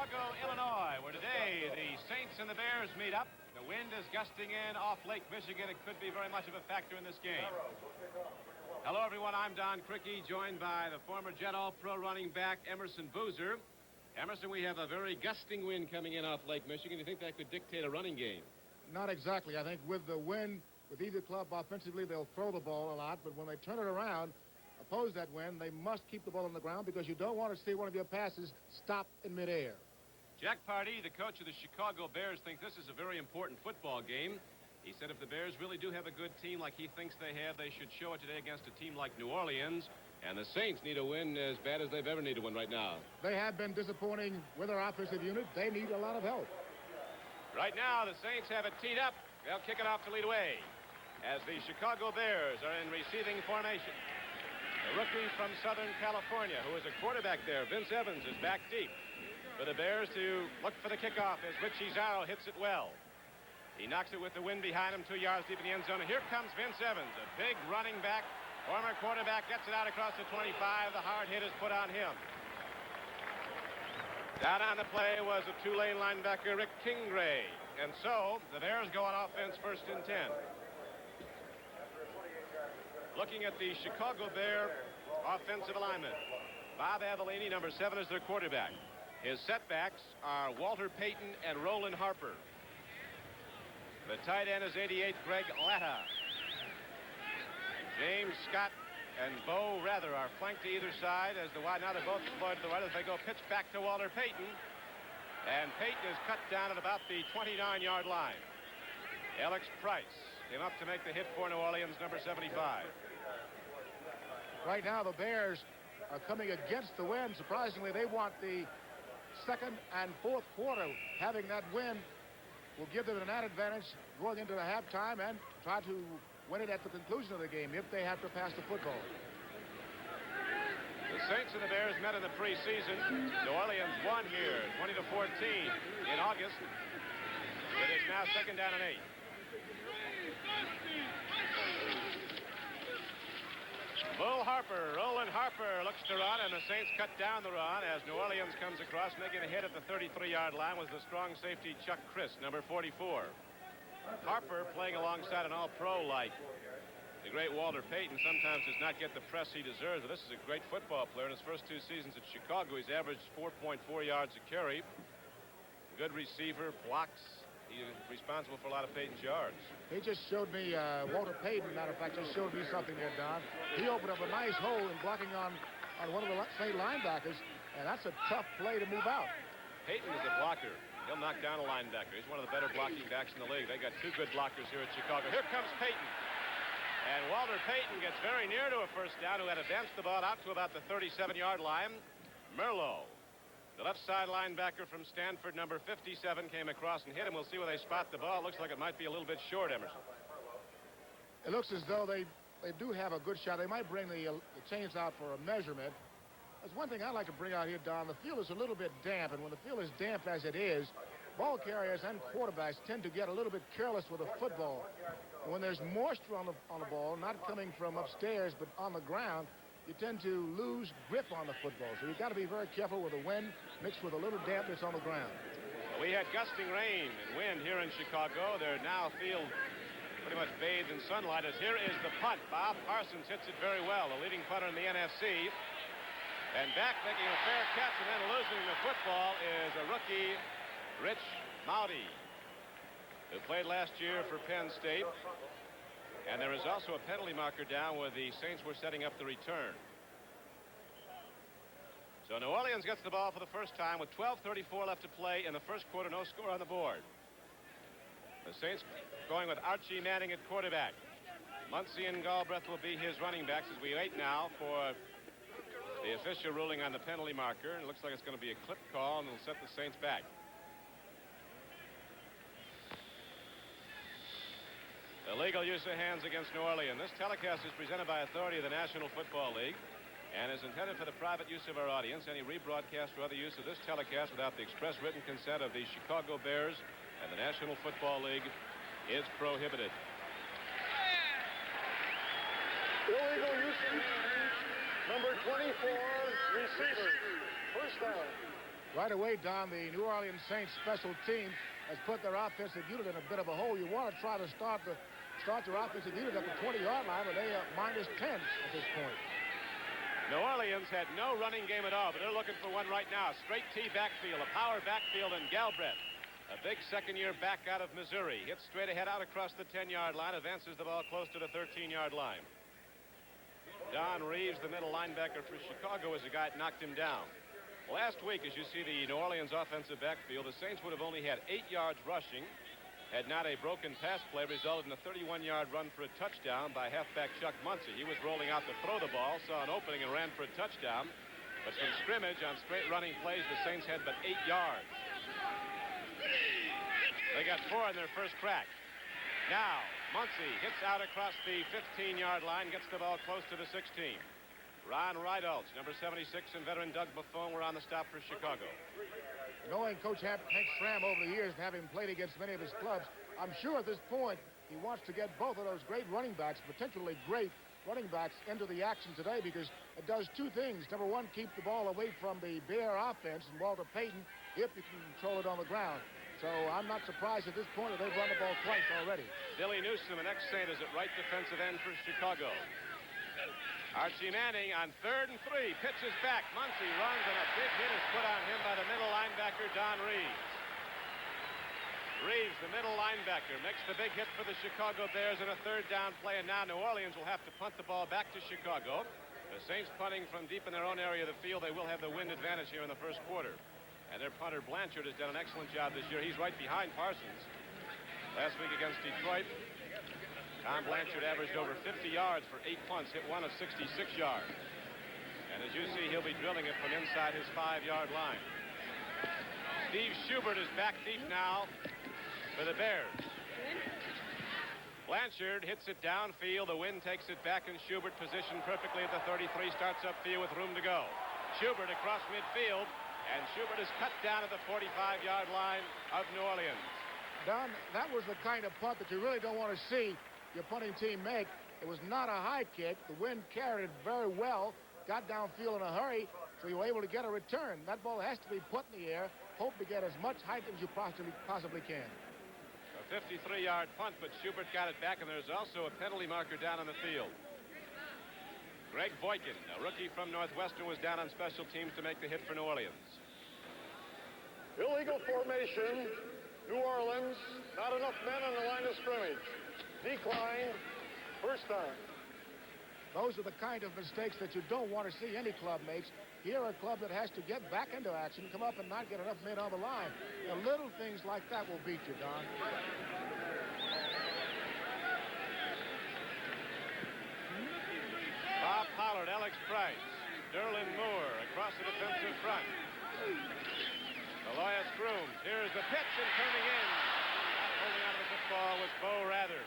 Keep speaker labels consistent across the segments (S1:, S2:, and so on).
S1: Chicago, Illinois, where today the Saints and the Bears meet up. The wind is gusting in off Lake Michigan. It could be very much of a factor in this game. Hello, everyone. I'm Don Crickey, joined by the former Jet All-Pro running back, Emerson Boozer. Emerson, we have a very gusting wind coming in off Lake Michigan. Do you think that could dictate a running game?
S2: Not exactly. I think with the wind, with either club offensively, they'll throw the ball a lot. But when they turn it around, oppose that wind, they must keep the ball on the ground because you don't want to see one of your passes stop in midair.
S1: Jack Pardee, the coach of the Chicago Bears, thinks this is a very important football game. He said if the Bears really do have a good team like he thinks they have, they should show it today against a team like New Orleans. And the Saints need a win as bad as they've ever needed one right now.
S2: They have been disappointing with their offensive unit. They need a lot of help.
S1: Right now, the Saints have it teed up. They'll kick it off to lead away as the Chicago Bears are in receiving formation. The rookie from Southern California, who is a quarterback there, Vince Evans, is back deep. For the Bears to look for the kickoff as Richie Zarrow hits it well. He knocks it with the wind behind him 2 yards deep in the end zone. And here comes Vince Evans, a big running back. Former quarterback gets it out across the 25. The hard hit is put on him. Down on the play was a Tulane linebacker, Rick Kingray. And so the Bears go on offense first and 10. Looking at the Chicago Bear offensive alignment. Bob Avellini, number 7, is their quarterback. His setbacks are Walter Payton and Roland Harper. The tight end is 88, Greg Latta. James Scott and Bo Rather are flanked to either side as the wide. Now they're both deployed to the right as they go pitch back to Walter Payton. And Payton is cut down at about the 29-yard line. Alex Price came up to make the hit for New Orleans, number 75.
S2: Right now, the Bears are coming against the wind. Surprisingly, they want the second and fourth quarter. Having that win will give them an added advantage going into the halftime and try to win it at the conclusion of the game if they have to pass the football.
S1: The Saints and the Bears met in the preseason. New Orleans won here 20-14 in August. It is now second down and 8. Bull Harper, Roland Harper looks to run, and the Saints cut down the run as New Orleans comes across, making a hit at the 33-yard line was the strong safety Chuck Chris, number 44. Harper, playing alongside an all-pro like the great Walter Payton, sometimes does not get the press he deserves, but this is a great football player. In his first 2 seasons at Chicago, he's averaged 4.4 yards a carry. Good receiver, blocks. He's responsible for a lot of Payton's yards.
S2: He just showed me, Walter Payton, matter of fact, just showed me something there, Don. He opened up a nice hole in blocking on one of the Saint linebackers, and that's a tough play to move out.
S1: Payton is a blocker. He'll knock down a linebacker. He's one of the better blocking backs in the league. They got 2 good blockers here at Chicago. Here comes Payton. And Walter Payton gets very near to a first down, who had advanced the ball out to about the 37-yard line. Merlot, the left side linebacker from Stanford, number 57, came across and hit him. We'll see where they spot the ball. Looks like it might be a little bit short, Emerson.
S2: It looks as though they do have a good shot. They might bring the chains out for a measurement. There's one thing I like to bring out here, Don. The field is a little bit damp, and when the field is damp as it is, ball carriers and quarterbacks tend to get a little bit careless with a football. And when there's moisture on the ball, not coming from upstairs but on the ground, you tend to lose grip on the football. So you've got to be very careful with the wind mixed with a little dampness on the ground.
S1: We had gusting rain and wind here in Chicago. They're now field pretty much bathed in sunlight as here is the punt. Bob Parsons hits it very well, the leading punter in the NFC. And back making a fair catch and then losing the football is a rookie, Rich Maude, who played last year for Penn State. And there is also a penalty marker down where the Saints were setting up the return. So New Orleans gets the ball for the first time with 12:34 left to play in the first quarter. No score on the board. The Saints going with Archie Manning at quarterback. Muncie and Galbraith will be his running backs as we wait now for the official ruling on the penalty marker. And it looks like it's going to be a clip call, and it'll set the Saints back. Illegal use of hands against New Orleans. This telecast is presented by authority of the National Football League and is intended for the private use of our audience. Any rebroadcast or other use of this telecast without the express written consent of the Chicago Bears and the National Football League is prohibited.
S3: Illegal use of hands, number 24, receiver. First down.
S2: Right away, Don, the New Orleans Saints special team has put their offensive unit in a bit of a hole. You want to try to start your offensive unit at the 20-yard line, but they are -10 at this point.
S1: New Orleans had no running game at all, but they're looking for one right now. Straight T backfield, a power backfield, and Galbraith, a big second-year back out of Missouri, hits straight ahead out across the 10-yard line, advances the ball close to the 13-yard line. Don Reeves, the middle linebacker for Chicago, is the guy that knocked him down. Last week, as you see the New Orleans offensive backfield, the Saints would have only had 8 yards rushing had not a broken pass play resulted in a 31-yard run for a touchdown by halfback Chuck Muncie. He was rolling out to throw the ball, saw an opening, and ran for a touchdown. But from scrimmage on straight running plays, the Saints had but 8 yards. They got 4 in their first crack. Now, Muncie hits out across the 15-yard line, gets the ball close to the 16. Ron Rydalch, number 76, and veteran Doug Buffon were on the stop for Chicago.
S2: Knowing Coach Hank Schramm over the years and having played against many of his clubs, I'm sure at this point he wants to get both of those great running backs, potentially great running backs, into the action today, because it does 2 things. Number one, keep the ball away from the Bear offense and Walter Payton if you can control it on the ground. So I'm not surprised at this point that they've run the ball twice already.
S1: Billy Newsome, an ex-Saint, is at right defensive end for Chicago. Archie Manning on 3rd and 3, pitches back. Muncie runs, and a big hit is put on him by the middle linebacker, Don Reeves. Reeves, the middle linebacker, makes the big hit for the Chicago Bears in a 3rd down play, and now New Orleans will have to punt the ball back to Chicago. The Saints punting from deep in their own area of the field. They will have the wind advantage here in the first quarter. And their punter, Blanchard, has done an excellent job this year. He's right behind Parsons. Last week against Detroit, Tom Blanchard averaged over 50 yards for 8 punts, hit one of 66 yards. And as you see, he'll be drilling it from inside his 5-yard line. Steve Schubert is back deep now for the Bears. Blanchard hits it downfield. The wind takes it back, and Schubert positioned perfectly at the 33, starts upfield with room to go. Schubert across midfield, and Schubert is cut down at the 45-yard line of New Orleans.
S2: Don, that was the kind of punt that you really don't want to see your punting team make. It was not a high kick. The wind carried it very well, got downfield in a hurry, so you were able to get a return. That ball has to be put in the air. Hope to get as much height as you possibly can.
S1: A 53-yard punt, but Schubert got it back, and there's also a penalty marker down on the field. Greg Boykin, a rookie from Northwestern, was down on special teams to make the hit for New Orleans.
S3: Illegal formation. New Orleans, not enough men on the line of scrimmage. Decline, first down.
S2: Those are the kind of mistakes that you don't want to see any club makes. Here, a club that has to get back into action, come up and not get enough men on the line. The little things like that will beat you, Don.
S1: Bob Pollard, Alex Price, Derlin Moore across the defensive front. Aloysius Grooms, here's the pitch and turning in. Not holding on to the football was Bo Rather.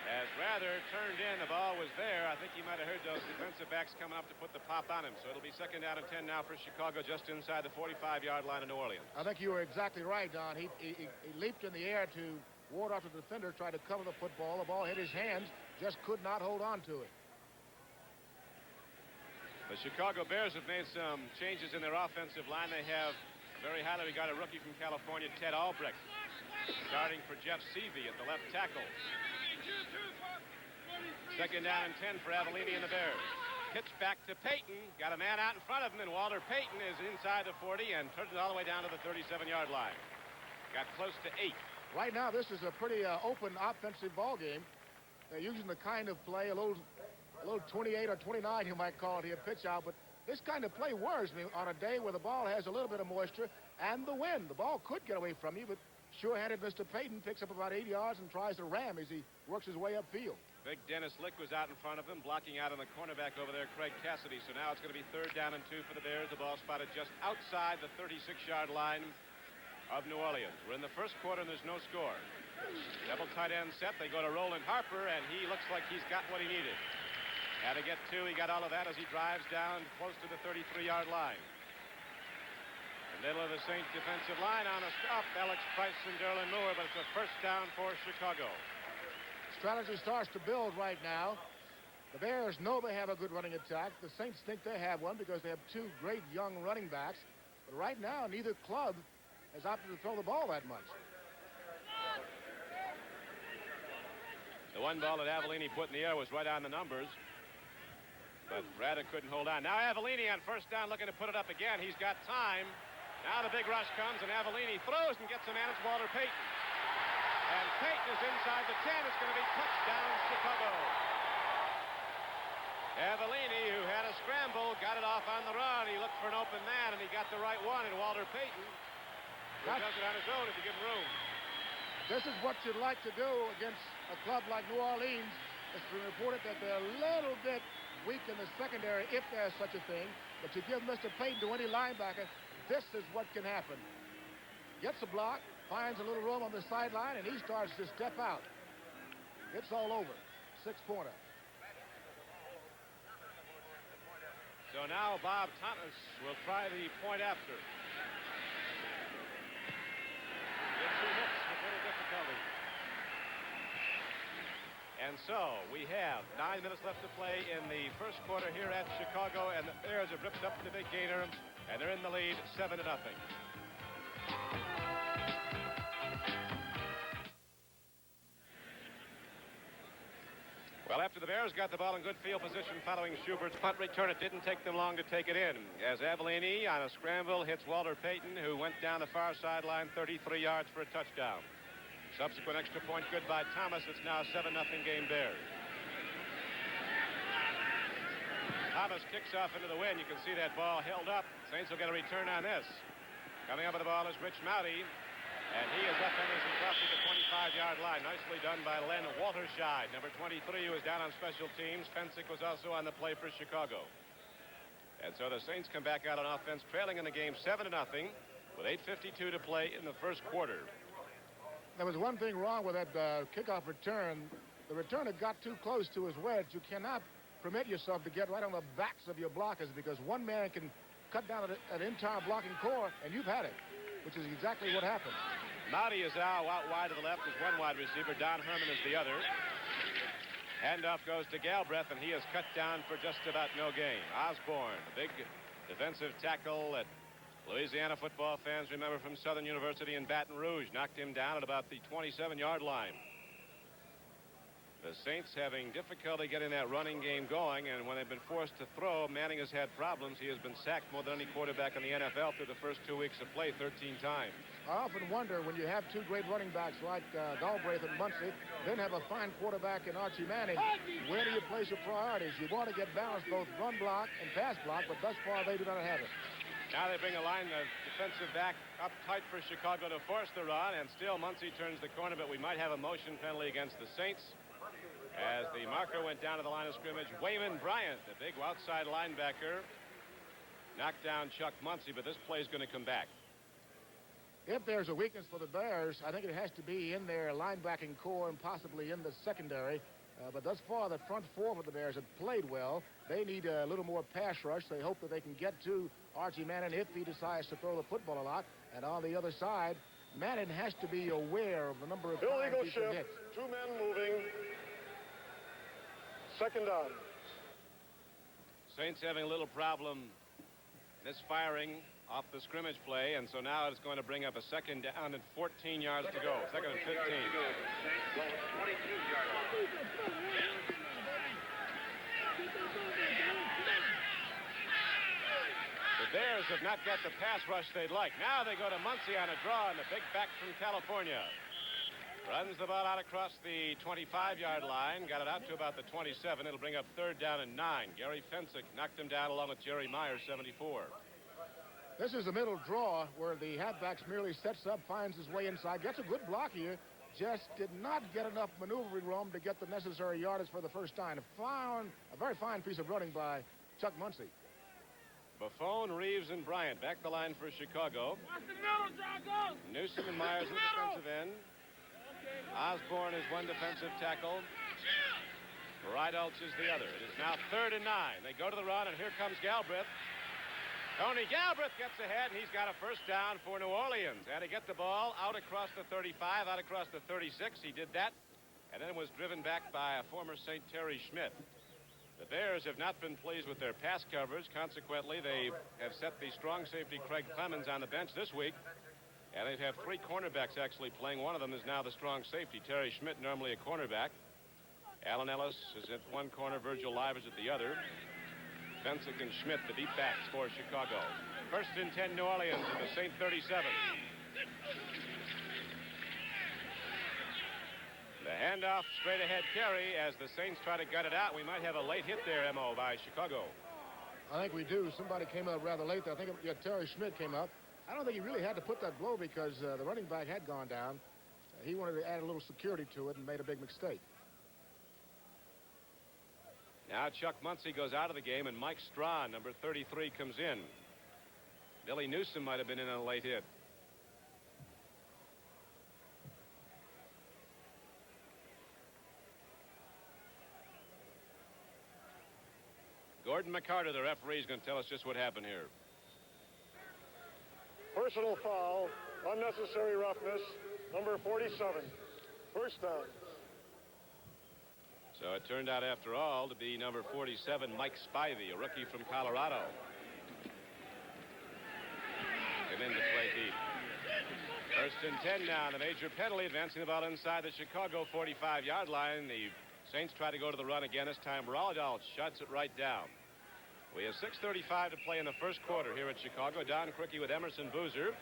S1: As Rather turned in, the ball was there. I think he might have heard those defensive backs coming up to put the pop on him. So it'll be 2nd down and 10 now for Chicago, just inside the 45-yard line of New Orleans.
S2: I think you were exactly right, Don. He leaped in the air to ward off the defender, tried to cover the football. The ball hit his hands, just could not hold on to it.
S1: The Chicago Bears have made some changes in their offensive line. They have a very highly regarded rookie from California, Ted Albrecht, starting for Jeff Seavey at the left tackle. 2nd down and 10 for Avellini and the Bears. Pitch back to Payton. Got a man out in front of him, and Walter Payton is inside the 40 and turns it all the way down to the 37-yard line. Got close to 8.
S2: Right now, this is a pretty open offensive ball game. They're using the kind of play, a little 28 or 29, you might call it here, pitch out. But this kind of play worries me on a day where the ball has a little bit of moisture and the wind. The ball could get away from you, but sure-handed Mr. Payton picks up about 8 yards and tries to ram as he works his way upfield.
S1: Big Dennis Lick was out in front of him, blocking out on the cornerback over there, Craig Cassidy. So now it's going to be 3rd down and 2 for the Bears. The ball spotted just outside the 36-yard line of New Orleans. We're in the first quarter, and there's no score. Double tight end set. They go to Roland Harper, and he looks like he's got what he needed. Had to get 2. He got all of that as he drives down close to the 33-yard line. The middle of the Saints defensive line on a stop. Alex Price and Derlin Moore, but it's a 1st down for Chicago.
S2: Strategy starts to build right now. The Bears know they have a good running attack. The Saints think they have one because they have 2 great young running backs. But right now, neither club has opted to throw the ball that much.
S1: The one ball that Avellini put in the air was right on the numbers. But Braddock couldn't hold on. Now Avellini on first down looking to put it up again. He's got time. Now the big rush comes, and Avellini throws and gets a man. It's Walter Payton. And Payton is inside the 10. It's going to be touchdown Chicago. Avellini, who had a scramble, got it off on the run. He looked for an open man, and he got the right one. And Walter Payton, who does it on his own if you give him room.
S2: This is what you'd like to do against a club like New Orleans. It's been reported that they're a little bit weak in the secondary, if there's such a thing. But you give Mr. Payton to any linebacker, this is what can happen. Gets a block, finds a little room on the sideline, and he starts to step out. It's all over. 6-pointer.
S1: So now Bob Thomas will try the point after. Gets 2 hits with little difficulty. And so we have 9 minutes left to play in the first quarter here at Chicago, and the Bears have ripped up the big gainer, and they're in the lead 7-0. Well, after the Bears got the ball in good field position following Schubert's punt return, it didn't take them long to take it in, as Avellini on a scramble hits Walter Payton, who went down the far sideline 33 yards for a touchdown. Subsequent extra point good by Thomas. It's now 7-0 game Bears. Thomas kicks off into the wind. You can see that ball held up. Saints will get a return on this. Coming up with the ball is Rich Mouty. And he is up Emerson Crosby to the 25-yard line. Nicely done by Len Walterscheid. Number 23, who was down on special teams. Fensick was also on the play for Chicago. And so the Saints come back out on offense, trailing in the game 7-0 with 8:52 to play in the first quarter.
S2: There was one thing wrong with that kickoff return. The returner got too close to his wedge. You cannot permit yourself to get right on the backs of your blockers, because one man can cut down an entire blocking core, and you've had it, which is exactly what happened.
S1: Mouty is out wide to the left is one wide receiver. Don Herman is the other. Handoff goes to Galbraith, and he is cut down for just about no gain. Osborne, the big defensive tackle that Louisiana football fans remember from Southern University in Baton Rouge, knocked him down at about the 27-yard line. The Saints having difficulty getting that running game going, and when they've been forced to throw, Manning has had problems. He has been sacked more than any quarterback in the NFL through the first 2 weeks of play, 13 times.
S2: I often wonder, when you have 2 great running backs like Galbraith and Muncy, then have a fine quarterback in Archie Manning, where do you place your priorities? You want to get balanced both run block and pass block, but thus far they do not have it.
S1: Now they bring a line of defensive back up tight for Chicago to force the run, and still Muncy turns the corner, but we might have a motion penalty against the Saints as the marker went down to the line of scrimmage. Wayman Bryant, the big outside linebacker, knocked down Chuck Muncy, but this play is going to come back.
S2: If there's a weakness for the Bears, I think it has to be in their linebacking core and possibly in the secondary. But thus far, the front 4 for the Bears have played well. They need a little more pass rush. They hope that they can get to Archie Manning if he decides to throw the football a lot. And on the other side, Manning has to be aware of the number of times he can hit.
S3: 2 men moving. Second down.
S1: Saints having a little problem misfiring off the scrimmage play, and so now it's going to bring up a second down and 14 yards to go. Second and 15. The Bears have not got the pass rush they'd like. Now they go to Muncy on a draw, and the big back from California runs the ball out across the 25-yard line, got it out to about the 27. It'll bring up 3rd down and 9. Gary Fensick knocked him down along with Jerry Myers, 74.
S2: This is the middle draw where the halfback merely sets up, finds his way inside, gets a good block here, just did not get enough maneuvering room to get the necessary yardage for the first time. A very fine piece of running by Chuck Muncy.
S1: Buffon, Reeves, and Bryant back the line for Chicago. Newsom and Myers in the defensive end. Osborne is one defensive tackle. Rydulch is the other. It is now 3rd and 9. They go to the run, and here comes Galbraith. Tony Galbraith gets ahead, and he's got a first down for New Orleans. Had to get the ball out across the 35, out across the 36. He did that, and then was driven back by a former St. Terry Schmidt. The Bears have not been pleased with their pass coverage. Consequently, they have set the strong safety Craig Clemens on the bench this week. And they have 3 cornerbacks actually playing. One of them is now the strong safety, Terry Schmidt, normally a cornerback. Alan Ellis is at one corner, Virgil Livers at the other. Fensick and Schmidt, the deep backs for Chicago. First and 10, New Orleans at the St. 37. The handoff, straight ahead carry as the Saints try to gut it out. We might have a late hit there, Mo, by Chicago.
S2: I think we do. Somebody came up rather late there. I think Terry Schmidt came up. I don't think he really had to put that blow because the running back had gone down. He wanted to add a little security to it and made a big mistake.
S1: Now Chuck Muncy goes out of the game, and Mike Strawn, number 33, comes in. Billy Newsom might have been in on a late hit. Gordon McCarter, the referee, is going to tell us just what happened here.
S3: Personal foul, unnecessary roughness, number 47. First down.
S1: So it turned out, after all, to be number 47, Mike Spivey, a rookie from Colorado. Come in to play deep. First and 10 now. The major penalty, advancing the ball inside the Chicago 45-yard line. The Saints try to go to the run again. This time, Roldahl shuts it right down. We have 6:35 to play in the first quarter here at Chicago. Don Criqui with Emerson Boozer.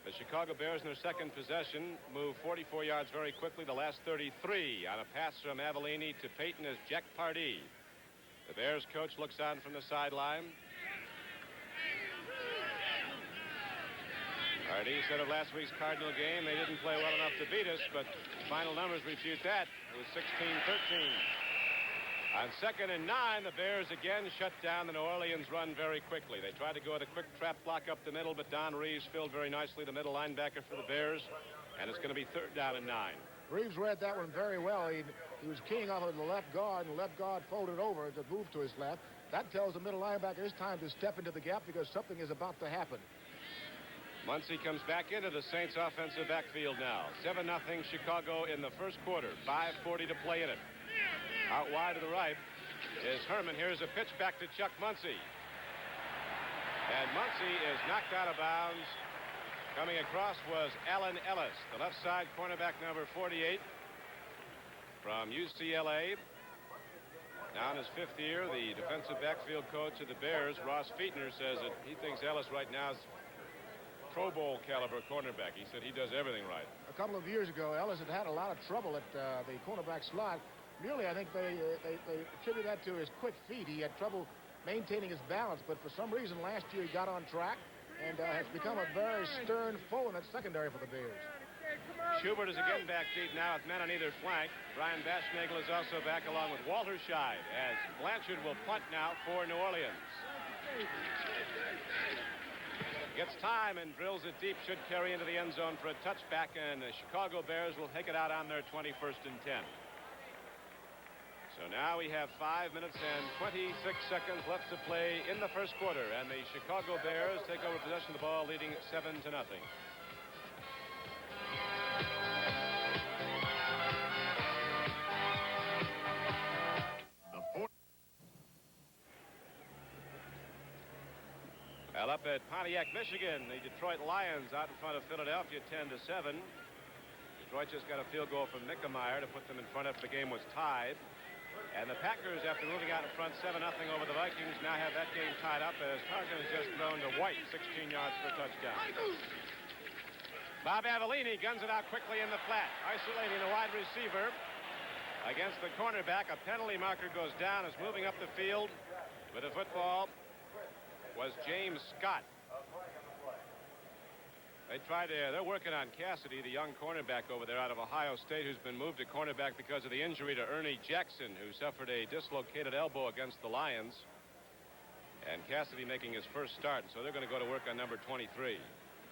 S1: The Chicago Bears in their second possession move 44 yards very quickly. The last 33 on a pass from Avellini to Peyton as Jack Pardee. The Bears coach looks on from the sideline. Pardee said of last week's Cardinal game, they didn't play well enough to beat us, but final numbers refute that. It was 16-13. On 2nd and 9, the Bears again shut down the New Orleans run very quickly. They tried to go with a quick trap block up the middle, but Don Reeves filled very nicely the middle linebacker for the Bears, and it's going to be 3rd down and 9.
S2: Reeves read that one very well. He was keying off of the left guard, and the left guard folded over to move to his left. That tells the middle linebacker it's time to step into the gap because something is about to happen.
S1: Muncy comes back into the Saints offensive backfield now. 7-0 Chicago in the first quarter. 5:40 to play in it. Out wide to the right is Herman. Here's a pitch back to Chuck Muncy. And Muncy is knocked out of bounds. Coming across was Alan Ellis, the left side cornerback, number 48 from UCLA. Now in his 5th year, the defensive backfield coach of the Bears, Ross Fietner, says that he thinks Ellis right now is Pro Bowl caliber cornerback. He said he does everything right.
S2: A couple of years ago, Ellis had a lot of trouble at the cornerback slot. Really, I think they attribute that to his quick feet. He had trouble maintaining his balance, but for some reason last year he got on track and has become a very stern foe in that secondary for the Bears.
S1: Schubert is again back deep now with men on either flank. Brian Baschnagel is also back along with Walter Scheid as Blanchard will punt now for New Orleans. Gets time and drills it deep, should carry into the end zone for a touchback, and the Chicago Bears will take it out on their 21st and 10. So now we have 5 minutes and 26 seconds left to play in the first quarter, and the Chicago Bears take over possession of the ball, leading 7-0. Well, up at Pontiac, Michigan, the Detroit Lions out in front of Philadelphia, 10-7. Detroit just got a field goal from Mickemeyer to put them in front after the game was tied. And the Packers, after moving out in front 7-0 over the Vikings, now have that game tied up as Tarkin has just thrown to White 16 yards for a touchdown. Bob Avellini guns it out quickly in the flat, isolating the wide receiver against the cornerback. A penalty marker goes down, is moving up the field with the football was James Scott. They're working on Cassidy, the young cornerback over there out of Ohio State, who's been moved to cornerback because of the injury to Ernie Jackson, who suffered a dislocated elbow against the Lions. And Cassidy making his first start, so they're going to go to work on number 23.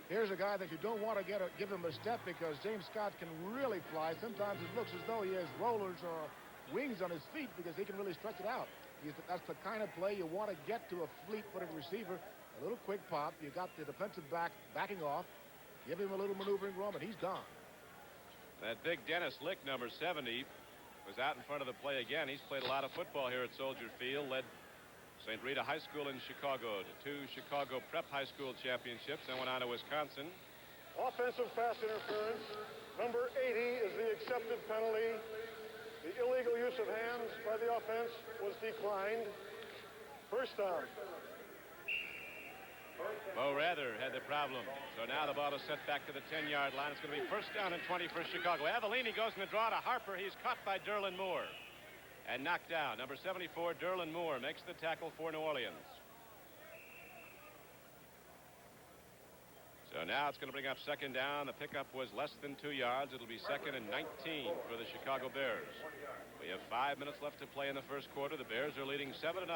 S2: Here's a guy that you don't want to give him a step because James Scott can really fly. Sometimes it looks as though he has rollers or wings on his feet because he can really stretch it out. That's the kind of play you want to get to a fleet-footed receiver. A little quick pop. You got the defensive back backing off. Give him a little maneuvering room, and he's gone.
S1: That big Dennis Lick, number 70, was out in front of the play again. He's played a lot of football here at Soldier Field, led St. Rita High School in Chicago to 2 Chicago Prep High School championships, then went on to Wisconsin.
S3: Offensive pass interference. Number 80 is the accepted penalty. The illegal use of hands by the offense was declined. First down.
S1: Bo Rather had the problem. So now the ball is set back to the 10-yard line. It's going to be first down and 20 for Chicago. Avellini goes in the draw to Harper. He's caught by Derlin Moore and knocked down. Number 74, Derlin Moore, makes the tackle for New Orleans. So now it's going to bring up second down. The pickup was less than 2 yards. It'll be second and 19 for the Chicago Bears. We have 5 minutes left to play in the first quarter. The Bears are leading 7-0.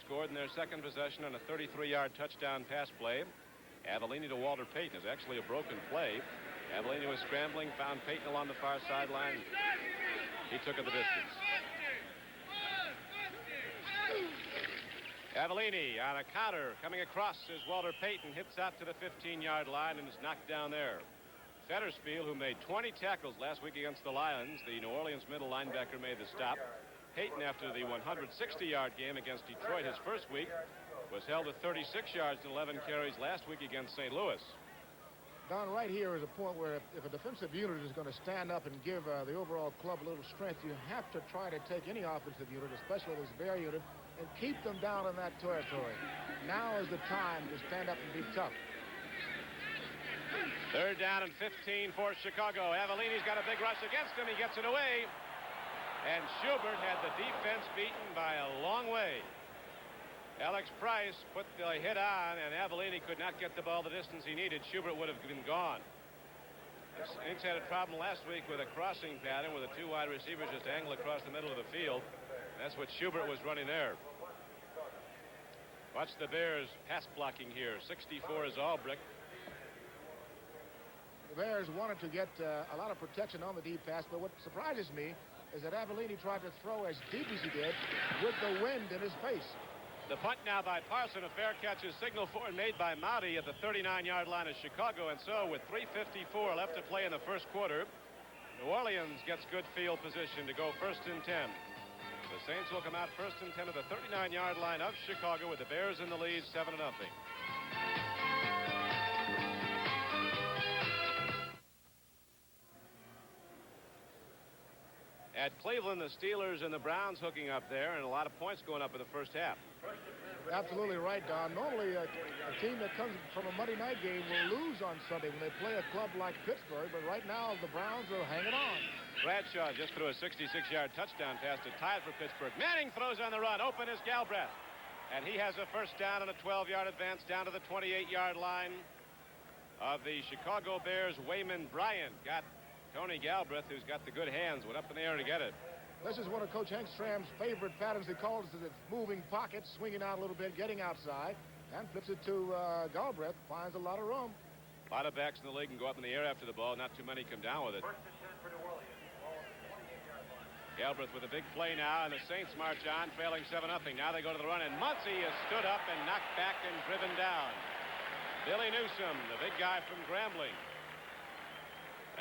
S1: Scored in their second possession on a 33-yard touchdown pass play. Avellini to Walter Payton is actually a broken play. Avellini was scrambling, found Payton along the far sideline. He took it the distance. Avellini on a counter coming across as Walter Payton hits out to the 15-yard line and is knocked down there. Fettersfield, who made 20 tackles last week against the Lions, the New Orleans middle linebacker, made the stop. Payton, after the 160-yard game against Detroit his first week, was held to 36 yards and 11 carries last week against St. Louis.
S2: Don, right here is a point where if a defensive unit is going to stand up and give the overall club a little strength, you have to try to take any offensive unit, especially this Bear unit, and keep them down in that territory. Now is the time to stand up and be tough.
S1: Third down and 15 for Chicago. Avellini's got a big rush against him. He gets it away. And Schubert had the defense beaten by a long way. Alex Price put the hit on, and Avellini could not get the ball the distance he needed. Schubert would have been gone. The Saints had a problem last week with a crossing pattern where the 2 wide receivers just angle across the middle of the field. That's what Schubert was running there. Watch the Bears pass blocking here. 64 is Albrecht.
S2: The Bears wanted to get a lot of protection on the deep pass, but what surprises me is that Avellini tried to throw as deep as he did with the wind in his face.
S1: The punt now by Parson. A fair catch is signaled for and made by Motti at the 39-yard line of Chicago. And so with 3:54 left to play in the first quarter, New Orleans gets good field position to go first and 10. The Saints will come out first and 10 at the 39-yard line of Chicago with the Bears in the lead 7-0. At Cleveland, the Steelers and the Browns hooking up there, and a lot of points going up in the first half.
S2: Absolutely right, Don. Normally, a team that comes from a Monday night game will lose on Sunday when they play a club like Pittsburgh, but right now the Browns are hanging on.
S1: Bradshaw just threw a 66-yard touchdown pass to tie it for Pittsburgh. Manning throws on the run. Open is Galbraith. And he has a first down and a 12-yard advance down to the 28-yard line of the Chicago Bears. Wayman Bryant got Tony Galbraith, who's got the good hands, went up in the air to get it.
S2: This is one of Coach Hank Stram's favorite patterns. He calls it moving pocket, swinging out a little bit, getting outside, and flips it to Galbraith. Finds a lot of room.
S1: A lot of backs in the league can go up in the air after the ball. Not too many come down with it. Galbraith with a big play now, and the Saints march on, trailing 7-0. Now they go to the run, and Muncie is stood up and knocked back and driven down. Billy Newsome, the big guy from Grambling.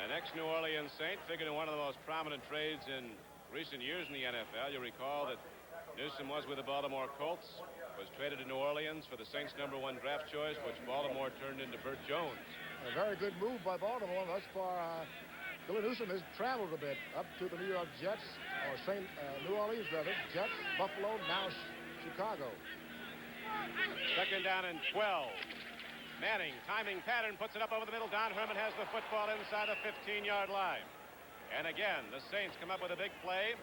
S1: An ex-New Orleans Saint, figured in one of the most prominent trades in recent years in the NFL. You recall that Newsome was with the Baltimore Colts, was traded to New Orleans for the Saints' #1 draft choice, which Baltimore turned into Burt Jones.
S2: A very good move by Baltimore. Thus far, Billy Newsome has traveled a bit up to the New York Jets, or New Orleans, rather. Jets, Buffalo, now Chicago.
S1: Second down and 12. Manning, timing pattern, puts it up over the middle. Don Herman has the football inside the 15-yard line. And again, the Saints come up with a big play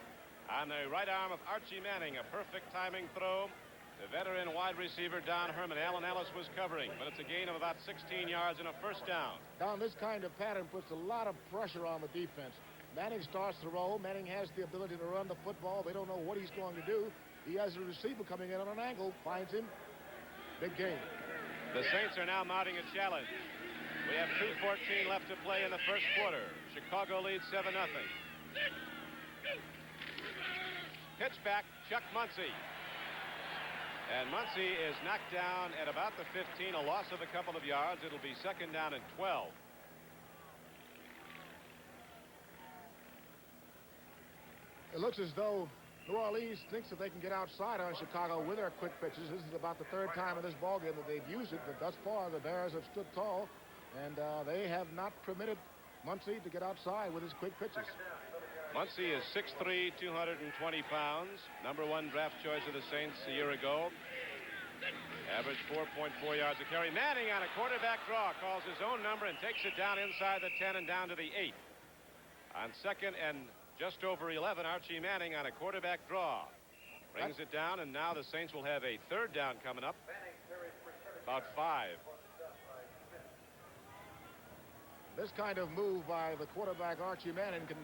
S1: on the right arm of Archie Manning. A perfect timing throw. The veteran wide receiver, Don Herman. Allen Ellis was covering, but it's a gain of about 16 yards and a first down.
S2: Don, this kind of pattern puts a lot of pressure on the defense. Manning starts to roll. Manning has the ability to run the football. They don't know what he's going to do. He has a receiver coming in on an angle, finds him. Big game.
S1: The Saints are now mounting a challenge. We have 2:14 left to play in the first quarter. Chicago leads 7-0. Pitch back, Chuck Muncie. And Muncie is knocked down at about the 15, a loss of a couple of yards. It'll be second down and 12.
S2: It looks as though New Orleans thinks that they can get outside on Chicago with their quick pitches. This is about the third time in this ballgame that they've used it, but thus far the Bears have stood tall, and they have not permitted Muncy to get outside with his quick pitches.
S1: Muncy is 6'3", 220 pounds. Number 1 draft choice of the Saints a year ago. Average 4.4 yards a carry. Manning on a quarterback draw calls his own number and takes it down inside the 10 and down to the 8. On second and just over 11, Archie Manning on a quarterback draw brings it down, and now the Saints will have a third down coming up. About 5.
S2: This kind of move by the quarterback Archie Manning can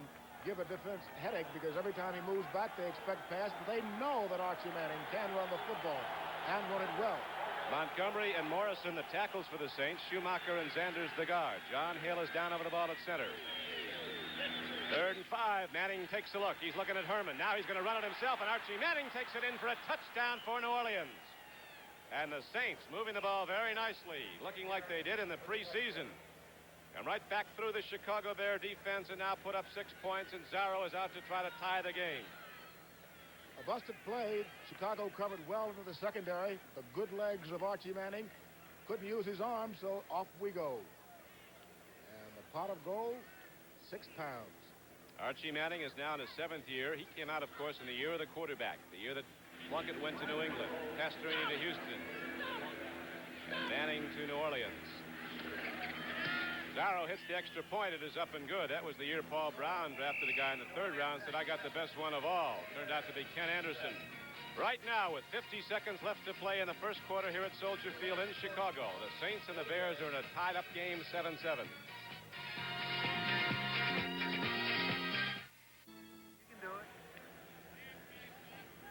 S2: give a defense headache, because every time he moves back they expect pass, but they know that Archie Manning can run the football and run it well.
S1: Montgomery and Morrison the tackles for the Saints. Schumacher and Zanders the guard. John Hill is down over the ball at center. 3rd and 5. Manning takes a look. He's looking at Herman. Now he's going to run it himself, and Archie Manning takes it in for a touchdown for New Orleans. And the Saints moving the ball very nicely, looking like they did in the preseason. And right back through the Chicago Bear defense, and now put up 6 points, and Zarro is out to try to tie the game.
S2: A busted play. Chicago covered well into the secondary. The good legs of Archie Manning. Couldn't use his arms, so off we go. And the pot of gold, 6 pounds.
S1: Archie Manning is now in his 7th year. He came out, of course, in the year of the quarterback, the year that Plunkett went to New England, Pastorini to Houston, and Manning to New Orleans. Zarro hits the extra point. It is up and good. That was the year Paul Brown drafted a guy in the 3rd round, said, I got the best one of all. Turned out to be Ken Anderson. Right now, with 50 seconds left to play in the first quarter here at Soldier Field in Chicago, the Saints and the Bears are in a tied-up game, 7-7.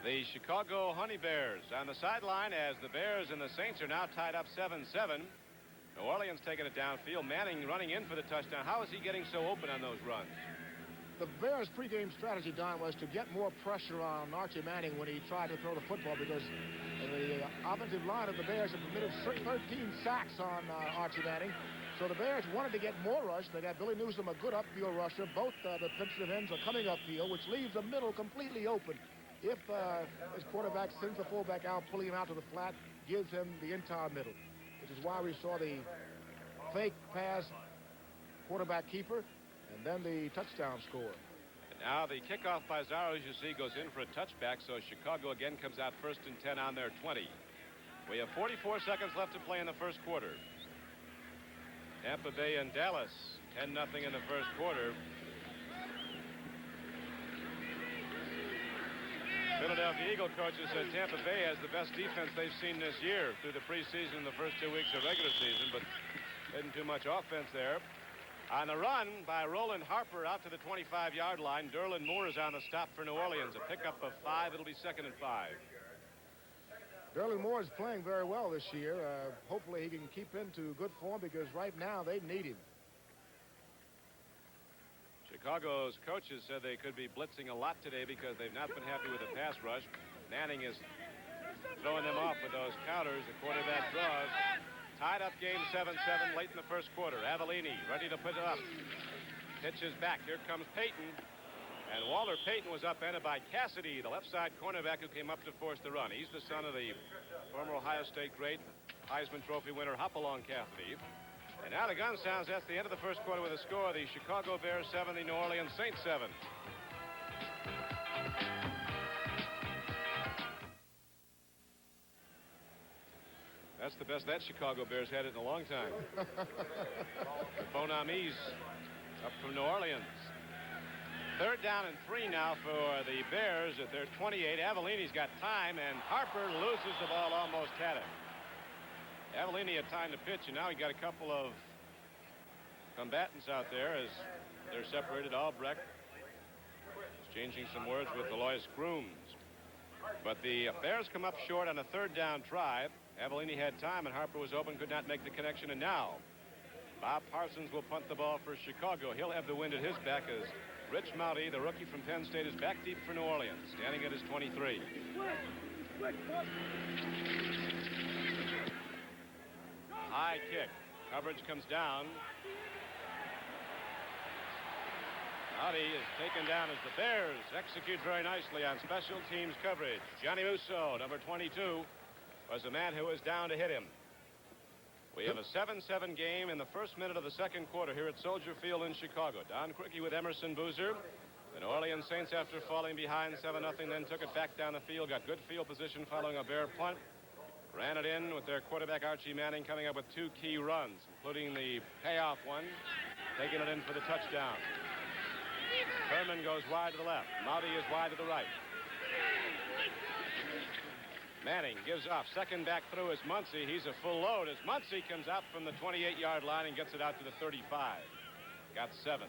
S1: The Chicago Honey Bears on the sideline as the Bears and the Saints are now tied up 7-7. New Orleans taking it downfield. Manning running in for the touchdown. How is he getting so open on those runs?
S2: The Bears' pregame strategy, Don, was to get more pressure on Archie Manning when he tried to throw the football, because the offensive line of the Bears had permitted 13 sacks on Archie Manning. So the Bears wanted to get more rush. They got Billy Newsome, a good upfield rusher. Both the defensive ends are coming upfield, which leaves the middle completely open. If his quarterback sends the fullback out, pulling him out to the flat, gives him the entire middle, which is why we saw the fake pass, quarterback keeper, and then the touchdown score.
S1: And now the kickoff by Zarro, as you see, goes in for a touchback, so Chicago again comes out 1st and 10 on their 20. We have 44 seconds left to play in the first quarter. Tampa Bay and Dallas, 10-0 in the first quarter. Philadelphia Eagle coaches said Tampa Bay has the best defense they've seen this year through the preseason and the first 2 weeks of regular season, but isn't too much offense there. On the run by Roland Harper out to the 25-yard line. Derlin Moore is on the stop for New Orleans. A pickup of 5. It'll be 2nd and 5.
S2: Derlin Moore is playing very well this year. Hopefully he can keep into good form, because right now they need him.
S1: Chicago's coaches said they could be blitzing a lot today because they've not been happy with the pass rush. Manning is throwing them off with those counters. The quarterback draws. Tied up game 7-7 late in the first quarter. Avellini ready to put it up. Pitches back. Here comes Payton. And Walter Payton was upended by Cassidy, the left side cornerback who came up to force the run. He's the son of the former Ohio State great Heisman Trophy winner Hopalong Cassidy. And now the gun sounds. That's the end of the first quarter with a score. The Chicago Bears 7, the New Orleans Saints 7. That's the best that Chicago Bears had it in a long time. Bonamis up from New Orleans. 3rd down and 3 now for the Bears at their 28. Avellini's got time, and Harper loses the ball, almost had it. Avellini had time to pitch, and now he got a couple of combatants out there as they're separated. Albrecht exchanging some words with Alois Grooms. But the Bears come up short on a 3rd down try. Avellini had time, and Harper was open, could not make the connection. And now Bob Parsons will punt the ball for Chicago. He'll have the wind at his back as Rich Mouty, the rookie from Penn State, is back deep for New Orleans, standing at his 23. High kick. Coverage comes down. Howdy is taken down as the Bears execute very nicely on special teams coverage. Johnny Musso, number 22, was the man who was down to hit him. We have a 7-7 game in the first minute of the second quarter here at Soldier Field in Chicago. Don Quickie with Emerson Boozer. The New Orleans Saints, after falling behind 7-0, then took it back down the field, got good field position following a Bear punt. Ran it in with their quarterback, Archie Manning, coming up with 2 key runs, including the payoff one, taking it in for the touchdown. Herman goes wide to the left. Maudy is wide to the right. Manning gives off. Second back through is Muncie. He's a full load as Muncie comes out from the 28-yard line and gets it out to the 35. Got 7.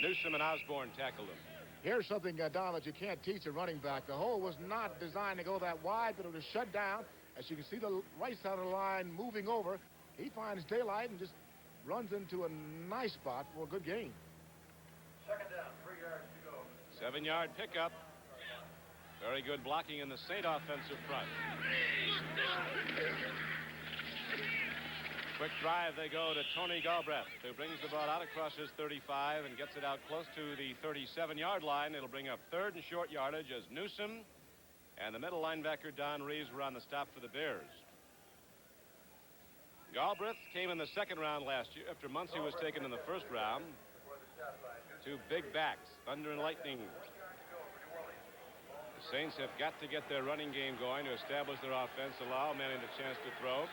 S1: Newsom and Osborne tackled him.
S2: Here's something, Don, that you can't teach a running back. The hole was not designed to go that wide, but it was shut down. As you can see the right side of the line moving over, he finds daylight and just runs into a nice spot for a good gain.
S3: Second down, 3 yards to go.
S1: 7-yard pickup. Very good blocking in the Saint offensive front. Quick drive, they go to Tony Galbraith, who brings the ball out across his 35 and gets it out close to the 37-yard line. It'll bring up 3rd and short yardage as Newsom and the middle linebacker Don Reeves were on the stop for the Bears. Galbraith came in the second round last year after Muncie was taken in the first round. 2 big backs, Thunder and Lightning. The Saints have got to get their running game going to establish their offense, allow Manning the chance to throw.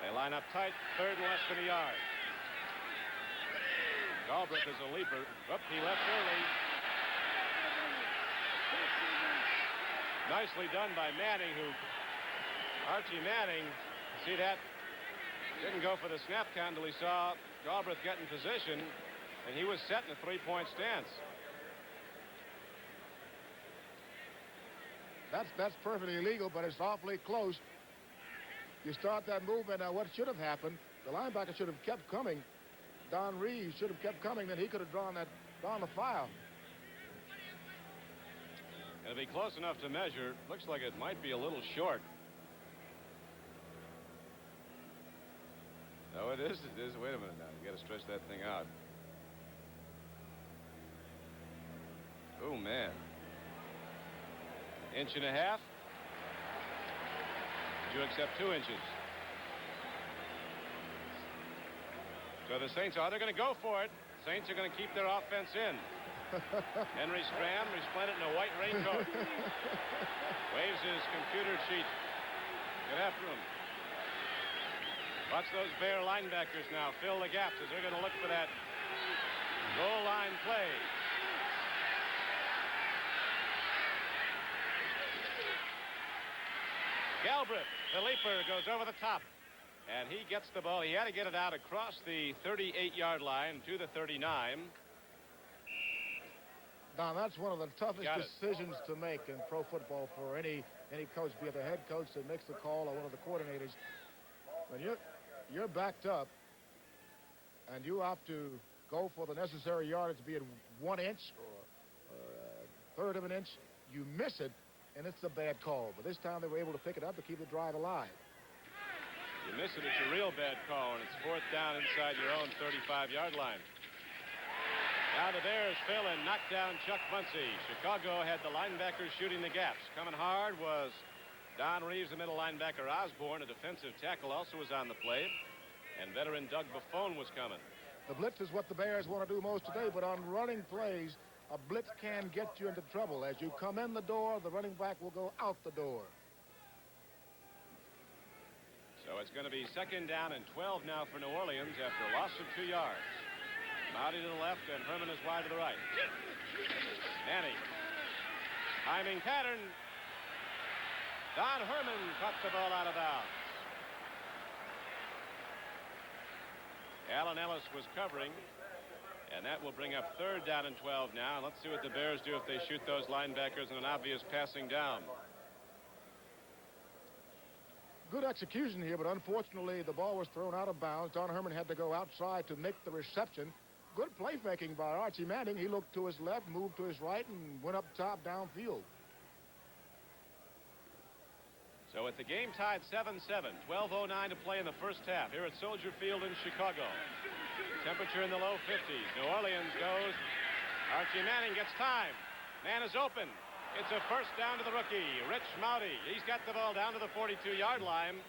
S1: They line up tight, 3rd and less than a yard. Galbraith is a leaper. Whoop, he left early. Nicely done by Manning, Archie Manning, see that? Didn't go for the snap count until he saw Galbraith get in position, and he was set in a 3-point stance.
S2: That's perfectly legal, but it's awfully close. You start that movement. Now, what should have happened, the linebacker should have kept coming. Don Reeves should have kept coming, then he could have drawn the foul.
S1: It'll be close enough to measure. Looks like it might be a little short. No, it is. It is. Wait a minute now. You got to stretch that thing out. Oh, man. 1.5 inches. Did you accept 2 inches? So the Saints they're going to go for it. Saints are going to keep their offense in. Henry Stram, resplendent in a white raincoat. Waves his computer sheet. Get after him. Watch those Bear linebackers now fill the gaps as they're going to look for that goal line play. Galbraith, the leaper, goes over the top, and he gets the ball. He had to get it out across the 38-yard line to the 39.
S2: Don, that's one of the toughest decisions to make in pro football for any coach, be it the head coach that makes the call or one of the coordinators. When you're backed up and you have to go for the necessary yardage, be it 1 inch or 1/3 of an inch, you miss it, and it's a bad call. But this time they were able to pick it up to keep the drive alive.
S1: You miss it, it's a real bad call, and it's 4th down inside your own 35-yard line. Now the Bears fill and knock down Chuck Muncie. Chicago had the linebackers shooting the gaps. Coming hard was Don Reeves, the middle linebacker. Osborne, a defensive tackle, also was on the play. And veteran Doug Buffone was coming.
S2: The blitz is what the Bears want to do most today, but on running plays, a blitz can get you into trouble. As you come in the door, the running back will go out the door.
S1: So it's going to be 2nd down and 12 now for New Orleans after a loss of 2 yards. Maudy to the left, and Herman is wide to the right. Manning. Timing pattern. Don Herman caught the ball out of bounds. Allen Ellis was covering, and that will bring up 3rd down and 12 now. Let's see what the Bears do if they shoot those linebackers in an obvious passing down.
S2: Good execution here, but unfortunately the ball was thrown out of bounds. Don Herman had to go outside to make the reception. Good play faking by Archie Manning. He looked to his left, moved to his right, and went up top downfield.
S1: So with the game tied 7-7, 12:09 to play in the first half here at Soldier Field in Chicago. Temperature in the low 50s. New Orleans goes. Archie Manning gets time. Man is open. It's a first down to the rookie, Rich Mouty. He's got the ball down to the 42-yard line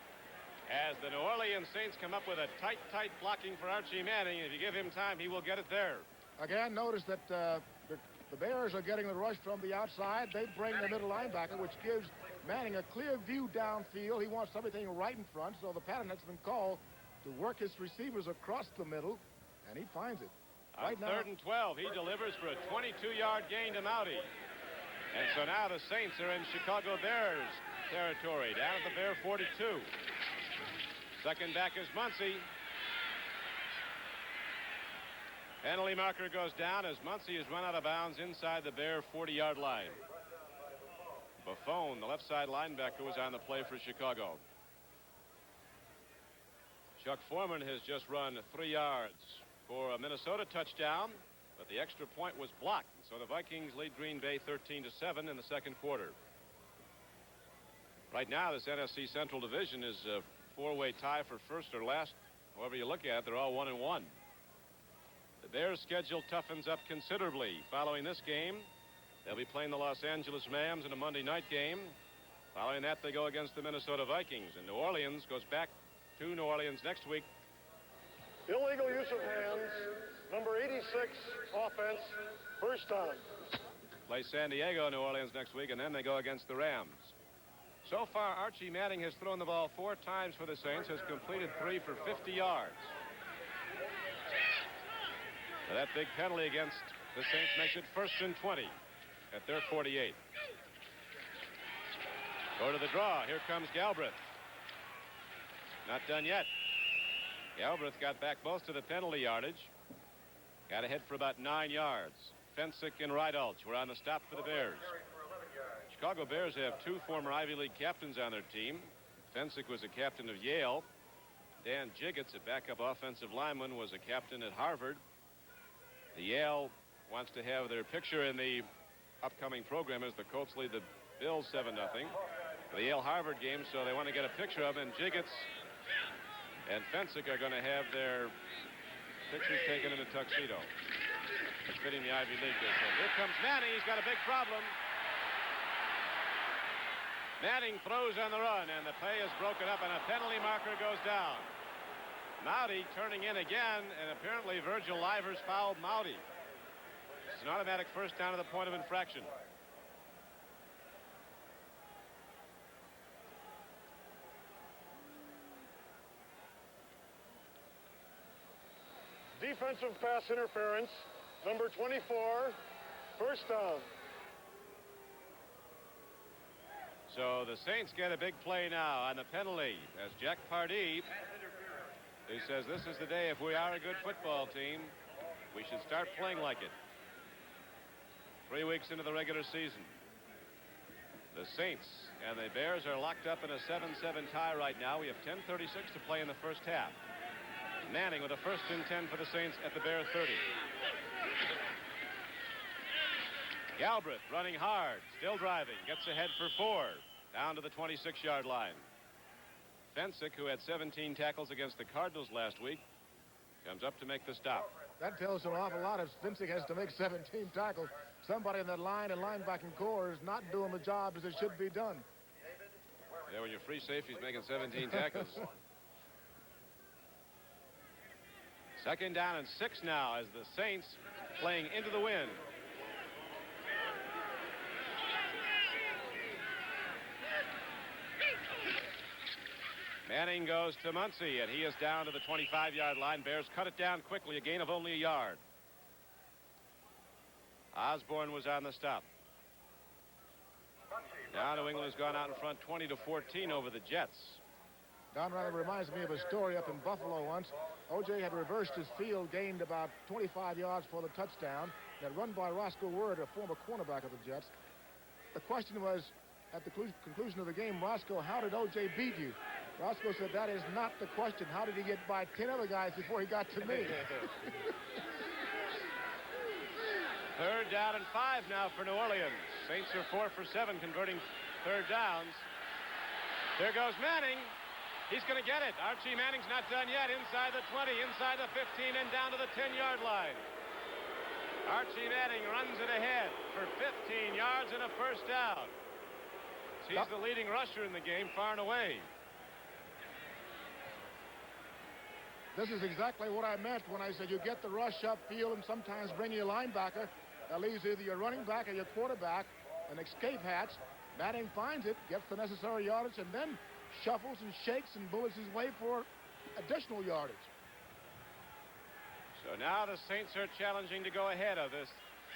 S1: as the New Orleans Saints come up with a tight blocking for Archie Manning. If you give him time, he will get it there.
S2: Again, notice that the Bears are getting the rush from the outside. They bring the middle linebacker, which gives Manning a clear view downfield. He wants everything right in front, so the pattern has been called to work his receivers across the middle, and he finds it.
S1: On
S2: Right now,
S1: 3rd and 12, he delivers for a 22-yard gain to Mouty. And so now the Saints are in Chicago Bears territory, down at the Bear 42. Second back is Muncy. Penalty marker goes down as Muncy is run out of bounds inside the Bear 40-yard line. Buffon, the left side linebacker, was on the play for Chicago. Chuck Foreman has just run 3 yards for a Minnesota touchdown, but the extra point was blocked. So the Vikings lead Green Bay 13-7 in the second quarter. Right now, this NFC Central Division is a 4-way tie for first or last. However you look at it, they're all 1-1. The Bears' schedule toughens up considerably. Following this game, they'll be playing the Los Angeles Rams in a Monday night game. Following that, they go against the Minnesota Vikings. And New Orleans goes back to New Orleans next week.
S3: Illegal use of hands, number 86, offense, first down.
S1: Play San Diego, New Orleans next week, and then they go against the Rams. So far, Archie Manning has thrown the ball 4 times for the Saints, has completed 3 for 50 yards. So that big penalty against the Saints makes it 1st and 20 at their 48. Go to the draw. Here comes Galbraith. Not done yet. Galbraith got back most of the penalty yardage. Got ahead for about 9 yards. Fensick and Rydalch were on the stop for the Bears. Chicago Bears have 2 former Ivy League captains on their team. Fensick was a captain of Yale. Dan Jiggets, a backup offensive lineman, was a captain at Harvard. The Yale wants to have their picture in the upcoming program as the Colts lead the Bills 7-0. The Yale-Harvard game, so they want to get a picture of him. And Jiggets and Fensick are going to have their pictures taken in a tuxedo. Fitting the Ivy League. Here comes Manning. He's got a big problem. Manning throws on the run, and the play is broken up, and a penalty marker goes down. Mouty turning in again, and apparently Virgil Livers fouled Mouty. It's an automatic first down to the point of infraction.
S3: Defensive pass interference, number 24, first down.
S1: So the Saints get a big play now on the penalty as Jack Pardee, who says this is the day if we are a good football team, we should start playing like it. 3 weeks into the regular season. The Saints and the Bears are locked up in a 7-7 tie right now. We have 10:36 to play in the first half. Manning with a 1st and 10 for the Saints at the Bear 30. Galbraith running hard, still driving, gets ahead for 4, down to the 26-yard line. Fensick, who had 17 tackles against the Cardinals last week, comes up to make the stop.
S2: that tells an awful lot. If Fensick has to make 17 tackles, somebody in that line and linebacking core is not doing the job as it should be done.
S1: Yeah, when your free safety's making 17 tackles. 2nd down and 6 now as the Saints playing into the wind. Manning goes to Muncy, and he is down to the 25-yard line. Bears cut it down quickly, a gain of only a yard. Osborne was on the stop. Now New England has gone out in front 20-14 over the Jets.
S2: Don Riley reminds me of a story up in Buffalo once. O.J. had reversed his field, gained about 25 yards for the touchdown. That run by Roscoe Word, a former cornerback of the Jets. The question was, at the conclusion of the game, Roscoe, how did O.J. beat you? Roscoe said, that is not the question. How did he get by 10 other guys before he got to me?
S1: 3rd down and 5 now for New Orleans. Saints are 4 for 7 converting 3rd downs. There goes Manning. He's going to get it. Archie Manning's not done yet. Inside the 20, inside the 15, and down to the 10-yard line. Archie Manning runs it ahead for 15 yards and a first down. He's the leading rusher in the game, far and away.
S2: This is exactly what I meant when I said you get the rush upfield and sometimes bring your linebacker. That leaves either your running back or your quarterback an escape hatch. Manning finds it, gets the necessary yardage, and then shuffles and shakes and bullets his way for additional yardage.
S1: So now the Saints are challenging to go ahead of this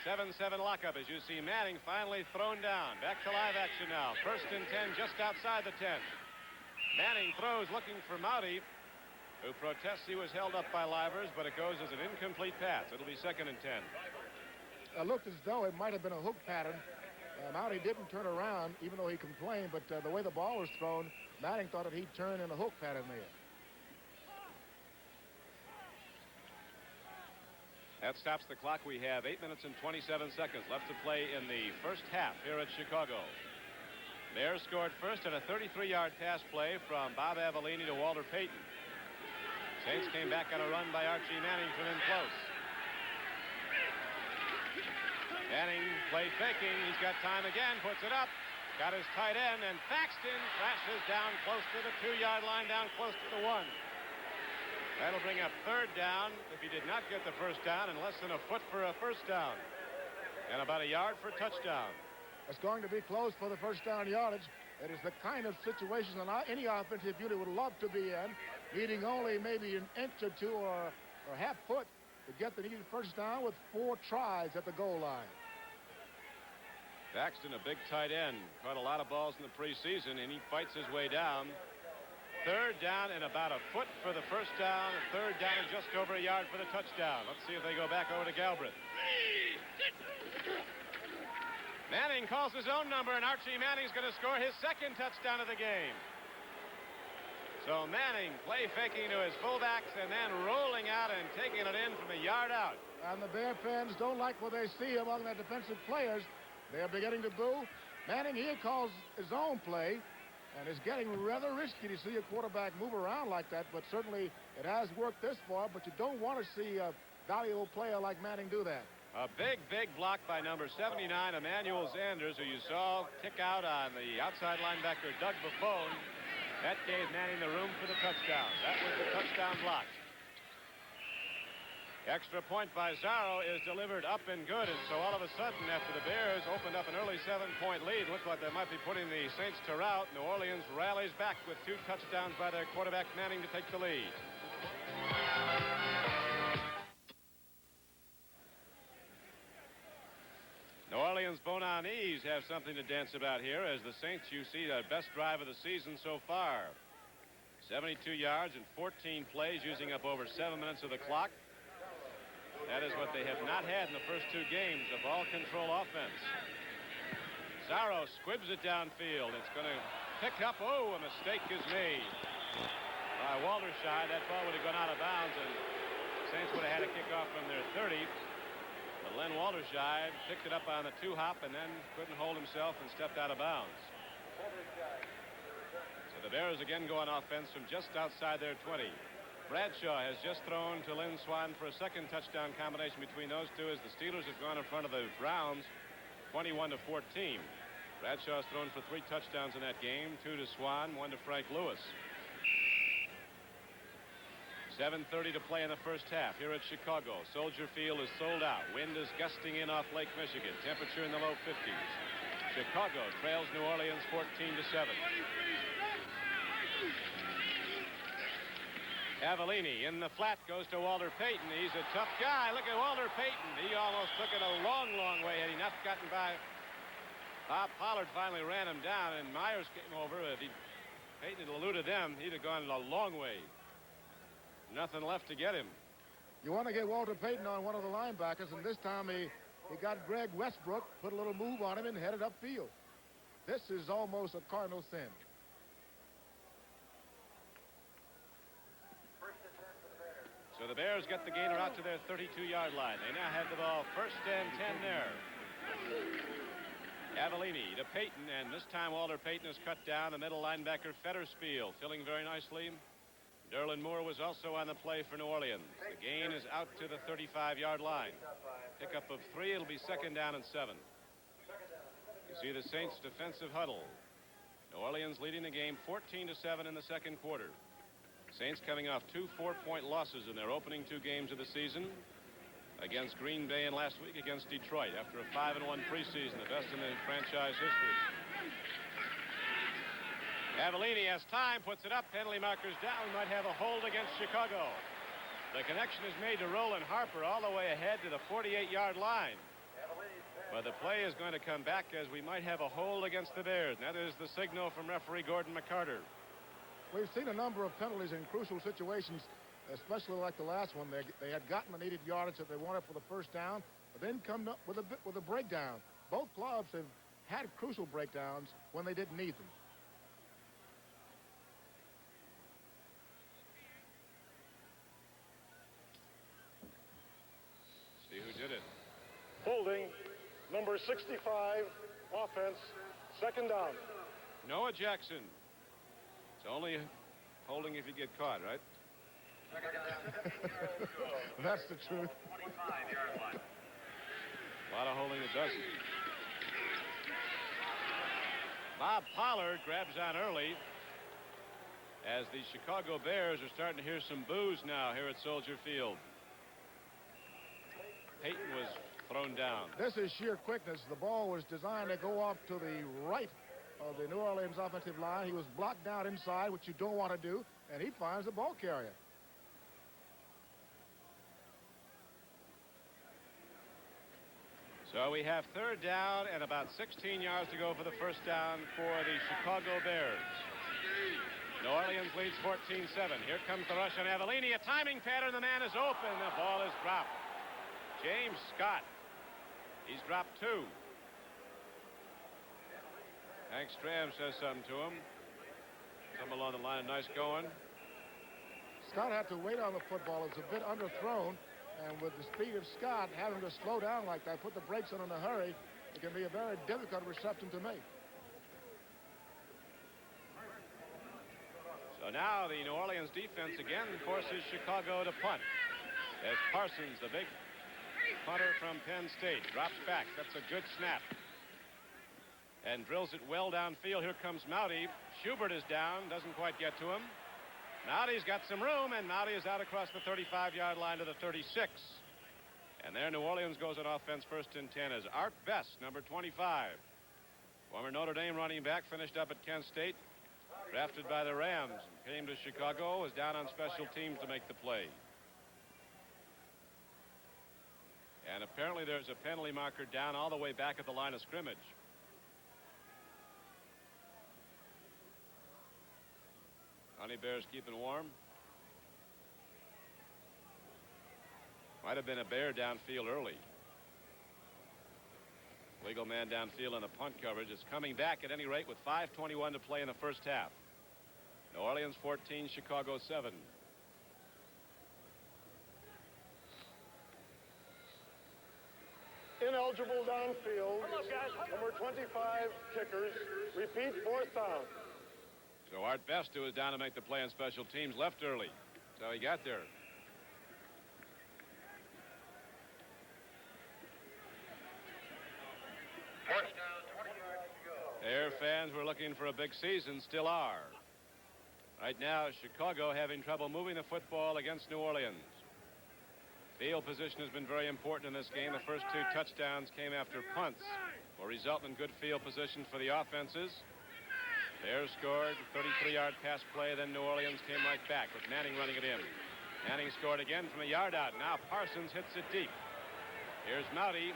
S1: 7-7 lockup as you see Manning finally thrown down. Back to live action now. 1st and 10 just outside the 10. Manning throws looking for Mouty, who protests he was held up by Livers, but it goes as an incomplete pass. It'll be 2nd and 10.
S2: It looked as though it might have been a hook pattern. Mouty didn't turn around, even though he complained, but the way the ball was thrown, Manning thought that he'd turn in a hook pattern there.
S1: That stops the clock. We have 8 minutes and 27 seconds left to play in the first half here at Chicago. Bears scored first on a 33-yard pass play from Bob Avellini to Walter Payton. Saints came back on a run by Archie Manning from in close. Manning play faking. He's got time again. Puts it up. Got his tight end, and Thaxton crashes down close to the 2-yard line, down close to the 1. That'll bring up 3rd down if he did not get the first down, and less than a foot for a first down. And about a yard for a touchdown.
S2: It's going to be close for the first down yardage. It is the kind of situation that any offensive unit would love to be in, needing only maybe an inch or two or half foot to get the needed first down with 4 tries at the goal line.
S1: Thaxton, a big tight end, caught a lot of balls in the preseason, and he fights his way down. 3rd down and about a foot for the first down. 3rd down and just over a yard for the touchdown. Let's see if they go back over to Galbraith. Manning calls his own number, and Archie Manning's going to score his 2nd touchdown of the game. So Manning play faking to his fullbacks and then rolling out and taking it in from a yard out.
S2: And the Bear fans don't like what they see among their defensive players. They're beginning to boo. Manning here calls his own play, and it's getting rather risky to see a quarterback move around like that, but certainly it has worked this far, but you don't want to see a valuable player like Manning do that.
S1: A big block by number 79, Emmanuel Sanders, who you saw kick out on the outside linebacker, Doug Buffone. That gave Manning the room for the touchdown. That was the touchdown block. Extra point by Zarro is delivered up and good, and so all of a sudden, after the Bears opened up an early 7-point lead, looked like they might be putting the Saints to rout. New Orleans rallies back with 2 touchdowns by their quarterback Manning to take the lead. New Orleans Bonanis have something to dance about here as the Saints, you see, their best drive of the season so far. 72 yards and 14 plays, using up over 7 minutes of the clock. That is what they have not had in the first 2 games, a ball control offense. Zarro squibs it downfield. It's going to pick up. Oh, a mistake is made by Walderscheid. That ball would have gone out of bounds, and Saints would have had a kickoff from their 30. But Len Walderscheid picked it up on the 2-hop and then couldn't hold himself and stepped out of bounds. So the Bears again go on offense from just outside their 20. Bradshaw has just thrown to Lynn Swan for a 2nd touchdown combination between those two as the Steelers have gone in front of the Browns 21-14. Bradshaw has thrown for 3 touchdowns in that game, 2 to Swan, 1 to Frank Lewis. 7:30 to play in the first half here at Chicago. Soldier Field is sold out. Wind is gusting in off Lake Michigan. Temperature in the low 50s. Chicago trails New Orleans 14-7. Avellini in the flat goes to Walter Payton. He's a tough guy. Look at Walter Payton. He almost took it a long way had he not gotten by. Bob Pollard finally ran him down, and Myers came over. If Payton had eluded them, he'd have gone a long way. Nothing left to get him.
S2: You want to get Walter Payton on one of the linebackers, and this time he got Greg Westbrook, put a little move on him, and headed upfield. This is almost a cardinal sin.
S1: So the Bears get the gainer out to their 32-yard line. They now have the ball 1st and 10 there. Avellini to Payton, and this time Walter Payton is cut down. The middle linebacker Fetterspiel filling very nicely. Derlin Moore was also on the play for New Orleans. The gain is out to the 35-yard line. Pickup of 3. It'll be second down and 7. You see the Saints defensive huddle. New Orleans leading the game 14-7 in the second quarter. Saints coming off 2 4-point losses in their opening 2 games of the season. Against Green Bay and last week against Detroit after a 5-1 preseason, the best in the franchise history. Avellini has time, puts it up, penalty markers down, might have a hold against Chicago. The connection is made to Roland Harper all the way ahead to the 48-yard line. But the play is going to come back as we might have a hold against the Bears. And that is the signal from referee Gordon McCarter.
S2: We've seen a number of penalties in crucial situations, especially like the last one. They had gotten the needed yardage that they wanted for the first down, but then come up with a breakdown. Both clubs have had crucial breakdowns when they didn't need them.
S1: See who did it.
S3: Holding, number 65, offense, second down.
S1: Noah Jackson. It's only holding if you get caught, right?
S2: That's the truth.
S1: A lot of holding it doesn't. Bob Pollard grabs on early as the Chicago Bears are starting to hear some boos now here at Soldier Field. Payton was thrown down.
S2: This is sheer quickness. The ball was designed to go off to the right of the New Orleans offensive line. He was blocked down inside, which you don't want to do, and he finds the ball carrier.
S1: So we have third down and about 16 yards to go for the first down for the Chicago Bears. New Orleans leads 14-7. Here comes the rush on Avellini. A timing pattern. The man is open. The ball is dropped. James Scott. He's dropped 2. Hank Stram says something to him. Something along the line of nice going.
S2: Scott had to wait on the football. It's a bit underthrown. And with the speed of Scott, having to slow down like that, put the brakes on in a hurry, it can be a very difficult reception to make.
S1: So now the New Orleans defense again forces Chicago to punt. As Parsons, the big punter from Penn State, drops back. That's a good snap. And drills it well downfield. Here comes Mouty. Schubert is down, doesn't quite get to him. Mouty's got some room, and Mouty is out across the 35-yard line to the 36. And there New Orleans goes on offense first and 10 as Art Best, number 25. Former Notre Dame running back, finished up at Kent State, drafted by the Rams, came to Chicago, was down on special teams to make the play. And apparently there's a penalty marker down all the way back at the line of scrimmage. Honey Bears keeping warm. Might have been a bear downfield early. Legal man downfield on the punt coverage. It's coming back at any rate with 5:21 to play in the first half. New Orleans 14, Chicago 7.
S3: Ineligible downfield. Number 25, kickers. Repeat, fourth down.
S1: So Art Best, who was down to make the play on special teams, left early. So he got there. Air fans were looking for a big season, still are. Right now, Chicago having trouble moving the football against New Orleans. Field position has been very important in this game. The first 2 touchdowns came after punts, will result in good field position for the offenses. Bears scored, 33-yard pass play, then New Orleans came right back with Manning running it in. Manning scored again from a yard out. Now Parsons hits it deep. Here's Mouty.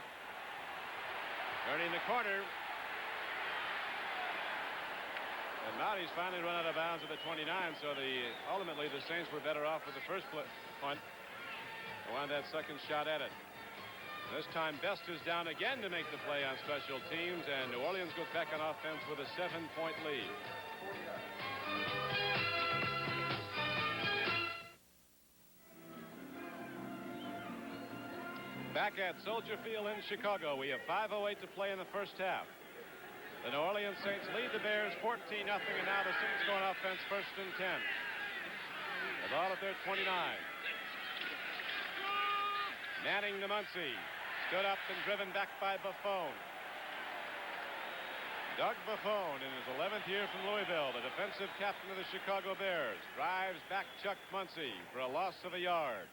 S1: Turning the corner. And Mouty's finally run out of bounds at the 29, so ultimately the Saints were better off with the first punt. They wanted that second shot at it. This time Best is down again to make the play on special teams, and New Orleans goes back on offense with a 7-point lead. Back at Soldier Field in Chicago, we have 5:08 to play in the first half. The New Orleans Saints lead the Bears 14-0, and now the Saints go on offense, 1st and 10. The ball at their 29. Manning to Muncy. Stood up and driven back by Buffon. Doug Buffon, in his 11th year from Louisville, the defensive captain of the Chicago Bears, drives back Chuck Muncy for a loss of a yard.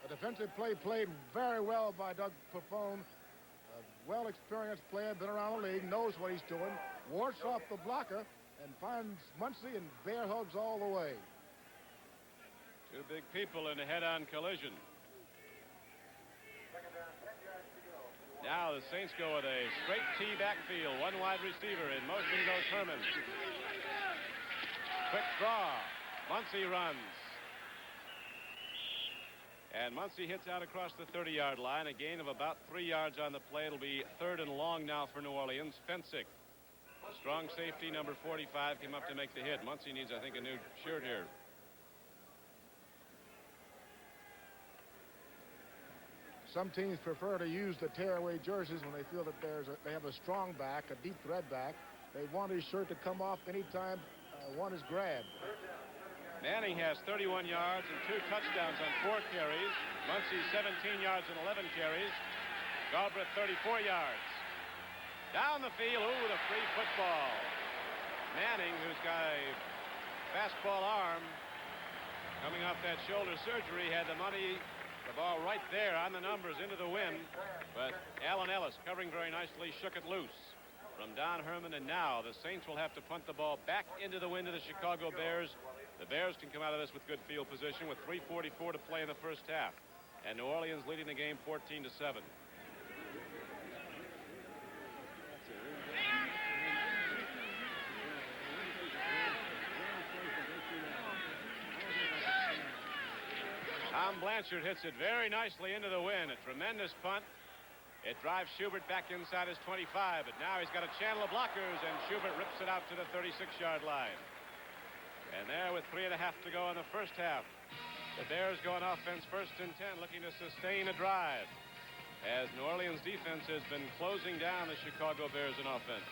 S2: A defensive play played very well by Doug Buffon. A well-experienced player, been around the league, knows what he's doing, wards off the blocker, and finds Muncy and bear hugs all the way.
S1: Two big people in a head-on collision. Now the Saints go with a straight T backfield. One wide receiver. In motion goes Herman. Quick draw. Muncy runs. And Muncy hits out across the 30-yard line. A gain of about 3 yards on the play. It'll be 3rd and long now for New Orleans. Fensick, a strong safety, number 45, came up to make the hit. Muncy needs, I think, a new shirt here.
S2: Some teams prefer to use the tearaway jerseys when they feel that they have a strong back, a deep thread back. They want his shirt to come off anytime one is grabbed.
S1: Manning has 31 yards and 2 touchdowns on 4 carries. Muncy 17 yards and 11 carries. Galbraith 34 yards. Down the field, the free football. Manning, who's got a fastball arm, coming off that shoulder surgery, had the ball right there on the numbers into the wind, but Allen Ellis, covering very nicely, shook it loose from Don Herman, and now the Saints will have to punt the ball back into the wind of the Chicago Bears. The Bears can come out of this with good field position with 3:44 to play in the first half, and New Orleans leading the game 14-7. Tom Blanchard hits it very nicely into the wind. A tremendous punt. It drives Schubert back inside his 25, but now he's got a channel of blockers, and Schubert rips it out to the 36-yard line. And there, with 3.5 to go in the first half, the Bears go on offense, 1st and 10, looking to sustain a drive, as New Orleans defense has been closing down the Chicago Bears in offense.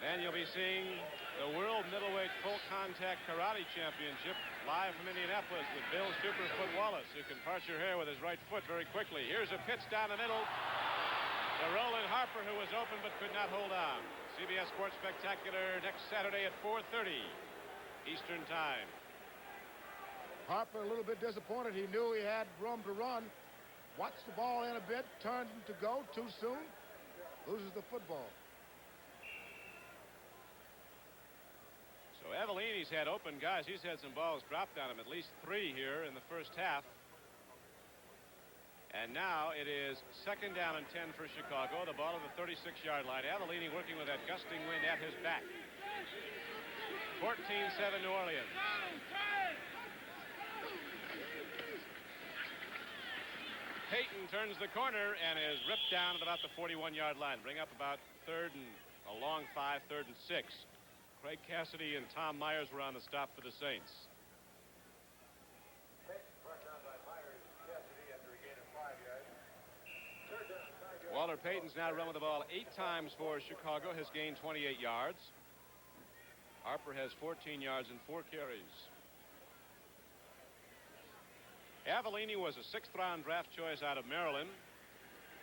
S1: And you'll be seeing the World Middleweight Full Contact Karate Championship live from Indianapolis with Bill Superfoot Wallace, who can part your hair with his right foot very quickly. Here's a pitch down the middle to Roland Harper, who was open but could not hold on. CBS Sports Spectacular next Saturday at 4:30 Eastern Time.
S2: Harper a little bit disappointed. He knew he had room to run. Watched the ball in a bit, turned to go too soon, loses the football.
S1: So Avellini's had open guys. He's had some balls dropped on him, at least 3 here in the first half. And now it is 2nd down and 10 for Chicago. The ball at the 36-yard line. Avellini working with that gusting wind at his back. 14-7 New Orleans. Payton turns the corner and is ripped down at about the 41-yard line. Bring up about 3rd and a long 5, 3rd and 6. Craig Cassidy and Tom Myers were on the stop for the Saints. Walter Payton's now run with the ball 8 times for Chicago, has gained 28 yards. Harper has 14 yards and 4 carries. Avellini was a 6th-round draft choice out of Maryland.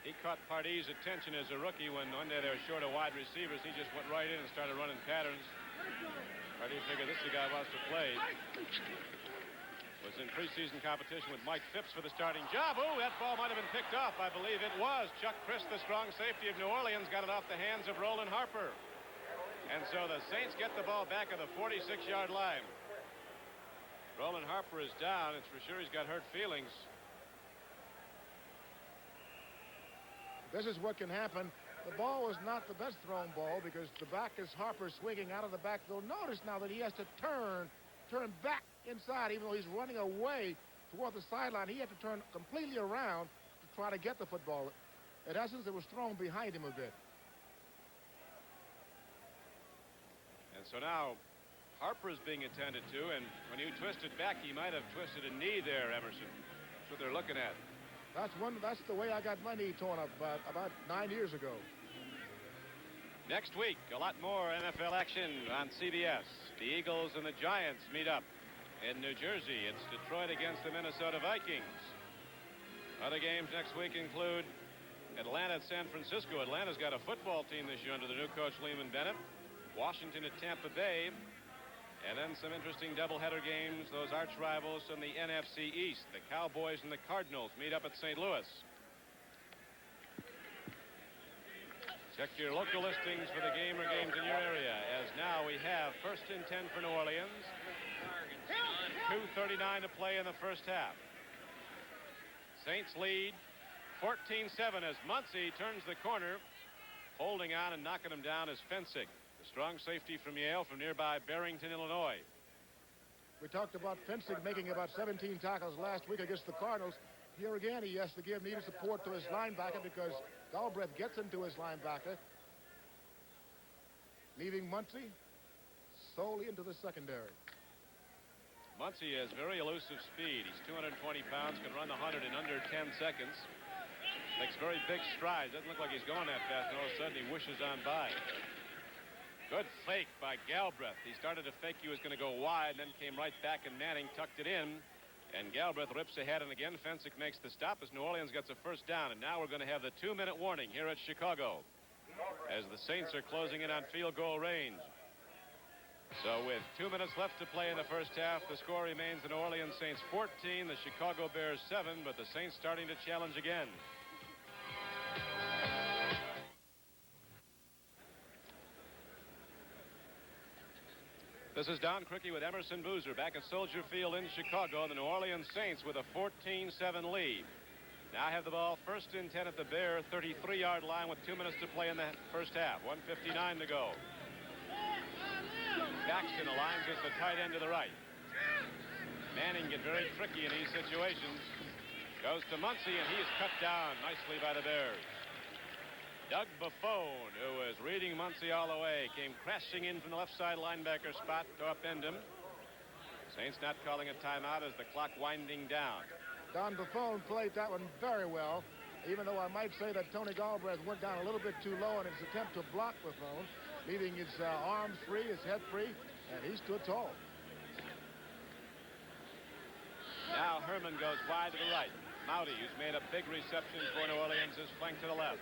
S1: He caught Pardee's attention as a rookie when one day they were short of wide receivers. He just went right in and started running patterns. Pardee figured this is the guy who wants to play. Was in preseason competition with Mike Phipps for the starting job. Oh, that ball might have been picked off. I believe it was. Chuck Chris, the strong safety of New Orleans, got it off the hands of Roland Harper. And so the Saints get the ball back at the 46-yard line. Roland Harper is down. It's for sure he's got hurt feelings.
S2: This is what can happen. The ball was not the best thrown ball because the back is Harper swinging out of the backfield. Notice now that he has to turn back inside, even though he's running away toward the sideline. He had to turn completely around to try to get the football. In essence, it was thrown behind him a bit.
S1: And so now Harper is being attended to, and when you twisted back, he might have twisted a knee there, Emerson. That's what they're looking at.
S2: That's the way I got my knee torn up about 9 years ago.
S1: Next week, a lot more NFL action on CBS. The Eagles and the Giants meet up in New Jersey. It's Detroit against the Minnesota Vikings. Other games next week include Atlanta at San Francisco. Atlanta's got a football team this year under the new coach Lehman Bennett. Washington at Tampa Bay. And then some interesting doubleheader games. Those arch rivals from the NFC East. The Cowboys and the Cardinals meet up at St. Louis. Check your local listings for the game or games in your area, as now we have 1st and 10 for New Orleans. 2:39 to play in the first half. Saints lead 14-7 as Muncie turns the corner. Holding on and knocking him down is Fensick, the strong safety from Yale from nearby Barrington, Illinois.
S2: We talked about Fensick making about 17 tackles last week against the Cardinals. Here again, he has to give needed support to his linebacker because Galbraith gets into his linebacker, leaving Muncie solely into the secondary.
S1: Muncie has very elusive speed. He's 220 pounds, can run the 100 in under 10 seconds. Makes very big strides. Doesn't look like he's going that fast, and all of a sudden he whooshes on by. Good fake by Galbraith. He started to fake he was going to go wide, and then came right back, and Manning tucked it in. And Galbraith rips ahead, and again Fensick makes the stop as New Orleans gets a first down. And now we're going to have the 2-minute warning here at Chicago as the Saints are closing in on field goal range. So with 2 minutes left to play in the first half, the score remains the New Orleans Saints 14, the Chicago Bears 7, but the Saints starting to challenge again. This is Don Criqui with Emerson Boozer back at Soldier Field in Chicago. The New Orleans Saints with a 14-7 lead. Now have the ball 1st and 10 at the Bear 33-yard line with 2 minutes to play in the first half. 1:59 to go. Baxton aligns as the tight end to the right. Manning get very tricky in these situations. Goes to Muncie, and he is cut down nicely by the Bears. Doug Buffone, who was reading Muncie all the way, came crashing in from the left side linebacker spot to upend him. Saints not calling a timeout as the clock winding down.
S2: Don Buffone played that one very well, even though I might say that Tony Galbraith went down a little bit too low in his attempt to block Buffone, leaving his arms free, his head free, and he stood tall.
S1: Now Herman goes wide to the right. Mouty, who's made a big reception for New Orleans, is flanked to the left.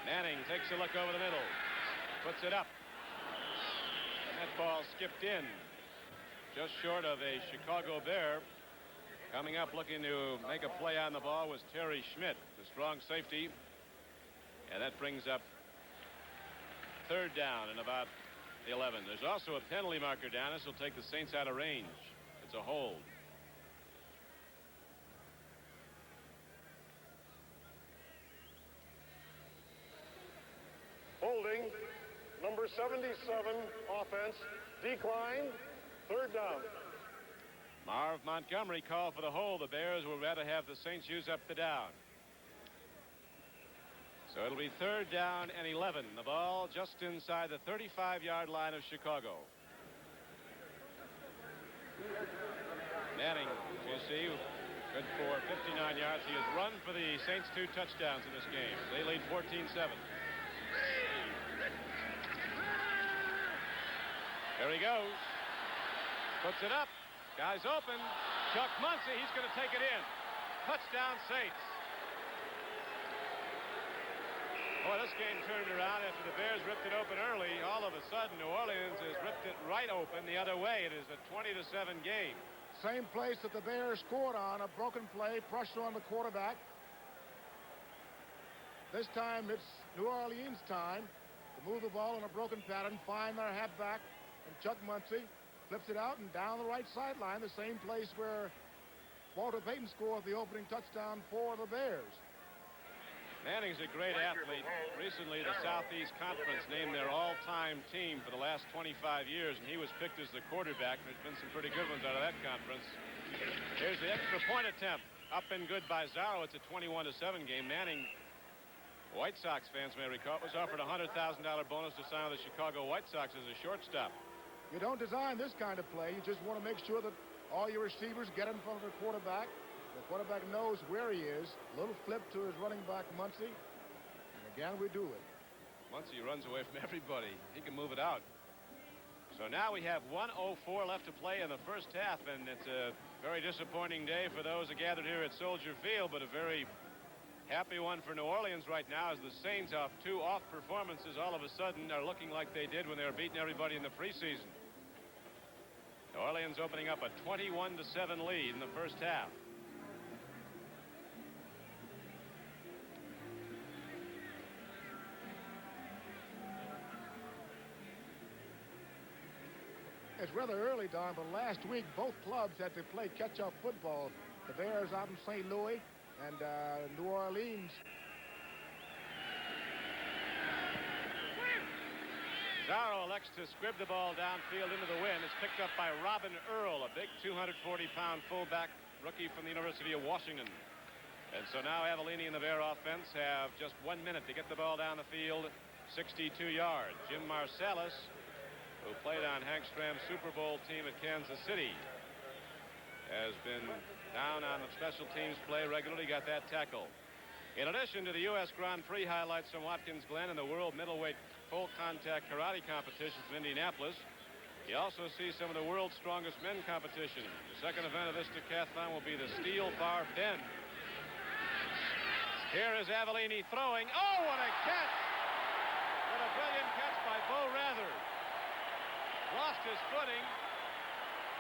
S1: Manning takes a look over the middle, puts it up, and that ball skipped in just short of a Chicago Bear. Coming up looking to make a play on the ball was Terry Schmidt, the strong safety, and that brings up 3rd down and about the 11. There's also a penalty marker down. This will take the Saints out of range. It's a hold.
S3: Holding, number 77, offense, declined, 3rd down.
S1: Marv Montgomery called for the hold. The Bears would rather have the Saints use up the down. So it'll be 3rd down and 11. The ball just inside the 35-yard line of Chicago. Manning, you see, good for 59 yards. He has run for the Saints 2 touchdowns in this game. They lead 14-7. There he goes. Puts it up. Guy's open. Chuck Muncie, he's going to take it in. Touchdown Saints. Boy, this game turned around after the Bears ripped it open early. All of a sudden, New Orleans has ripped it right open the other way. It is a 20-7 game.
S2: Same place that the Bears scored on, a broken play, pressure on the quarterback. This time it's New Orleans time to move the ball in a broken pattern, find their halfback, and Chuck Muncie flips it out and down the right sideline, the same place where Walter Payton scored the opening touchdown for the Bears.
S1: Manning's a great athlete. Recently, the Southeast Conference named their all-time team for the last 25 years, and he was picked as the quarterback. There's been some pretty good ones out of that conference. Here's the extra point attempt. Up and good by Zarro. It's a 21-7 game. Manning, White Sox fans may recall, was offered a $100,000 bonus to sign with the Chicago White Sox as a shortstop.
S2: You don't design this kind of play. You just want to make sure that all your receivers get in front of the quarterback. The quarterback knows where he is. A little flip to his running back, Muncie. And again, we do it.
S1: Muncie runs away from everybody. He can move it out. So now we have 1:04 left to play in the first half, and it's a very disappointing day for those that gathered here at Soldier Field, but a very happy one for New Orleans right now as the Saints, off 2 off performances, all of a sudden are looking like they did when they were beating everybody in the preseason. New Orleans opening up a 21-7 lead in the first half.
S2: It's rather early, Don, but last week both clubs had to play catch-up football. The Bears out in St. Louis and New Orleans.
S1: Zarro elects to squib the ball downfield into the wind. It's picked up by Robin Earl, a big 240-pound fullback rookie from the University of Washington. And so now Avellini and the Bear offense have just 1 minute to get the ball down the field, 62 yards. Jim Marsalis, who played on Hank Stram's Super Bowl team at Kansas City, has been down on the special teams play regularly, got that tackle. In addition to the U.S. Grand Prix highlights from Watkins Glen and the World Middleweight Full Contact Karate competitions in Indianapolis, you also see some of the world's strongest men competition. The second event of this decathlon will be the Steel Bar Bend. Here is Avellini throwing. Oh, what a catch! What a brilliant catch by Bo Rather. Lost his footing.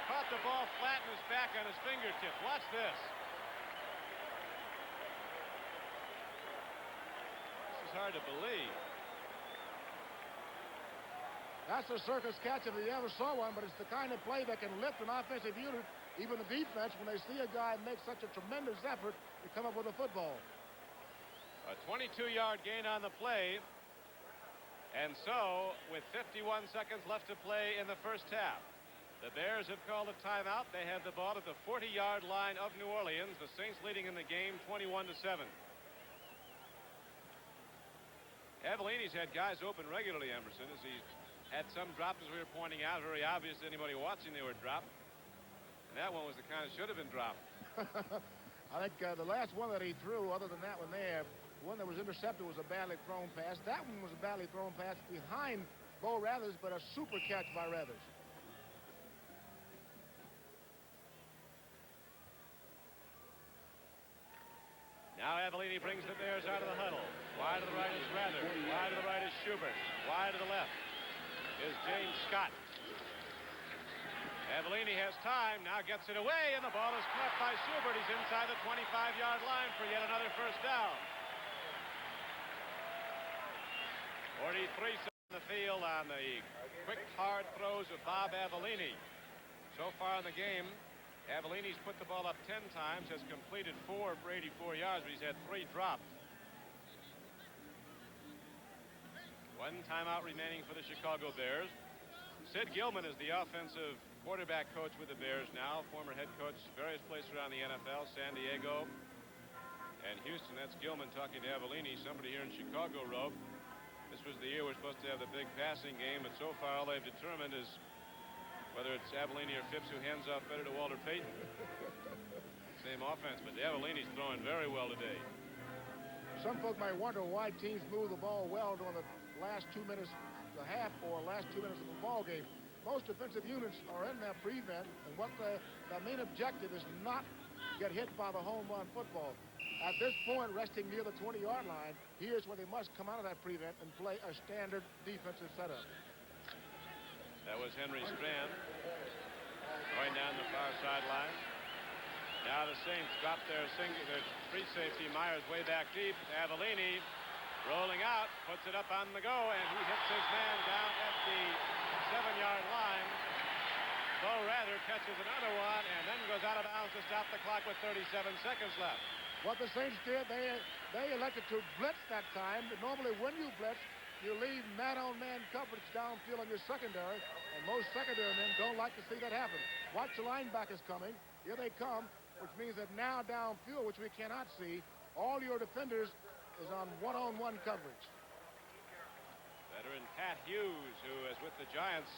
S1: Caught the ball flat in his back on his fingertips. Watch this. This is hard to believe.
S2: That's a circus catch if you ever saw one, but it's the kind of play that can lift an offensive unit, even the defense, when they see a guy make such a tremendous effort to come up with a football.
S1: A 22-yard gain on the play. And so, with 51 seconds left to play in the first half, the Bears have called a timeout. They have the ball at the 40-yard line of New Orleans. The Saints leading in the game 21-7. Avellini's had guys open regularly, Emerson, as he's had some drops, as we were pointing out. Very obvious to anybody watching they were dropped. And that one was the kind that should have been dropped.
S2: I think the last one that he threw, other than that one there, one that was intercepted was a badly thrown pass. That one was a badly thrown pass behind Bo Rathers, but a super catch by Rathers.
S1: Now Avellini brings the Bears out of the huddle. Wide to the right is Rather. Wide to the right is Schubert. Wide to the left is James Scott. Avellini has time, now gets it away, and the ball is caught by Schubert. He's inside the 25-yard line for yet another first down. 43 on the field on the quick, hard throws of Bob Avellini. So far in the game, Avellini's put the ball up 10 times, has completed 4 for 84 yards, but he's had 3 dropped. 1 timeout remaining for the Chicago Bears. Sid Gilman is the offensive quarterback coach with the Bears now, former head coach various places around the NFL, San Diego and Houston. That's Gilman talking to Avellini. Somebody here in Chicago wrote, this was the year we're supposed to have the big passing game, but so far all they've determined is whether it's Avellini or Phipps who hands off better to Walter Payton. Same offense, but Avellini's throwing very well today.
S2: Some folk might wonder why teams move the ball well during the last 2 minutes, the half or last 2 minutes of the ball game. Most defensive units are in that prevent, and what their main objective is not get hit by the home run football. At this point, resting near the 20-yard line, here's where they must come out of that prevent and play a standard defensive setup.
S1: That was Henry Strand going down the far sideline. Now the Saints drop their free safety. Myers way back deep. Avellini rolling out, puts it up on the go, and he hits his man down at the 7-yard line. Bo Rather catches another one and then goes out of bounds to stop the clock with 37 seconds left.
S2: What the Saints did, they elected to blitz that time. Normally when you blitz, you leave man-on-man coverage downfield on your secondary, and most secondary men don't like to see that happen. Watch the linebackers coming. Here they come, which means that now downfield, which we cannot see, all your defenders is on one-on-one coverage.
S1: Veteran Pat Hughes, who is with the Giants,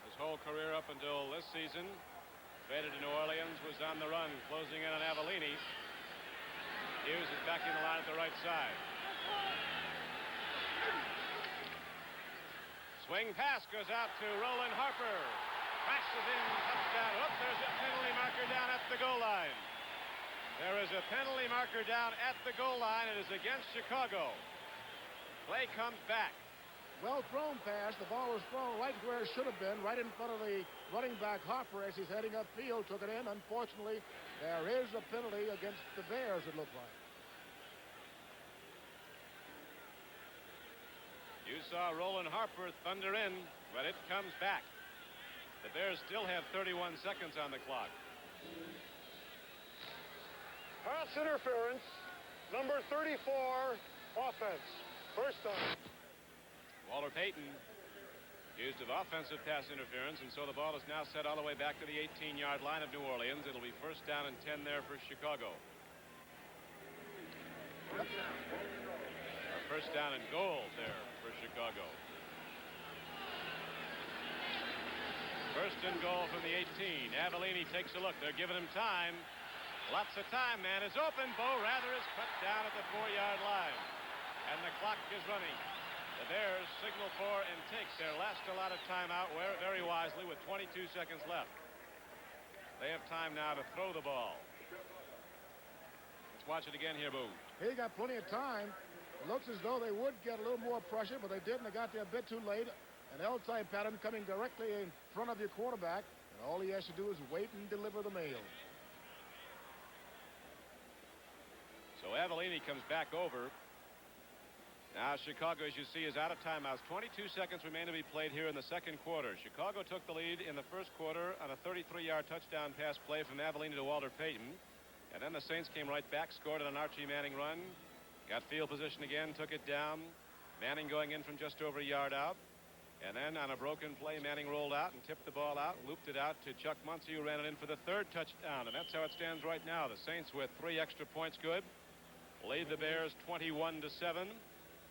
S1: was whole career up until this season. Traded to New Orleans, was on the run, closing in on Avellini. Hughes is back in the line at the right side. Swing pass goes out to Roland Harper. Crashes in, touchdown. Oops, there's a penalty marker down at the goal line. There is a penalty marker down at the goal line. It is against Chicago. Play comes back.
S2: Well thrown pass. The ball was thrown right where it should have been, right in front of the running back Harper as he's heading upfield. Took it in. Unfortunately, there is a penalty against the Bears, it looked like.
S1: You saw Roland Harper thunder in, but it comes back. The Bears still have 31 seconds on the clock.
S3: Pass interference, number 34, offense. First down.
S1: Walter Payton used of offensive pass interference, and so the ball is now set all the way back to the 18-yard line of New Orleans. It'll be first down and 10 there for Chicago. First down and goal there for Chicago. First and goal from the 18. Avellini takes a look. They're giving him time. Lots of time. Man is open. Bo Rather is cut down at the 4-yard line. And the clock is running. The Bears signal for and take their last allotted timeout very wisely with 22 seconds left. They have time now to throw the ball. Let's watch it again here, Boo.
S2: He got plenty of time. It looks as though they would get a little more pressure, but they didn't. They got there a bit too late. An L-type pattern coming directly in front of your quarterback. And all he has to do is wait and deliver the mail.
S1: So Avellini comes back over. Now Chicago, as you see, is out of timeouts. 22 seconds remain to be played here in the second quarter. Chicago took the lead in the first quarter on a 33-yard touchdown pass play from Avellini to Walter Payton. And then the Saints came right back, scored on an Archie Manning run. Got field position again, took it down. Manning going in from just over a yard out. And then on a broken play, Manning rolled out and tipped the ball out, looped it out to Chuck Muncie, who ran it in for the third touchdown. And that's how it stands right now. The Saints with 3 extra points good. Lead the Bears 21-7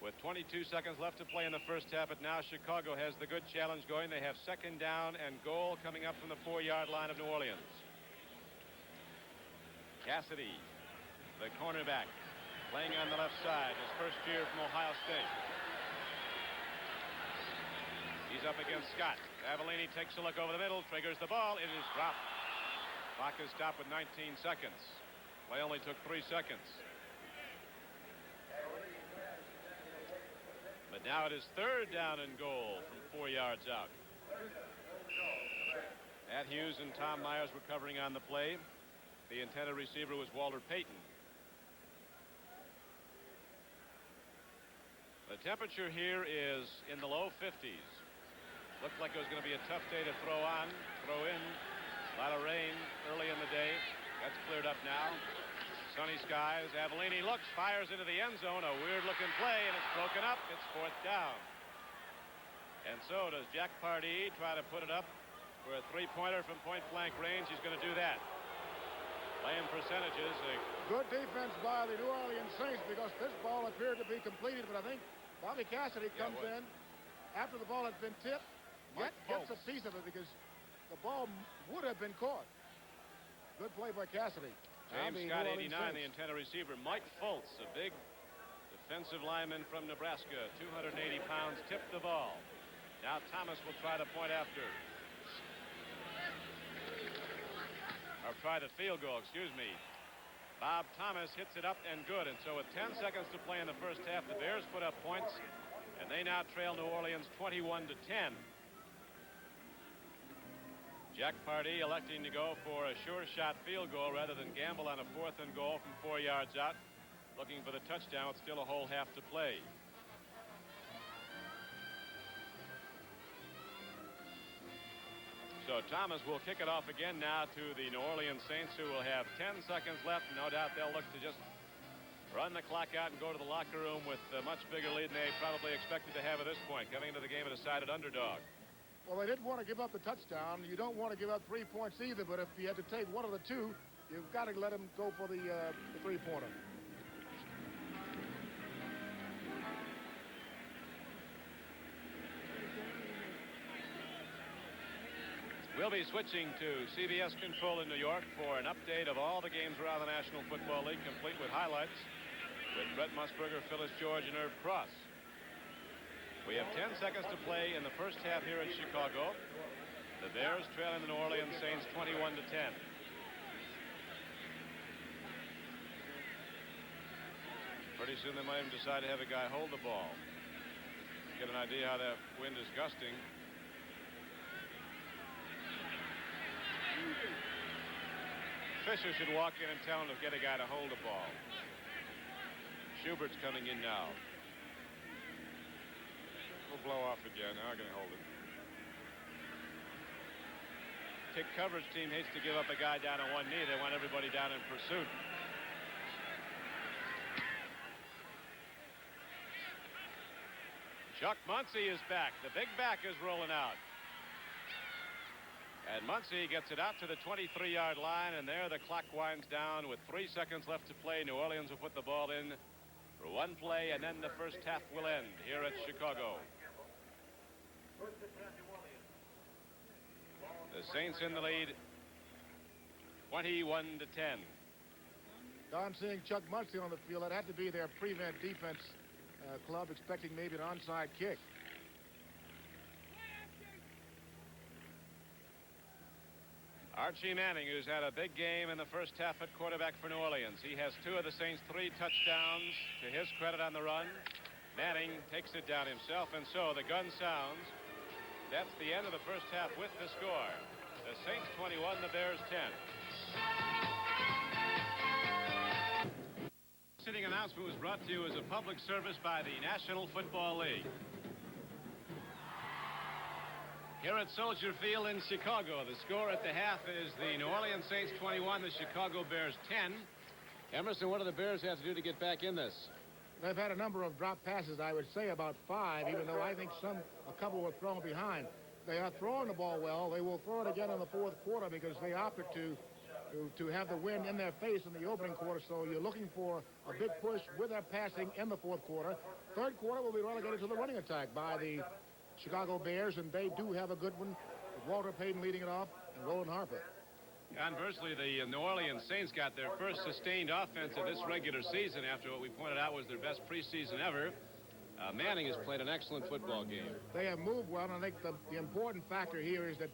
S1: with 22 seconds left to play in the first half. But now Chicago has the good challenge going. They have second down and goal coming up from the 4-yard line of New Orleans. Cassidy, the cornerback, playing on the left side, his first year from Ohio State. He's up against Scott. Avellini takes a look over the middle, triggers the ball. It is dropped. Clock is stopped with 19 seconds. Play only took 3 seconds. But now it is third down and goal from 4 yards out. Matt Hughes and Tom Myers were covering on the play. The intended receiver was Walter Payton. The temperature here is in the low 50s. Looked like it was going to be a tough day to throw in. A lot of rain early in the day. That's cleared up now. Sunny skies. Avellini looks, fires into the end zone. A weird-looking play, and it's broken up. It's fourth down. And so does Jack Pardee try to put it up for a three-pointer from point-blank range. He's going to do that. Playing percentages.
S2: Good defense by the New Orleans Saints because this ball appeared to be completed, but I think Bobby Cassidy comes in after the ball had been tipped. Gets a piece of it because the ball would have been caught. Good play by Cassidy.
S1: James Scott, 89, the intended receiver. Mike Fultz, a big defensive lineman from Nebraska, 280 pounds, tipped the ball. Now Thomas will try the point after. Or try the field goal, excuse me. Bob Thomas hits it up and good. And so with 10 seconds to play in the first half, the Bears put up points, and they now trail New Orleans 21-10. Jack Pardee electing to go for a sure shot field goal rather than gamble on a fourth and goal from 4 yards out. Looking for the touchdown. It's still a whole half to play. So Thomas will kick it off again now to the New Orleans Saints, who will have 10 seconds left. No doubt they'll look to just run the clock out and go to the locker room with a much bigger lead than they probably expected to have at this point, coming into the game a decided underdog.
S2: Well, they didn't want to give up the touchdown. You don't want to give up 3 points either, but if you had to take one of the two, you've got to let them go for the three-pointer.
S1: We'll be switching to CBS Control in New York for an update of all the games around the National Football League, complete with highlights with Brett Musburger, Phyllis George, and Herb Cross. We have 10 seconds to play in the first half here at Chicago. The Bears trailing the New Orleans Saints 21-10. Pretty soon they might even decide to have a guy hold the ball. Get an idea how that wind is gusting. Fisher should walk in and tell him to get a guy to hold the ball. Schubert's coming in now. We'll blow off again. Now we're going to hold it. Kick coverage team hates to give up a guy down on one knee. They want everybody down in pursuit. Chuck Muncy is back. The big back is rolling out. And Muncy gets it out to the 23-yard line, and there the clock winds down with 3 seconds left to play. New Orleans will put the ball in for one play, and then the first half will end here at Chicago. The Saints in the lead, 21-10.
S2: Don, seeing Chuck Muncy on the field, it had to be their prevent defense club, expecting maybe an onside kick.
S1: Archie Manning, who's had a big game in the first half at quarterback for New Orleans. He has 2 of the Saints' 3 touchdowns to his credit on the run. Manning takes it down himself, and so the gun sounds. That's the end of the first half with the score. The Saints 21, the Bears 10. Sitting announcement was brought to you as a public service by the National Football League. Here at Soldier Field in Chicago, the score at the half is the New Orleans Saints 21, the Chicago Bears 10. Emerson, what do the Bears have to do to get back in this?
S2: They've had a number of drop passes, I would say about 5, even though I think a couple were thrown behind. They are throwing the ball well. They will throw it again in the fourth quarter because they opted to have the wind in their face in the opening quarter. So you're looking for a big push with their passing in the fourth quarter. Third quarter will be relegated to the running attack by the Chicago Bears, and they do have a good one with Walter Payton leading it off and Roland Harper.
S1: Conversely, the New Orleans Saints got their first sustained offense of this regular season after what we pointed out was their best preseason ever. Manning has played an excellent football game.
S2: They have moved well, and I think the important factor here is that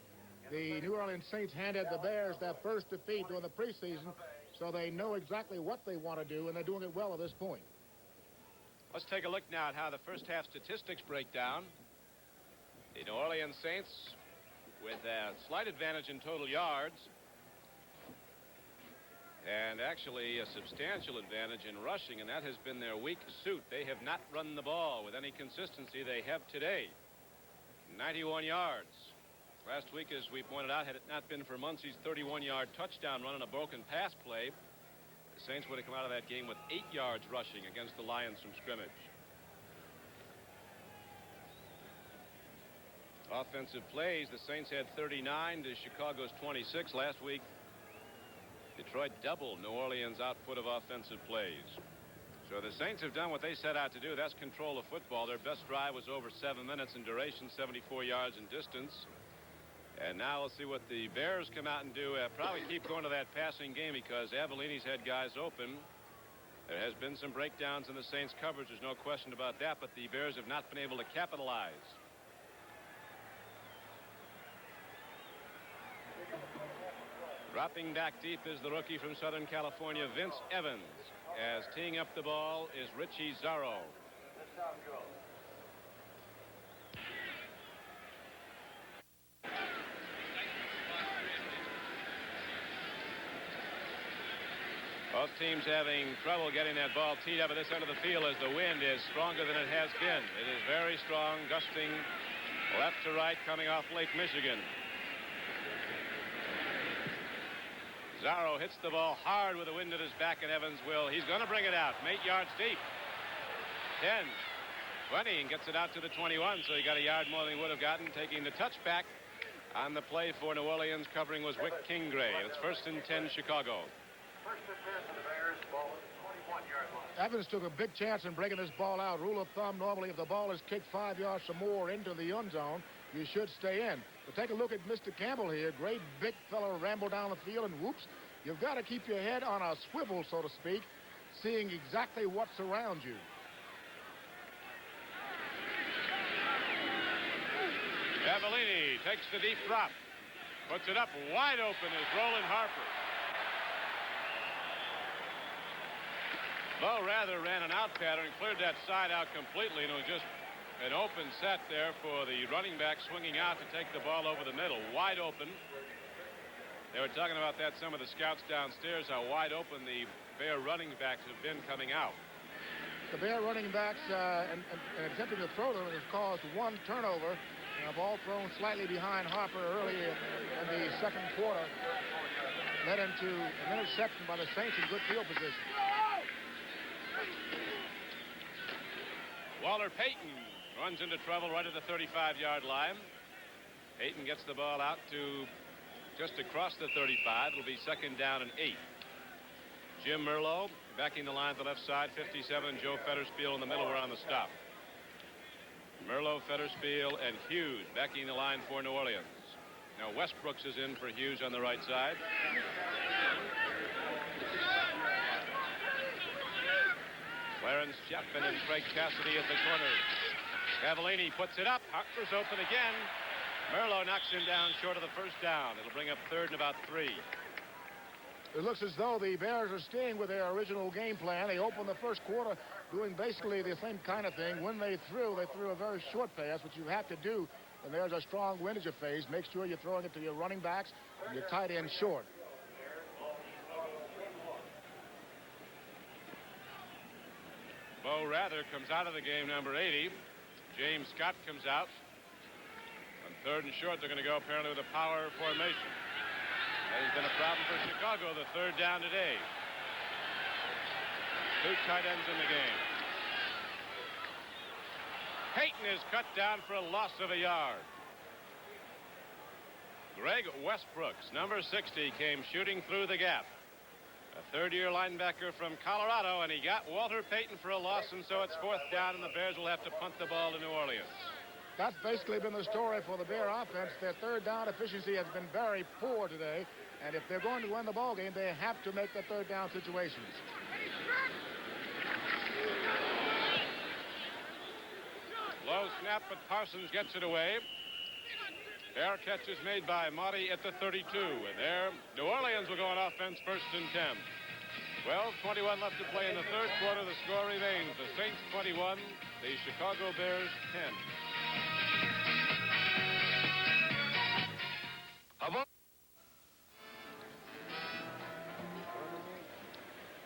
S2: the New Orleans Saints handed the Bears their first defeat during the preseason, so they know exactly what they want to do, and they're doing it well at this point.
S1: Let's take a look now at how the first half statistics break down. The New Orleans Saints with a slight advantage in total yards, and actually a substantial advantage in rushing, and that has been their weak suit. They have not run the ball with any consistency. They have today 91 yards. Last week, as we pointed out, had it not been for Muncy's 31-yard touchdown run and a broken pass play, the Saints would have come out of that game with 8 yards rushing against the Lions from scrimmage. Offensive plays, the Saints had 39 to Chicago's 26 last week. Detroit doubled New Orleans' output of offensive plays. So the Saints have done what they set out to do. That's control of football. Their best drive was over 7 minutes in duration, 74 yards in distance. And now we'll see what the Bears come out and do. Probably keep going to that passing game because Avellini's had guys open. There has been some breakdowns in the Saints' coverage. There's no question about that, but the Bears have not been able to capitalize. Dropping back deep is the rookie from Southern California, Vince Evans, as teeing up the ball is Richie Zarro. Both teams having trouble getting that ball teed up at this end of the field as the wind is stronger than it has been. It is very strong, gusting left to right, coming off Lake Michigan. Zarro hits the ball hard with the wind at his back, and Evans he's going to bring it out from 8 yards deep. 10, 20, and gets it out to the 21, so he got a yard more than he would have gotten. Taking the touchback on the play for New Orleans, covering was Wick Kingray. It's 1st and 10, Chicago.
S3: 1st and 10 for the Bears, ball at the 21-yard line.
S2: Evans took a big chance in breaking this ball out. Rule of thumb, normally if the ball is kicked 5 yards or more into the end zone, you should stay in. But take a look at Mr. Campbell here. Great big fellow ramble down the field, and whoops, you've got to keep your head on a swivel, so to speak, seeing exactly what's around you.
S1: Cavallini takes the deep drop. Puts it up wide open is Roland Harper. Bo rather ran an out pattern, cleared that side out completely, and it was just an open set there for the running back swinging out to take the ball over the middle. Wide open. They were talking about that, some of the scouts downstairs, how wide open the Bear running backs have been coming out.
S2: The Bear running backs and attempting to throw them has caused one turnover. A ball thrown slightly behind Harper early in the second quarter led into an interception by the Saints in good field position.
S1: Walter Payton runs into trouble right at the 35-yard line. Payton gets the ball out to just across the 35. It'll be second down and 8. Jim Merlo backing the line to the left side. 57, Joe Fetterspiel in the middle. We're on the stop. Merlo, Fetterspiel, and Hughes backing the line for New Orleans. Now Westbrooks is in for Hughes on the right side. Clarence Chapman and Craig Cassidy at the corners. Cavallini puts it up. Harper's open again. Merlo knocks him down short of the first down. It'll bring up third and about 3.
S2: It looks as though the Bears are staying with their original game plan. They opened the first quarter doing basically the same kind of thing. When they threw a very short pass, which you have to do when there's a strong wind in your face. Make sure you're throwing it to your running backs and your tight end short.
S1: Bo Rather comes out of the game, number 80. James Scott comes out. On third and short, they're going to go apparently with a power formation. That has been a problem for Chicago, the third down today. 2 tight ends in the game. Payton is cut down for a loss of a yard. Greg Westbrooks, number 60, came shooting through the gap. A third-year linebacker from Colorado, and he got Walter Payton for a loss, and so it's fourth down, and the Bears will have to punt the ball to New Orleans.
S2: That's basically been the story for the Bear offense. Their third down efficiency has been very poor today, and if they're going to win the ball game, they have to make the third down situations.
S1: Low snap, but Parsons gets it away. Fair catch is made by Marty at the 32, and there New Orleans will go on offense, first and 10. 12:21 left to play in the third quarter. The score remains the Saints 21, the Chicago Bears 10.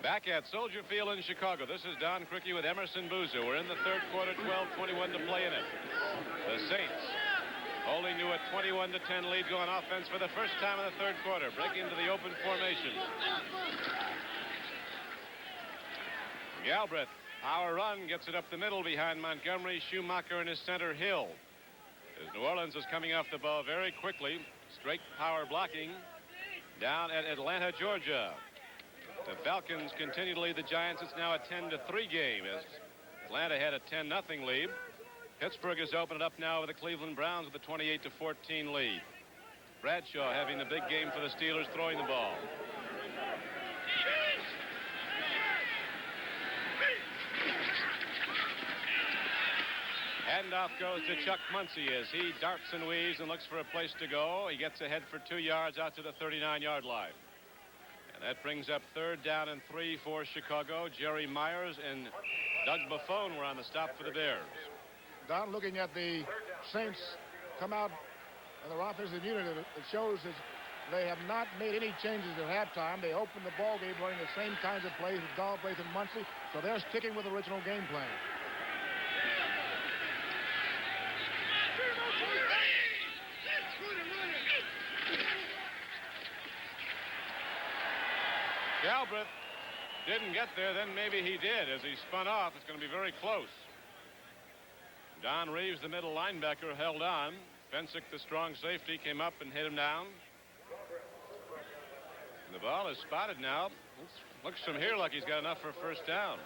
S1: Back at Soldier Field in Chicago, this is Don Criqui with Emerson Boozer. We're in the third quarter, 12:21 to play in it. The Saints holding to a 21-10 lead, going offense for the first time in the third quarter, breaking into the open formation. Galbraith, power run, gets it up the middle behind Montgomery, Schumacher, and his center Hill. As New Orleans is coming off the ball very quickly, straight power blocking down at Atlanta, Georgia. The Falcons continue to lead the Giants. It's now a 10-3 game as Atlanta had a 10-0 lead. Pittsburgh has opened it up now with the Cleveland Browns with a 28-14 lead. Bradshaw having the big game for the Steelers, throwing the ball. Handoff goes to Chuck Muncie as he darts and weaves and looks for a place to go. He gets ahead for 2 yards out to the 39-yard line. And that brings up third down and 3 for Chicago. Jerry Myers and Doug Buffone were on the stop for the Bears.
S2: Don, looking at the Saints come out of their offensive unit, it shows that they have not made any changes at halftime. They opened the ball game running the same kinds of plays with Galbraith and Muncie, so they're sticking with the original game plan.
S1: Galbraith didn't get there, then maybe he did. As he spun off, it's going to be very close. Don Reeves, the middle linebacker, held on. Fensick, the strong safety, came up and hit him down. And the ball is spotted now. Looks from here like he's got enough for first down.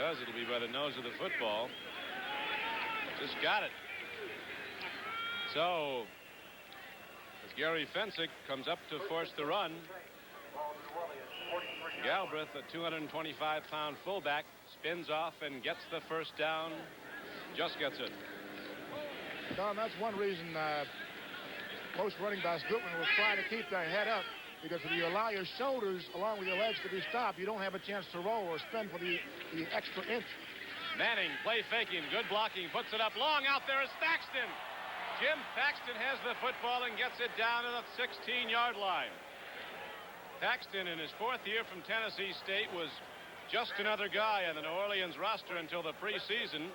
S1: does, it'll be by the nose of the football. Just got it. So, as Gary Fensick comes up to force the run, Galbraith, a 225-pound fullback, spins off and gets the first down. Just gets it.
S2: Don, that's one reason most running backs will try to keep their head up, because if you allow your shoulders along with your legs to be stopped, you don't have a chance to roll or spin for the extra inch.
S1: Manning, play faking, good blocking, puts it up long. Out there is Thaxton. Jim Thaxton has the football and gets it down to the 16-yard line. Thaxton, in his 4th year from Tennessee State, was just another guy on the New Orleans roster until the preseason,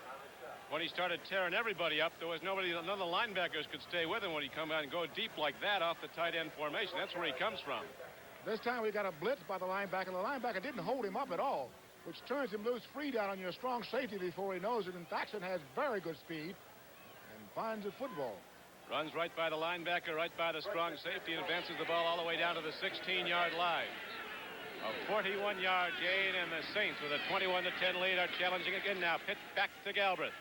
S1: when he started tearing everybody up. There was none of the linebackers could stay with him when he come out and go deep like that off the tight end formation. That's where he comes from.
S2: This time we got a blitz by the linebacker. The linebacker didn't hold him up at all, which turns him loose free down on your strong safety before he knows it. And Thaxton has very good speed and finds the football.
S1: Runs right by the linebacker, right by the strong safety, and advances the ball all the way down to the 16-yard line. A 41-yard gain, and the Saints, with a 21-10 lead, are challenging again now. Pitch back to Galbraith.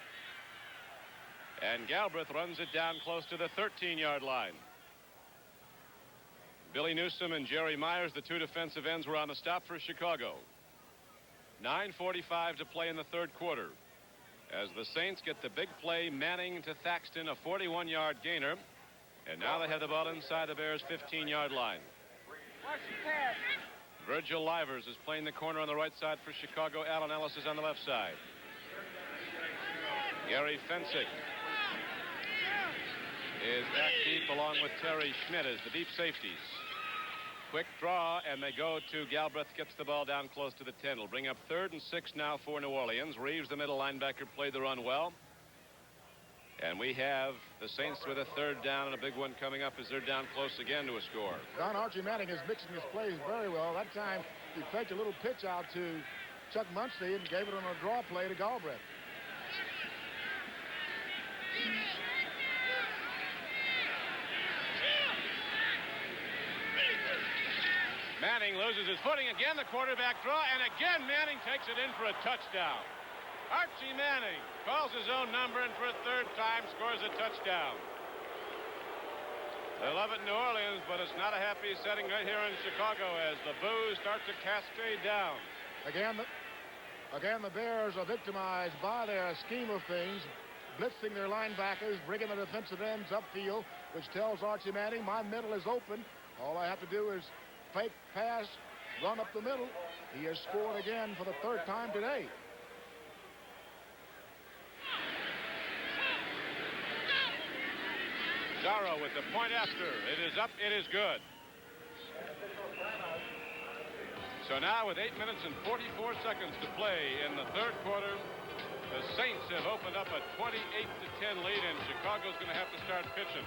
S1: And Galbraith runs it down close to the 13-yard line. Billy Newsome and Jerry Myers, the 2 defensive ends, were on the stop for Chicago. 9:45 to play in the 3rd quarter. As the Saints get the big play, Manning to Thaxton, a 41-yard gainer. And now they have the ball inside the Bears' 15-yard line. Virgil Livers is playing the corner on the right side for Chicago. Alan Ellis is on the left side. Gary Fensick is back deep along with Terry Schmidt as the deep safeties. Quick draw, and they go to Galbraith, gets the ball down close to the 10. It'll bring up 3rd and 6 now for New Orleans. Reeves, the middle linebacker, played the run well. And we have the Saints with a 3rd down, and a big one coming up as they're down close again to a score.
S2: Don, Archie Manning is mixing his plays very well. That time he faked a little pitch out to Chuck Muncie and gave it on a draw play to Galbraith.
S1: Manning loses his footing again, the quarterback draw, and again Manning takes it in for a touchdown. Archie Manning calls his own number and for a 3rd time scores a touchdown. They love it in New Orleans, but it's not a happy setting right here in Chicago as the boos start to cascade down.
S2: Again, the Bears are victimized by their scheme of things, blitzing their linebackers, bringing the defensive ends upfield, which tells Archie Manning, my middle is open. All I have to do is fake pass, run up the middle. He has scored again for the 3rd time today.
S1: Zarro with the point after. It is up. It is good. So now with 8 minutes and 44 seconds to play in the 3rd quarter, the Saints have opened up a 28-10 lead, and Chicago's going to have to start pitching.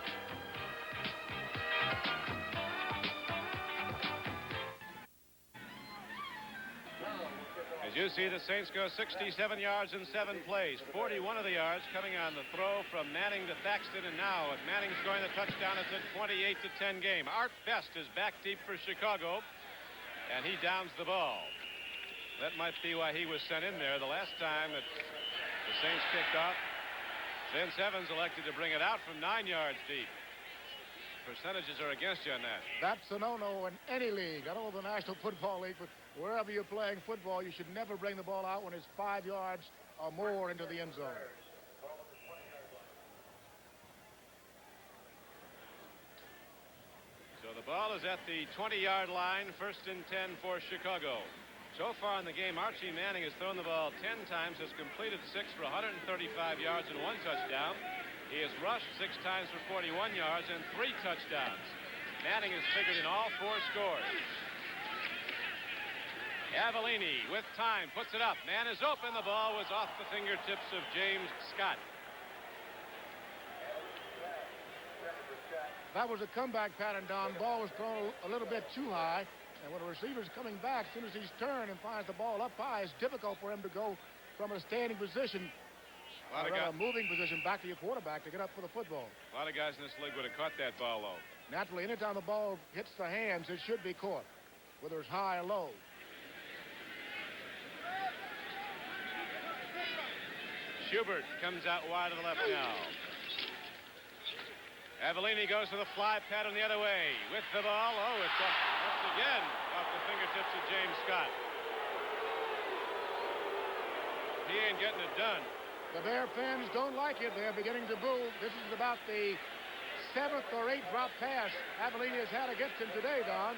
S1: As you see, the Saints go 67 yards in 7 plays. 41 of the yards coming on the throw from Manning to Thaxton, and now if Manning's going to touchdown, it's a 28-10 game. Art Best is back deep for Chicago, and he downs the ball. That might be why he was sent in there the last time that the Saints kicked off. Vince Evans elected to bring it out from 9 yards deep. Percentages are against you on that.
S2: That's a no-no in any league. I don't know the National Football League, but wherever you're playing football, you should never bring the ball out when it's 5 yards or more into the end zone.
S1: So the ball is at the 20-yard line, 1st and 10 for Chicago. So far in the game, Archie Manning has thrown the ball 10 times, has completed 6 for 135 yards and 1 touchdown. He has rushed 6 times for 41 yards and 3 touchdowns. Manning has figured in all 4 scores. Avellini with time puts it up. Man is open. The ball was off the fingertips of James Scott.
S2: That was a comeback pattern, Don. Ball was thrown a little bit too high, and when a receiver's coming back, as soon as he's turned and finds the ball up high, it's difficult for him to go from a standing position, or a moving position, back to your quarterback to get up for the football.
S1: A lot of guys in this league would have caught that ball low.
S2: Naturally, anytime the ball hits the hands, it should be caught, whether it's high or low.
S1: Schubert comes out wide to the left now. Avellini goes to the fly pattern the other way with the ball. Oh, it's once again off the fingertips of James Scott. He ain't getting it done.
S2: The Bear fans don't like it. They're beginning to boo. This is about the 7th or 8th drop pass Avellini has had against him today, Don.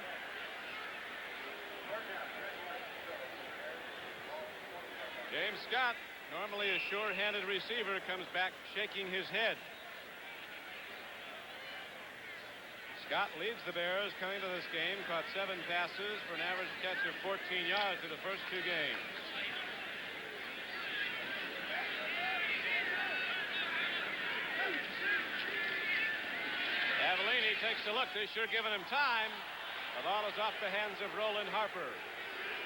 S1: James Scott, normally a sure-handed receiver, comes back shaking his head. Scott leads the Bears coming to this game, caught 7 passes for an average catch of 14 yards in the first 2 games. Avellini takes a look. They're sure giving him time. The ball is off the hands of Roland Harper.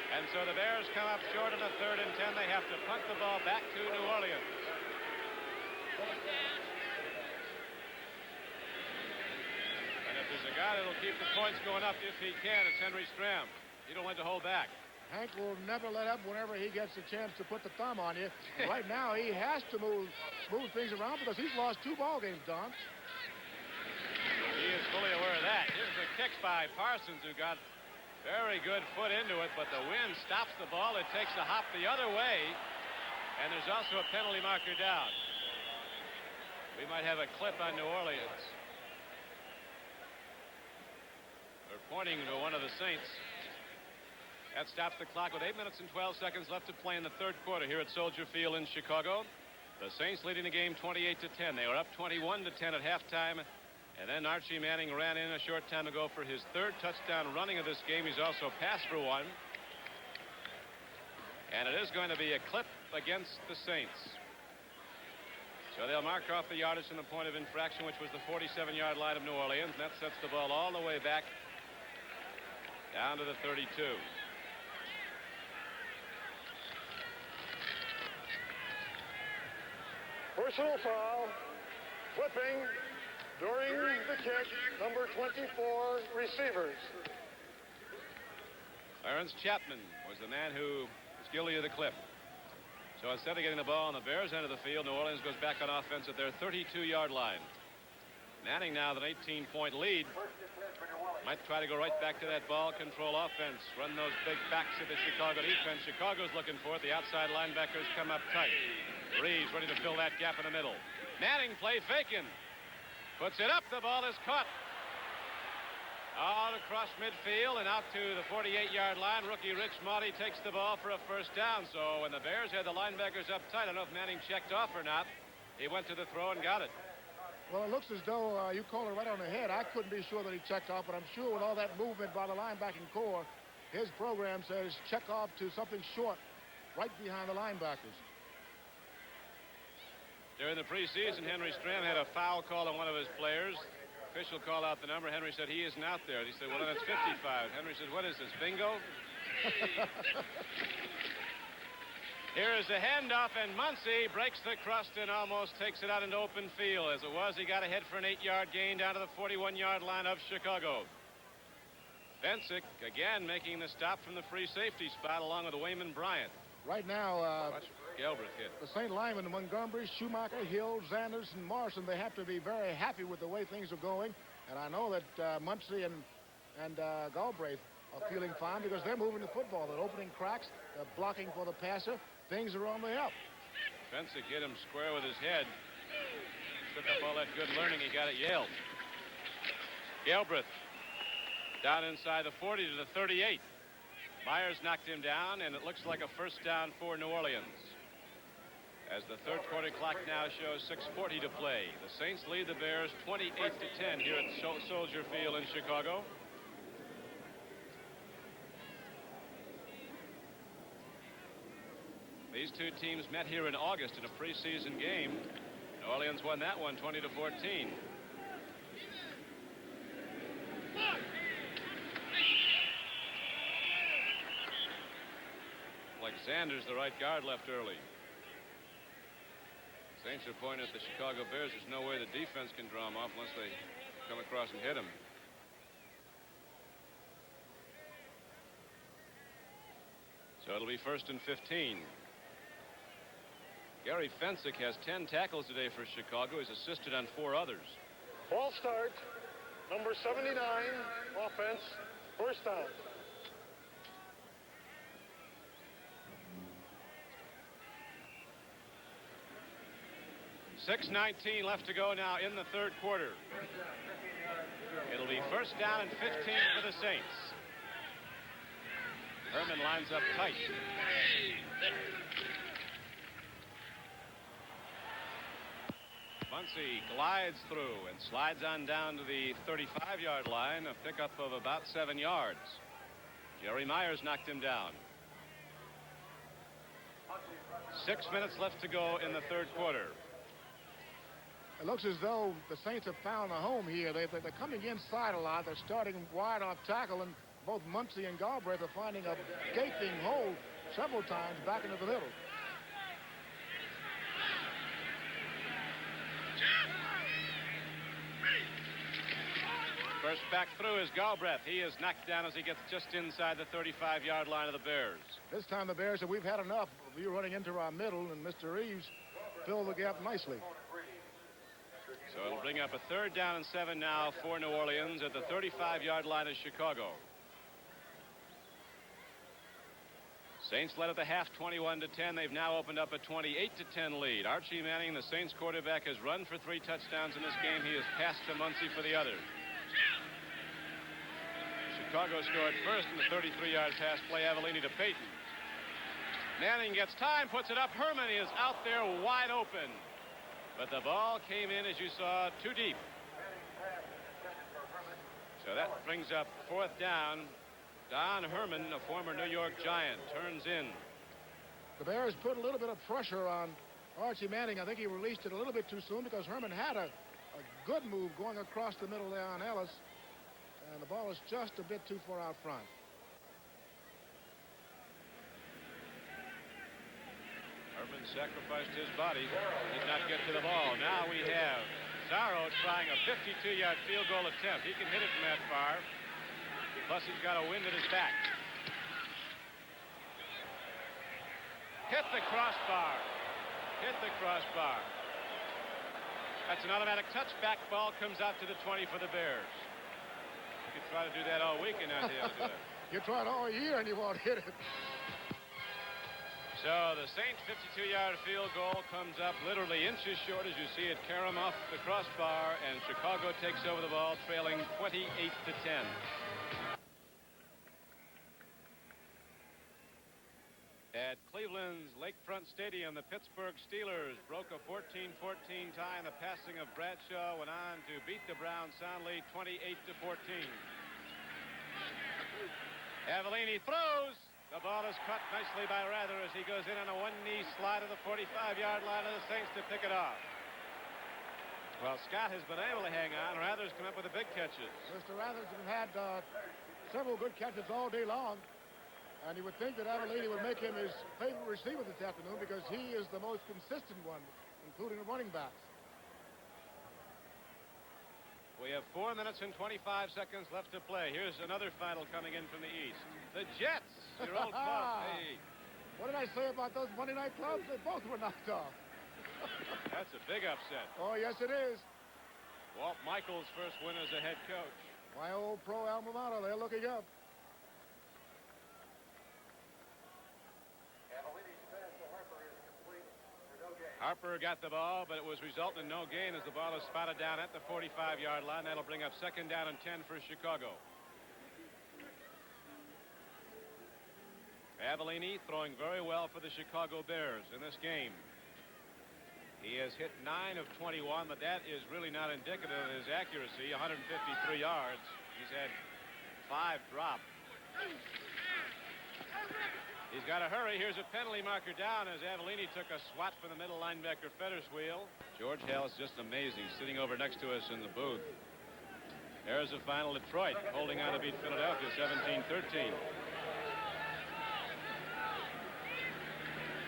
S1: And so the Bears come up short on a 3rd and 10. They have to punt the ball back to New Orleans. And if there's a guy that'll keep the points going up if he can, it's Henry Stram. He don't like to hold back.
S2: Hank will never let up whenever he gets a chance to put the thumb on you. Right now, he has to smooth things around because he's lost 2 ball games, Don.
S1: He is fully aware of that. Here's a kick by Parsons, who got very good foot into it, but the wind stops the ball. It takes a hop the other way, and there's also a penalty marker down. We might have a clip on New Orleans. They're pointing to one of the Saints. That stops the clock with 8 minutes and 12 seconds left to play in the 3rd quarter here at Soldier Field in Chicago. The Saints leading the game 28-10. They were up 21-10 at halftime. And then Archie Manning ran in a short time ago for his 3rd touchdown running of this game. He's also passed for 1. And it is going to be a clip against the Saints. So they'll mark off the yardage from the point of infraction, which was the 47-yard line of New Orleans. And that sets the ball all the way back down to the 32.
S3: Personal foul. Flipping. During the kick, number 24, receivers.
S1: Clarence Chapman was the man who was guilty of the clip. So instead of getting the ball on the Bears' end of the field, New Orleans goes back on offense at their 32-yard line. Manning now with an 18-point lead. Might try to go right back to that ball control offense. Run those big backs of the Chicago defense. Chicago's looking for it. The outside linebackers come up tight. Reeves ready to fill that gap in the middle. Manning play faking. Puts it up. The ball is caught. All across midfield and out to the 48-yard line. Rookie Rich Maudie takes the ball for a 1st down. So when the Bears had the linebackers up tight, I don't know if Manning checked off or not. He went to the throw and got it.
S2: Well, it looks as though you called it right on the head. I couldn't be sure that he checked off, but I'm sure with all that movement by the linebacking core, his program says check off to something short right behind the linebackers.
S1: During the preseason, Henry Stram had a foul call on one of his players. Official called out the number. Henry said he isn't out there. He said, well, that's 55. Henry says, what is this, bingo? Here is the handoff, and Muncy breaks the crust and almost takes it out into open field. As it was, he got ahead for an 8-yard gain down to the 41-yard line of Chicago. Bensick, again, making the stop from the free safety spot along with Wayman Bryant.
S2: Right now,
S1: Watch Galbraith hit.
S2: the St. Linemen, Montgomery, Schumacher, Hill, Zanders, and Morrison, they have to be very happy with the way things are going. And I know that Muncy and Galbraith are feeling fine because they're moving the football. They're opening cracks. They're blocking for the passer. Things are on the up.
S1: Bensick hit him square with his head. Took up all that good learning he got at Yale. Galbraith down inside the 40 to the 38. Myers knocked him down, and it looks like a 1st down for New Orleans. As the 3rd quarter clock now shows 6:40 to play. The Saints lead the Bears 28-10 here at Soldier Field in Chicago. These two teams met here in August in a preseason game. New Orleans won that one 20-14. Sanders, the right guard, left early. Saints are pointing at the Chicago Bears. There's no way the defense can draw them off unless they come across and hit them. So it'll be 1st and 15. Gary Fensick has 10 tackles today for Chicago. He's assisted on 4 others.
S3: Ball start. Number 79, offense, first down.
S1: .6:19 left to go now in the third quarter. It'll be first down and 15 for the Saints. Herman lines up tight. Muncy glides through and slides on down to the 35-yard line, a pickup of about 7 yards. Jerry Myers knocked him down. 6 minutes left to go in the third quarter.
S2: It looks as though the Saints have found a home here. They're coming inside a lot. They're starting wide off tackle, and both Muncy and Galbraith are finding a gaping hole several times back into the middle.
S1: First back through is Galbraith. He is knocked down as he gets just inside the 35-yard line of the Bears.
S2: This time the Bears said, we've had enough of you running into our middle, and Mr. Reeves filled the gap nicely.
S1: So it'll bring up a third down and 7 now for New Orleans at the 35-yard line of Chicago. Saints led at the half 21-10. They've now opened up a 28-10 lead. Archie Manning, the Saints quarterback, has run for 3 touchdowns in this game. He has passed to Muncy for the other. Chicago scored first in the 33-yard pass play. Avellini to Payton. Manning gets time, puts it up. Herman is out there wide open. But the ball came in, as you saw, too deep. So that brings up fourth down. Don Herman, a former New York Giant, turns in.
S2: The Bears put a little bit of pressure on Archie Manning. I think he released it a little bit too soon because Herman had a good move going across the middle there on Ellis. And the ball is just a bit too far out front.
S1: Herman sacrificed his body. Did not get to the ball. Now we have Zarro trying a 52-yard field goal attempt. He can hit it from that far. Plus he's got a wind at his back. Hit the crossbar. Hit the crossbar. That's an automatic touchback. Ball comes out to the 20 for the Bears. You could try to do that all week and not be able to do it.
S2: You tried all year and you won't hit it.
S1: So the Saints' 52-yard field goal comes up literally inches short as you see it carom off the crossbar, and Chicago takes over the ball, trailing 28-10. At Cleveland's Lakefront Stadium, the Pittsburgh Steelers broke a 14-14 tie, and the passing of Bradshaw went on to beat the Browns soundly 28-14. Avellini throws. The ball is caught nicely by Rather as he goes in on a one-knee slide of the 45-yard line of the Saints to pick it off. Well, Scott has been able to hang on. Rather's come up with the big catches.
S2: Mr. Rather's had several good catches all day long. And you would think that Avellini would make him his favorite receiver this afternoon because he is the most consistent one, including the running backs.
S1: We have 4 minutes and 25 seconds left to play. Here's another final coming in from the East. The Jets, your old club. Hey.
S2: What did I say about those Monday night clubs? They both were knocked off.
S1: That's a big upset.
S2: Oh, yes, it is.
S1: Walt Michaels' first win as a head coach.
S2: My old pro alma mater, they're looking up.
S1: Harper got the ball, but it was resulting in no gain as the ball is spotted down at the 45-yard line. That'll bring up second down and 10 for Chicago. Avellini throwing very well for the Chicago Bears in this game. He has hit 9 of 21, but that is really not indicative of his accuracy. 153 yards. He's had 5 drop. He's got to hurry. Here's a penalty marker down as Avellini took a swat from the middle linebacker Fetterswheel. George Hale is just amazing, sitting over next to us in the booth. There's the final. Detroit holding on to beat Philadelphia 17-13.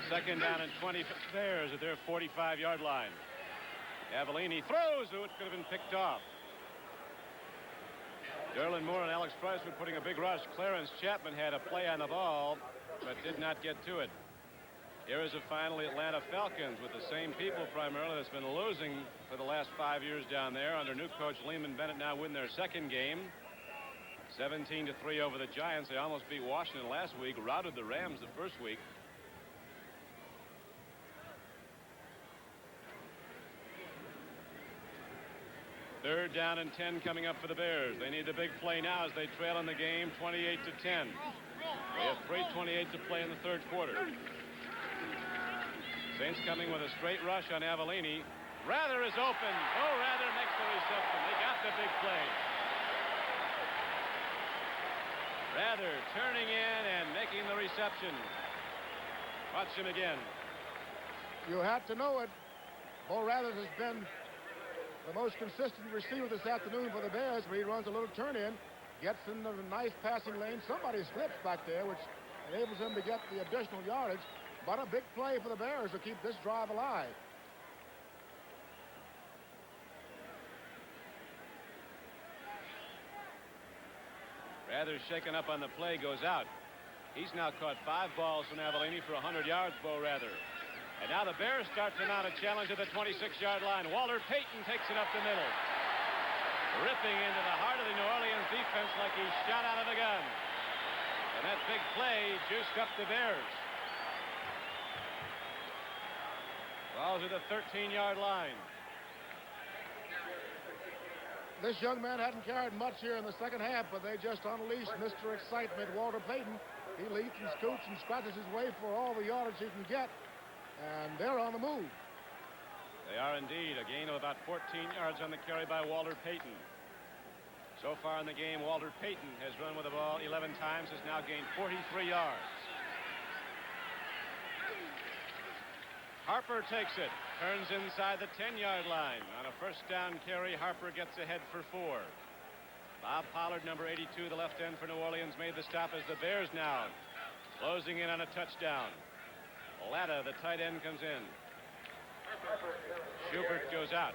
S1: Second down and 20 for the Bears at their 45-yard line. Avellini throws, though it could have been picked off. Derlin Moore and Alex Price were putting a big rush. Clarence Chapman had a play on the ball, but did not get to it. Here is a final Atlanta Falcons with the same people primarily that's been losing for the last 5 years down there. Under new coach Lehman Bennett now win their second game. 17-3 over the Giants. They almost beat Washington last week, routed the Rams the first week. Third down and 10 coming up for the Bears. They need the big play now as they trail in the game 28-10. They have 3:28 to play in the third quarter. Saints coming with a straight rush on Avellini. Rather is open. Oh, Rather makes the reception. They got the big play. Rather turning in and making the reception. Watch him again.
S2: You have to know it. Bo Rather has been the most consistent receiver this afternoon for the Bears, where he runs a little turn in, gets in the nice passing lane. Somebody slips back there, which enables him to get the additional yardage. But a big play for the Bears to keep this drive alive.
S1: Rather shaken up on the play, goes out. He's now caught 5 balls from Avellini for 100 yards, Bo Rather. And now the Bears start to mount a challenge at the 26-yard line. Walter Payton takes it up the middle. Ripping into the heart of the New Orleans defense like he shot out of a gun. And that big play juiced up the Bears. Ball's at the 13-yard line.
S2: This young man hadn't carried much here in the second half, but they just unleashed Mr. Excitement, Walter Payton. He leaps and scoots and scratches his way for all the yardage he can get. And they're on the move.
S1: They are indeed. A gain of about 14 yards on the carry by Walter Payton. So far in the game, Walter Payton has run with the ball 11 times, has now gained 43 yards. Harper takes it, turns inside the 10-yard line. On a first down carry, Harper gets ahead for 4. Bob Pollard, number 82, the left end for New Orleans, made the stop as the Bears now closing in on a touchdown. Latta, the tight end, comes in. Schubert goes out.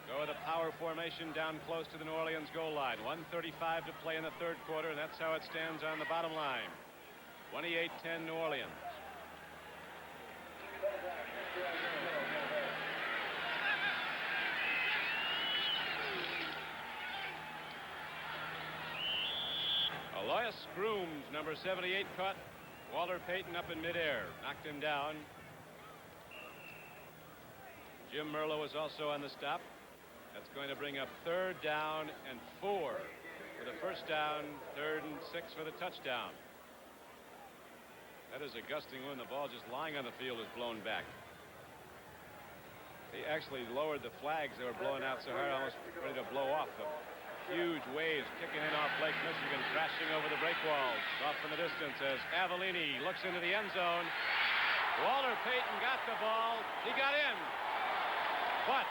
S1: Go with a power formation down close to the New Orleans goal line. 1:35 to play in the third quarter, and that's how it stands on the bottom line. 28-10 New Orleans. Aloysius Grooms, number 78, caught Walter Payton up in midair, knocked him down. Jim Merlo is also on the stop. That's going to bring up third down and 4 for the first down, third and 6 for the touchdown. That is a gusting wind. The ball just lying on the field is blown back. They actually lowered the flags. They were blowing out so hard, almost ready to blow off them. Huge waves kicking in off Lake Michigan, crashing over the breakwalls. Off in the distance as Avellini looks into the end zone. Walter Payton got the ball. He got in. But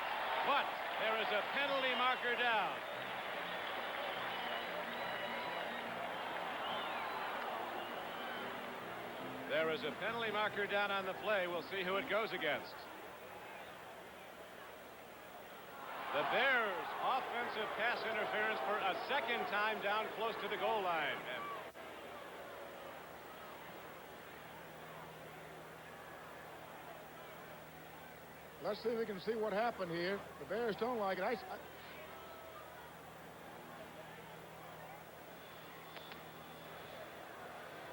S1: there is a penalty marker down. There is a penalty marker down on the play. We'll see who it goes against. The Bears offensive pass interference for a second time down close to the goal line.
S2: Let's see if we can see what happened here. The Bears don't like it.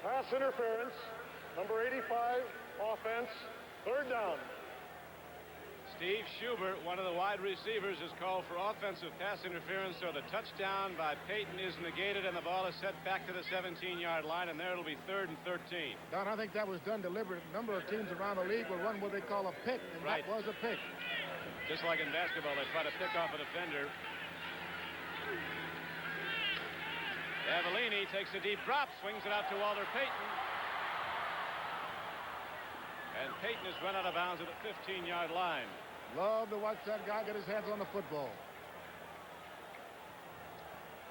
S3: Pass interference, number 85, offense, third down.
S1: Steve Schubert, one of the wide receivers, is called for offensive pass interference, so the touchdown by Payton is negated and the ball is set back to the 17-yard line, and there it'll be third and 13.
S2: Don, I think that was done deliberate. A number of teams around the league will run what they call a pick, and
S1: right.
S2: That was a pick.
S1: Just like in basketball, they try to pick off a defender. Avellini takes a deep drop, swings it out to Walter Payton. And Payton has run out of bounds at the 15-yard line.
S2: Love to watch that guy get his hands on the football.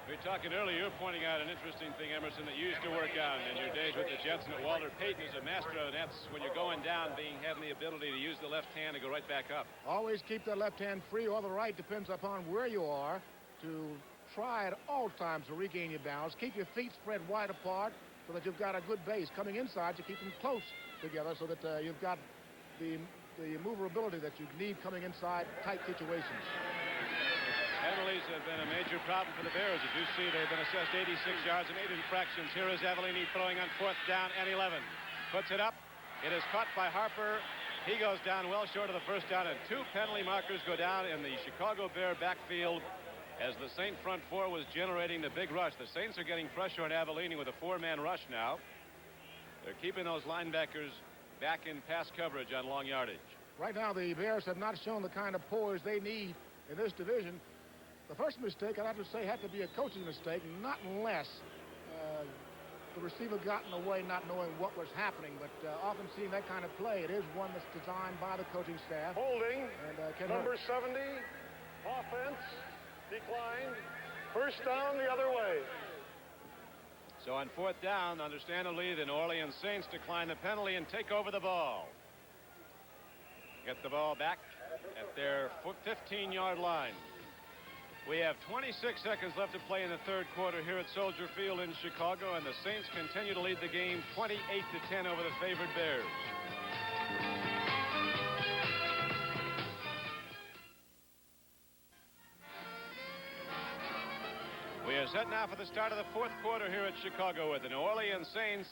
S1: We were talking earlier, you were pointing out an interesting thing, Emerson, that you used to work on in your days with the Jets, and that Walter Payton is a master of, and that's when you're going down, having the ability to use the left hand to go right back up.
S2: Always keep that left hand free, or the right, depends upon where you are, to try at all times to regain your balance. Keep your feet spread wide apart so that you've got a good base. Coming inside, you keep them close together so that you've got the maneuverability that you need coming inside tight situations.
S1: Penalties have been a major problem for the Bears. As you see, they've been assessed 86 yards and 8 infractions. Here is Avellini throwing on 4th down and 11. Puts it up. It is caught by Harper. He goes down well short of the first down, and 2 penalty markers go down in the Chicago Bear backfield as the Saint front 4 was generating the big rush. The Saints are getting pressure on Avellini with a 4-man rush now. They're keeping those linebackers back in pass coverage on long yardage.
S2: Right now, the Bears have not shown the kind of poise they need in this division. The first mistake, I'd have to say, had to be a coaching mistake, not unless the receiver got in the way, not knowing what was happening. But often seeing that kind of play, it is one that's designed by the coaching staff.
S3: Holding,
S2: and
S3: number 70, offense, declined. First down the other way.
S1: So on 4th down, understandably, the New Orleans Saints decline the penalty and take over the ball. Get the ball back at their 15-yard line. We have 26 seconds left to play in the 3rd quarter here at Soldier Field in Chicago, and the Saints continue to lead the game 28-10 over the favored Bears. We are set now for the start of the 4th quarter here at Chicago with the New Orleans Saints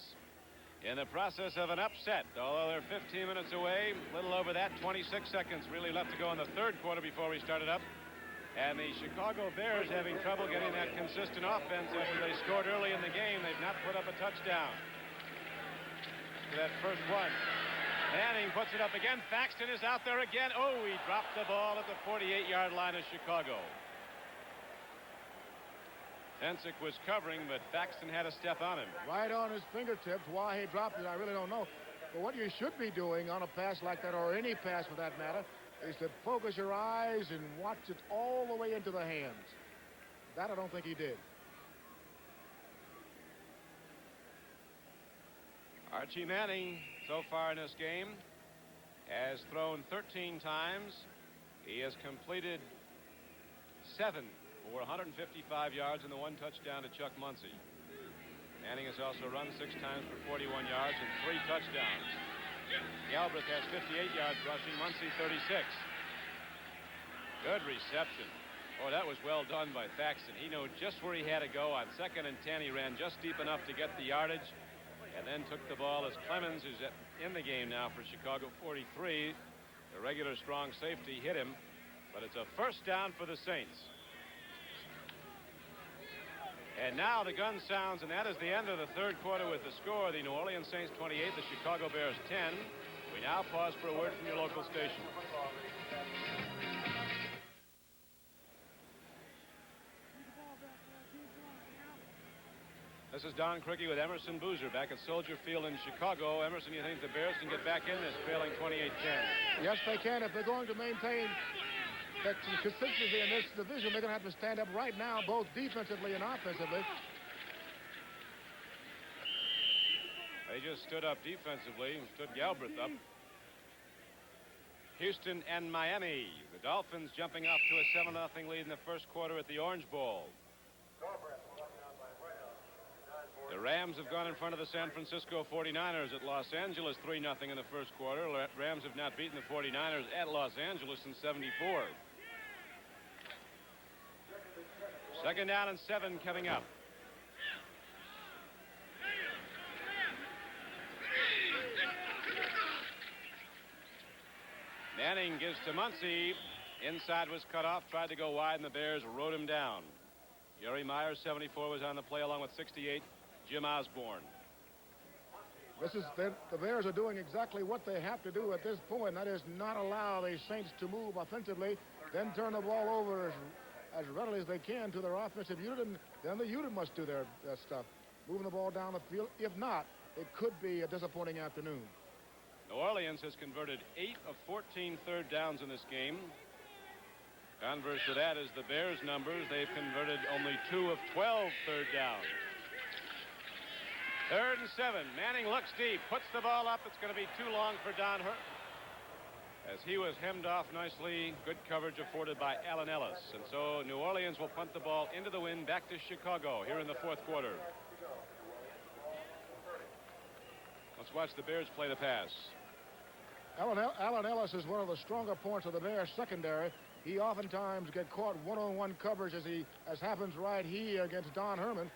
S1: in the process of an upset. Although they're 15 minutes away, a little over that, 26 seconds really left to go in the 3rd quarter before we started up. And the Chicago Bears having trouble getting that consistent offense after they scored early in the game. They've not put up a touchdown. To that first one. Manning puts it up again. Thaxton is out there again. Oh, he dropped the ball at the 48-yard line of Chicago. Hensick was covering, but Thaxton had a step on him.
S2: Right on his fingertips. Why he dropped it, I really don't know. But what you should be doing on a pass like that, or any pass for that matter, is to focus your eyes and watch it all the way into the hands. That I don't think he did.
S1: Archie Manning, so far in this game, has thrown 13 times. He has completed 7 for 155 yards and the 1 touchdown to Chuck Muncie. Manning has also run 6 times for 41 yards and 3 touchdowns. Galbraith has 58 yards rushing, Muncie 36. Good reception. Oh, that was well done by Thaxton. He knew just where he had to go. On 2nd and 10, he ran just deep enough to get the yardage and then took the ball as Clemens, who's in the game now for Chicago, 43. The regular strong safety hit him, but it's a first down for the Saints. And now the gun sounds, and that is the end of the 3rd quarter with the score. The New Orleans Saints 28, the Chicago Bears 10. We now pause for a word from your local station. This is Don Criqui with Emerson Boozer back at Soldier Field in Chicago. Emerson, you think the Bears can get back in this, trailing 28-10?
S2: Yes, they can. If they're going to maintain that consistency in this division, they're going to have to stand up right now, both defensively and offensively.
S1: They just stood up defensively and stood Galbraith up. Houston and Miami. The Dolphins jumping off to a 7-0 lead in the 1st quarter at the Orange Bowl. The Rams have gone in front of the San Francisco 49ers at Los Angeles 3-0 in the 1st quarter. Rams have not beaten the 49ers at Los Angeles since '74. 2nd down and 7 coming up. Manning gives to Muncie. Inside was cut off, tried to go wide, and the Bears rode him down. Gary Myers, 74, was on the play along with 68. Jim Osborne.
S2: The Bears are doing exactly what they have to do at this point. That is not allow the Saints to move offensively, then turn the ball over as readily as they can to their offensive unit, and then the unit must do their stuff, moving the ball down the field. If not, it could be a disappointing afternoon.
S1: New Orleans has converted 8 of 14 third downs in this game. Converse to that is the Bears' numbers. They've converted only 2 of 12 third downs. 3rd and 7. Manning looks deep, puts the ball up. It's going to be too long for Don Hurt, as he was hemmed off nicely. Good coverage afforded by Allen Ellis. And so New Orleans will punt the ball into the wind back to Chicago here in the 4th quarter. Let's watch the Bears play the pass.
S2: Allen Ellis is one of the stronger points of the Bears secondary. He oftentimes get caught one-on-one coverage as happens right here against Don Herman.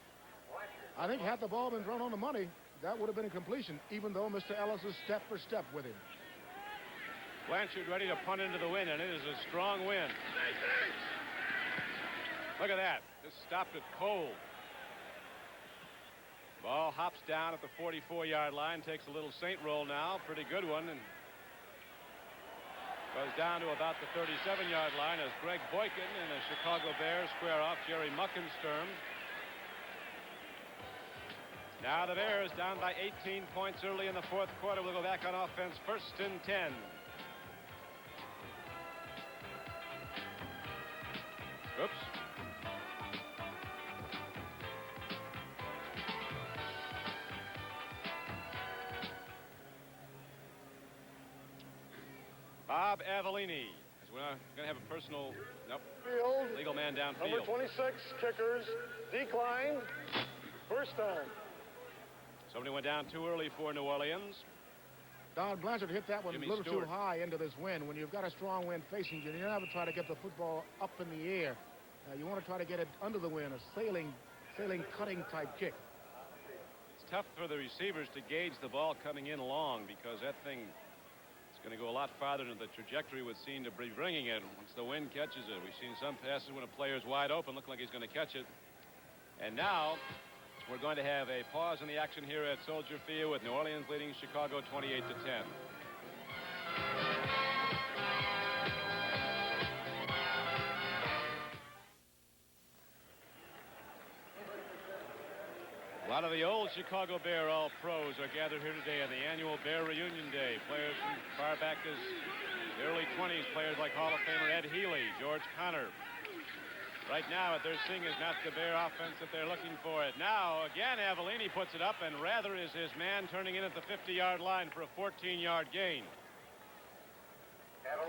S2: I think had the ball been thrown on the money, that would have been a completion, even though Mr. Ellis is step for step with him.
S1: Blanchard ready to punt into the wind, and it is a strong wind. Look at that. Just stopped it cold. Ball hops down at the 44-yard line, takes a little Saint roll now, pretty good one, and goes down to about the 37-yard line as Greg Boykin and the Chicago Bears square off Jerry Muckensturm. Now the Bears down by 18 points early in the fourth quarter. We'll go back on offense, 1st and 10. Oops. Bob Avellini. We're going to have a personal, nope,
S3: Field.
S1: legal man downfield.
S3: Number 26, kickers, declined. First down.
S1: Somebody went down too early for New Orleans.
S2: Don Blanchard hit that one
S1: Jimmy
S2: a little
S1: Stewart.
S2: too high into this wind. When you've got a strong wind facing you, you never try to get the football up in the air. You want to try to get it under the wind, a sailing, cutting type kick.
S1: It's tough for the receivers to gauge the ball coming in long because that thing is going to go a lot farther than the trajectory would seem to be bringing it once the wind catches it. We've seen some passes when a player's wide open, look like he's going to catch it. And now we're going to have a pause in the action here at Soldier Field with New Orleans leading Chicago 28-10. A lot of the old Chicago Bear All-Pros are gathered here today on the annual Bear Reunion Day. Players from far back as the early 20s, players like Hall of Famer Ed Healy, George Connor. Right now, what they're seeing is not the Bear offense that they're looking for. It now, again, Avellini puts it up, and Rather is his man turning in at the 50-yard line for a 14-yard gain.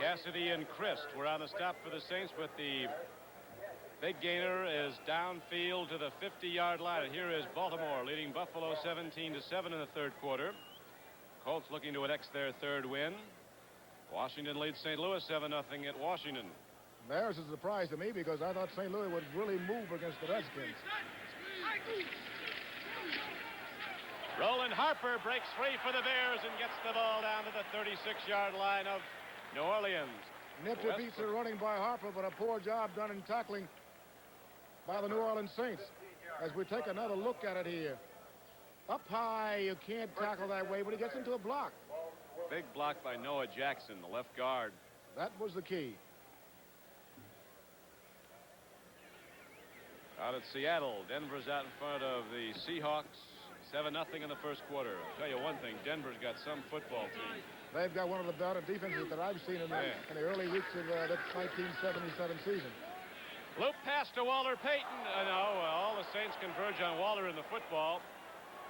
S1: Cassidy and Christ were on the stop for the Saints, but the big gainer is downfield to the 50-yard line. And here is Baltimore leading Buffalo 17-7 in the third quarter. Colts looking to annex their third win. Washington leads St. Louis 7-0 at Washington.
S2: There's a surprise to me because I thought St. Louis would really move against the Redskins.
S1: Roland Harper breaks free for the Bears and gets the ball down to the 36-yard line of New Orleans.
S2: Nipped a pizza running by Harper, but a poor job done in tackling by the New Orleans Saints. As we take another look at it here. Up high, you can't tackle that way, but he gets into a block.
S1: Big block by Noah Jackson, the left guard.
S2: That was the key.
S1: Out at Seattle, Denver's out in front of the Seahawks, 7-0 in the first quarter. I'll tell you one thing, Denver's got some football team.
S2: They've got one of the better defenses that I've seen in the early weeks of the 1977 season.
S1: Loop pass to Walter Payton. No, all the Saints converge on Walter in the football.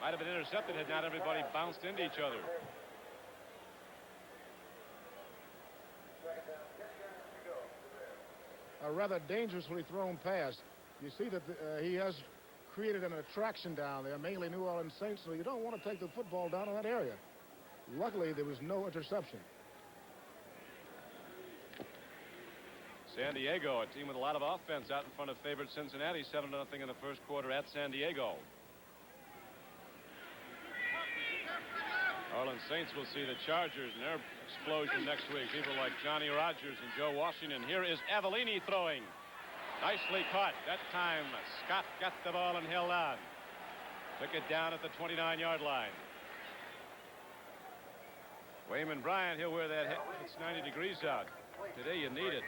S1: Might have been intercepted had not everybody bounced into each other.
S2: A rather dangerously thrown pass. You see that he has created an attraction down there, mainly New Orleans Saints, so you don't want to take the football down in that area. Luckily, there was no interception.
S1: San Diego, a team with a lot of offense out in front of favored Cincinnati, 7-0 in the first quarter at San Diego. New Orleans Saints will see the Chargers and their explosion next week. People like Johnny Rodgers and Joe Washington. Here is Avellini throwing. Nicely caught. That time, Scott got the ball and held on. Took it down at the 29-yard line. Wayman Bryant, he'll wear that hat. It's 90 degrees out. Today you need it.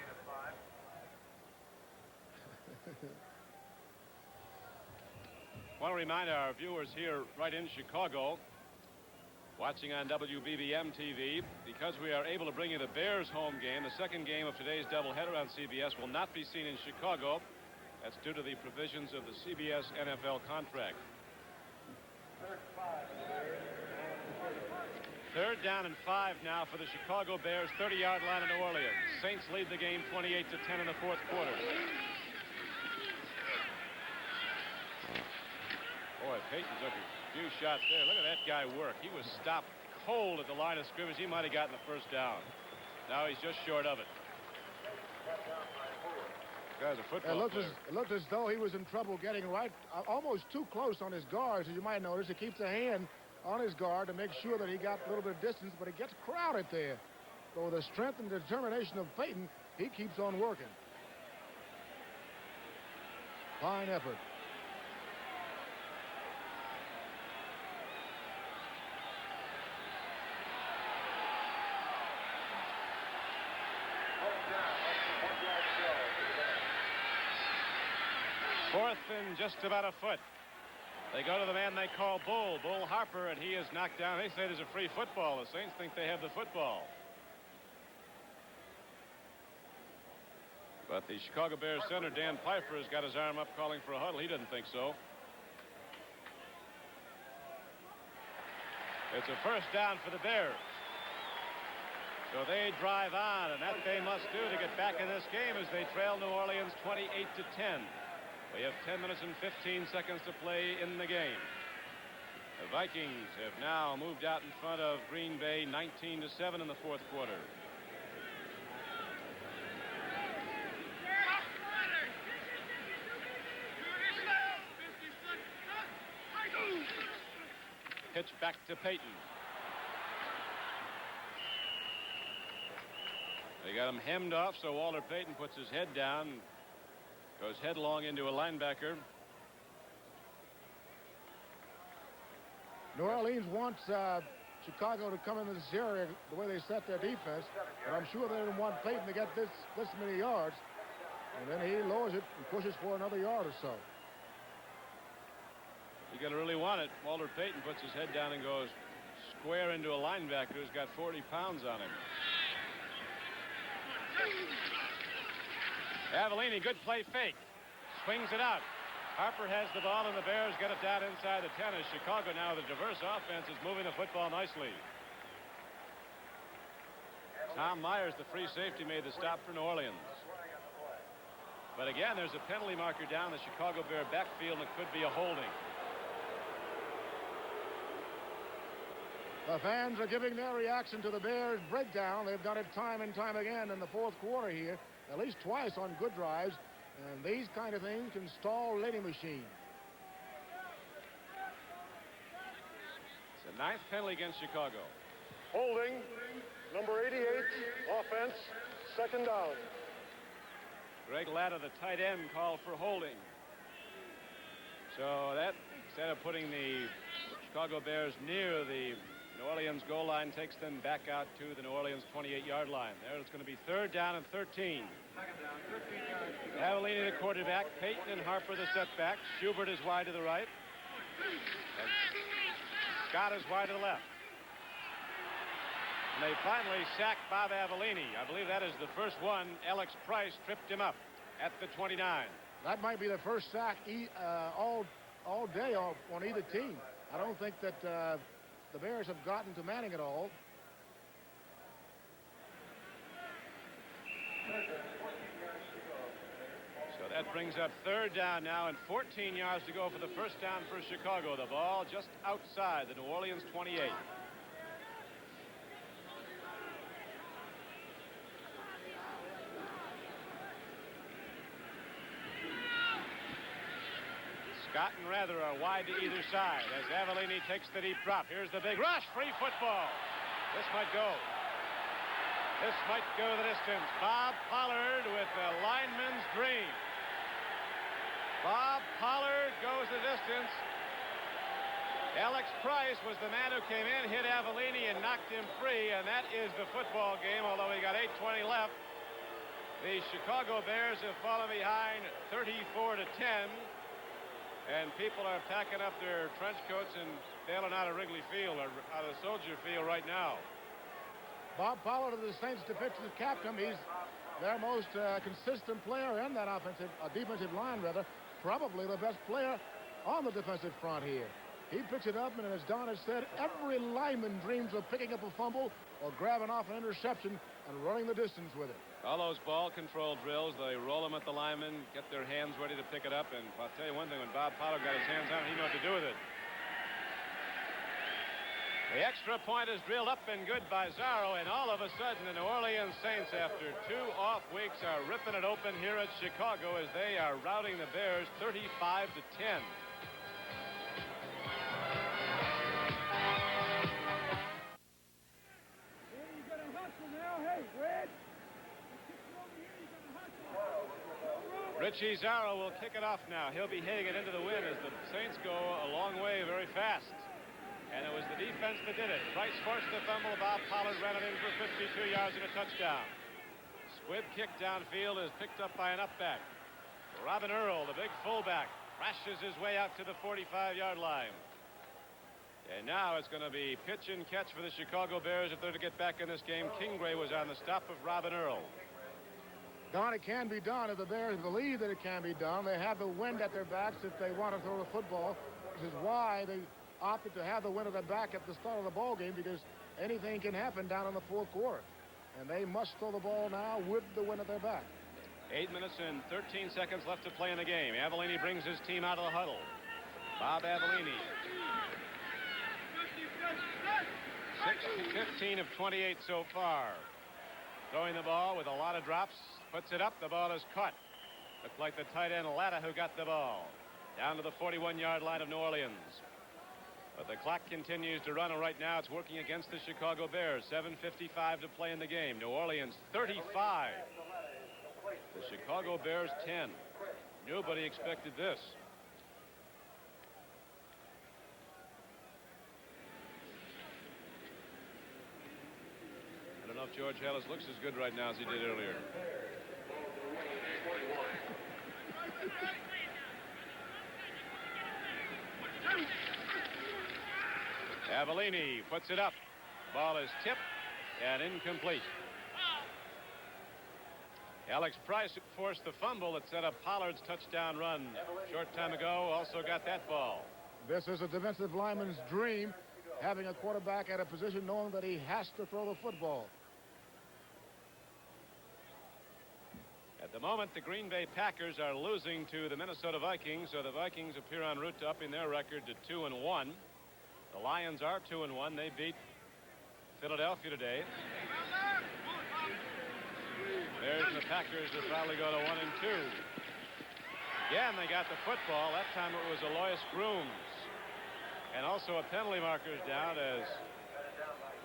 S1: I want to remind our viewers here right in Chicago, watching on WBBM TV, because we are able to bring you the Bears home game, the second game of today's doubleheader on CBS will not be seen in Chicago. That's due to the provisions of the CBS NFL contract. Third down and 5 now for the Chicago Bears, 30-yard line of New Orleans. Saints lead the game 28-10 in the fourth quarter. Boy, Payton took a few shots there. Look at that guy work. He was stopped cold at the line of scrimmage, he might have gotten the first down. Now he's just short of it. Guy's a football player.
S2: It looked as though he was in trouble getting right, almost too close on his guards. As you might notice, he keeps a hand on his guard to make sure that he got a little bit of distance, but it gets crowded there. So with the strength and determination of Peyton, he keeps on working. Fine effort.
S1: Fourth and just about a foot. They go to the man they call Bull Harper, and he is knocked down. They say there's a free football. The Saints think they have the football. But the Chicago Bears center, Dan Pfeiffer, has got his arm up calling for a huddle. He doesn't think so. It's a first down for the Bears. So they drive on, and that they must do to get back in this game as they trail New Orleans 28-10. We have 10 minutes and 15 seconds to play in the game. The Vikings have now moved out in front of Green Bay 19-7 in the fourth quarter. Pitch back to Peyton. They got him hemmed off, so Walter Payton puts his head down, goes headlong into a linebacker.
S2: New Orleans wants Chicago to come into this area the way they set their defense, but I'm sure they didn't want Payton to get this many yards, and then he lowers it and pushes for another yard or so.
S1: You're going to really want it. Walter Payton puts his head down and goes square into a linebacker who's got 40 pounds on him. Avellini, good play fake. Swings it out. Harper has the ball, and the Bears get it down inside the 10 as Chicago now, the diverse offense, is moving the football nicely. Tom Myers, the free safety, made the stop for New Orleans. But again, there's a penalty marker down the Chicago Bear backfield, and it could be a holding.
S2: The fans are giving their reaction to the Bears breakdown. They've done it time and time again in the fourth quarter here, at least twice on good drives, and these kind of things can stall Lady Machine.
S1: It's the 9th penalty against Chicago.
S3: Holding, number 88, offense, second down.
S1: Greg Latta, the tight end, called for holding. So that, instead of putting the Chicago Bears near the New Orleans goal line, takes them back out to the New Orleans 28-yard line. There it's going to be 3rd down and 13. Avellini, the quarterback. Payton and Harper, the setback. Schubert is wide to the right. And Scott is wide to the left. And they finally sacked Bob Avellini. I believe that is the first one. Alex Price tripped him up at the 29.
S2: That might be the first sack all day on either team. I don't think that the Bears have gotten to Manning at all.
S1: So that brings up 3rd down now and 14 yards to go for the first down for Chicago. The ball just outside the New Orleans 28. Scott and Rather are wide to either side as Avellini takes the deep drop. Here's the big rush. Free football. This might go. This might go the distance. Bob Pollard with the lineman's dream. Bob Pollard goes the distance. Alex Price was the man who came in, hit Avellini, and knocked him free, and that is the football game, although we got 8:20 left. The Chicago Bears have fallen behind 34-10. And people are packing up their trench coats and bailing out of Wrigley Field or out of Soldier Field right now.
S2: Bob Pollard, the Saints' defensive captain, he's their most consistent player in that defensive line, rather. Probably the best player on the defensive front here. He picks it up, and as Don has said, every lineman dreams of picking up a fumble or grabbing off an interception and running the distance with it.
S1: All those ball control drills, they roll them at the linemen, get their hands ready to pick it up, and I'll tell you one thing, when Bob Pollard got his hands on it, he knew what to do with it. The extra point is drilled up and good by Zarro, and all of a sudden the New Orleans Saints, after 2 off weeks, are ripping it open here at Chicago as they are routing the Bears 35-10. Richie Zarro will kick it off now. He'll be hitting it into the wind as the Saints go a long way very fast. And it was the defense that did it. Price forced the fumble. Bob Pollard ran it in for 52 yards and a touchdown. Squib kick downfield is picked up by an upback. Robin Earl, the big fullback, crashes his way out to the 45-yard line. And now it's going to be pitch and catch for the Chicago Bears if they're to get back in this game. Kingray was on the stop of Robin Earl.
S2: Don, it can be done if the Bears believe that it can be done. They have the wind at their backs if they want to throw the football. This is why they opted to have the wind at their back at the start of the ball game, because anything can happen down in the fourth quarter. And they must throw the ball now with the wind at their back.
S1: 8 minutes and 13 seconds left to play in the game. Avellini brings his team out of the huddle. Bob Avellini. 15 of 28 so far. Throwing the ball with a lot of drops. Puts it up. The ball is caught. Looked like the tight end Latta who got the ball. Down to the 41-yard line of New Orleans. But the clock continues to run, and right now it's working against the Chicago Bears. 7:55 to play in the game. New Orleans 35. The Chicago Bears 10. Nobody expected this. I don't know if George Halas looks as good right now as he did earlier. Avellini puts it up. Ball is tipped and incomplete. Alex Price forced the fumble that set up Pollard's touchdown run a short time ago. Also got that ball.
S2: This is a defensive lineman's dream, having a quarterback at a position knowing that he has to throw the football.
S1: At the moment, the Green Bay Packers are losing to the Minnesota Vikings, so the Vikings appear en route to upping their record to 2-1. The Lions are 2-1. They beat Philadelphia today. Bears and the Packers are probably going to 1-2. Again, they got the football. That time it was Alois Grooms. And also a penalty marker is down, as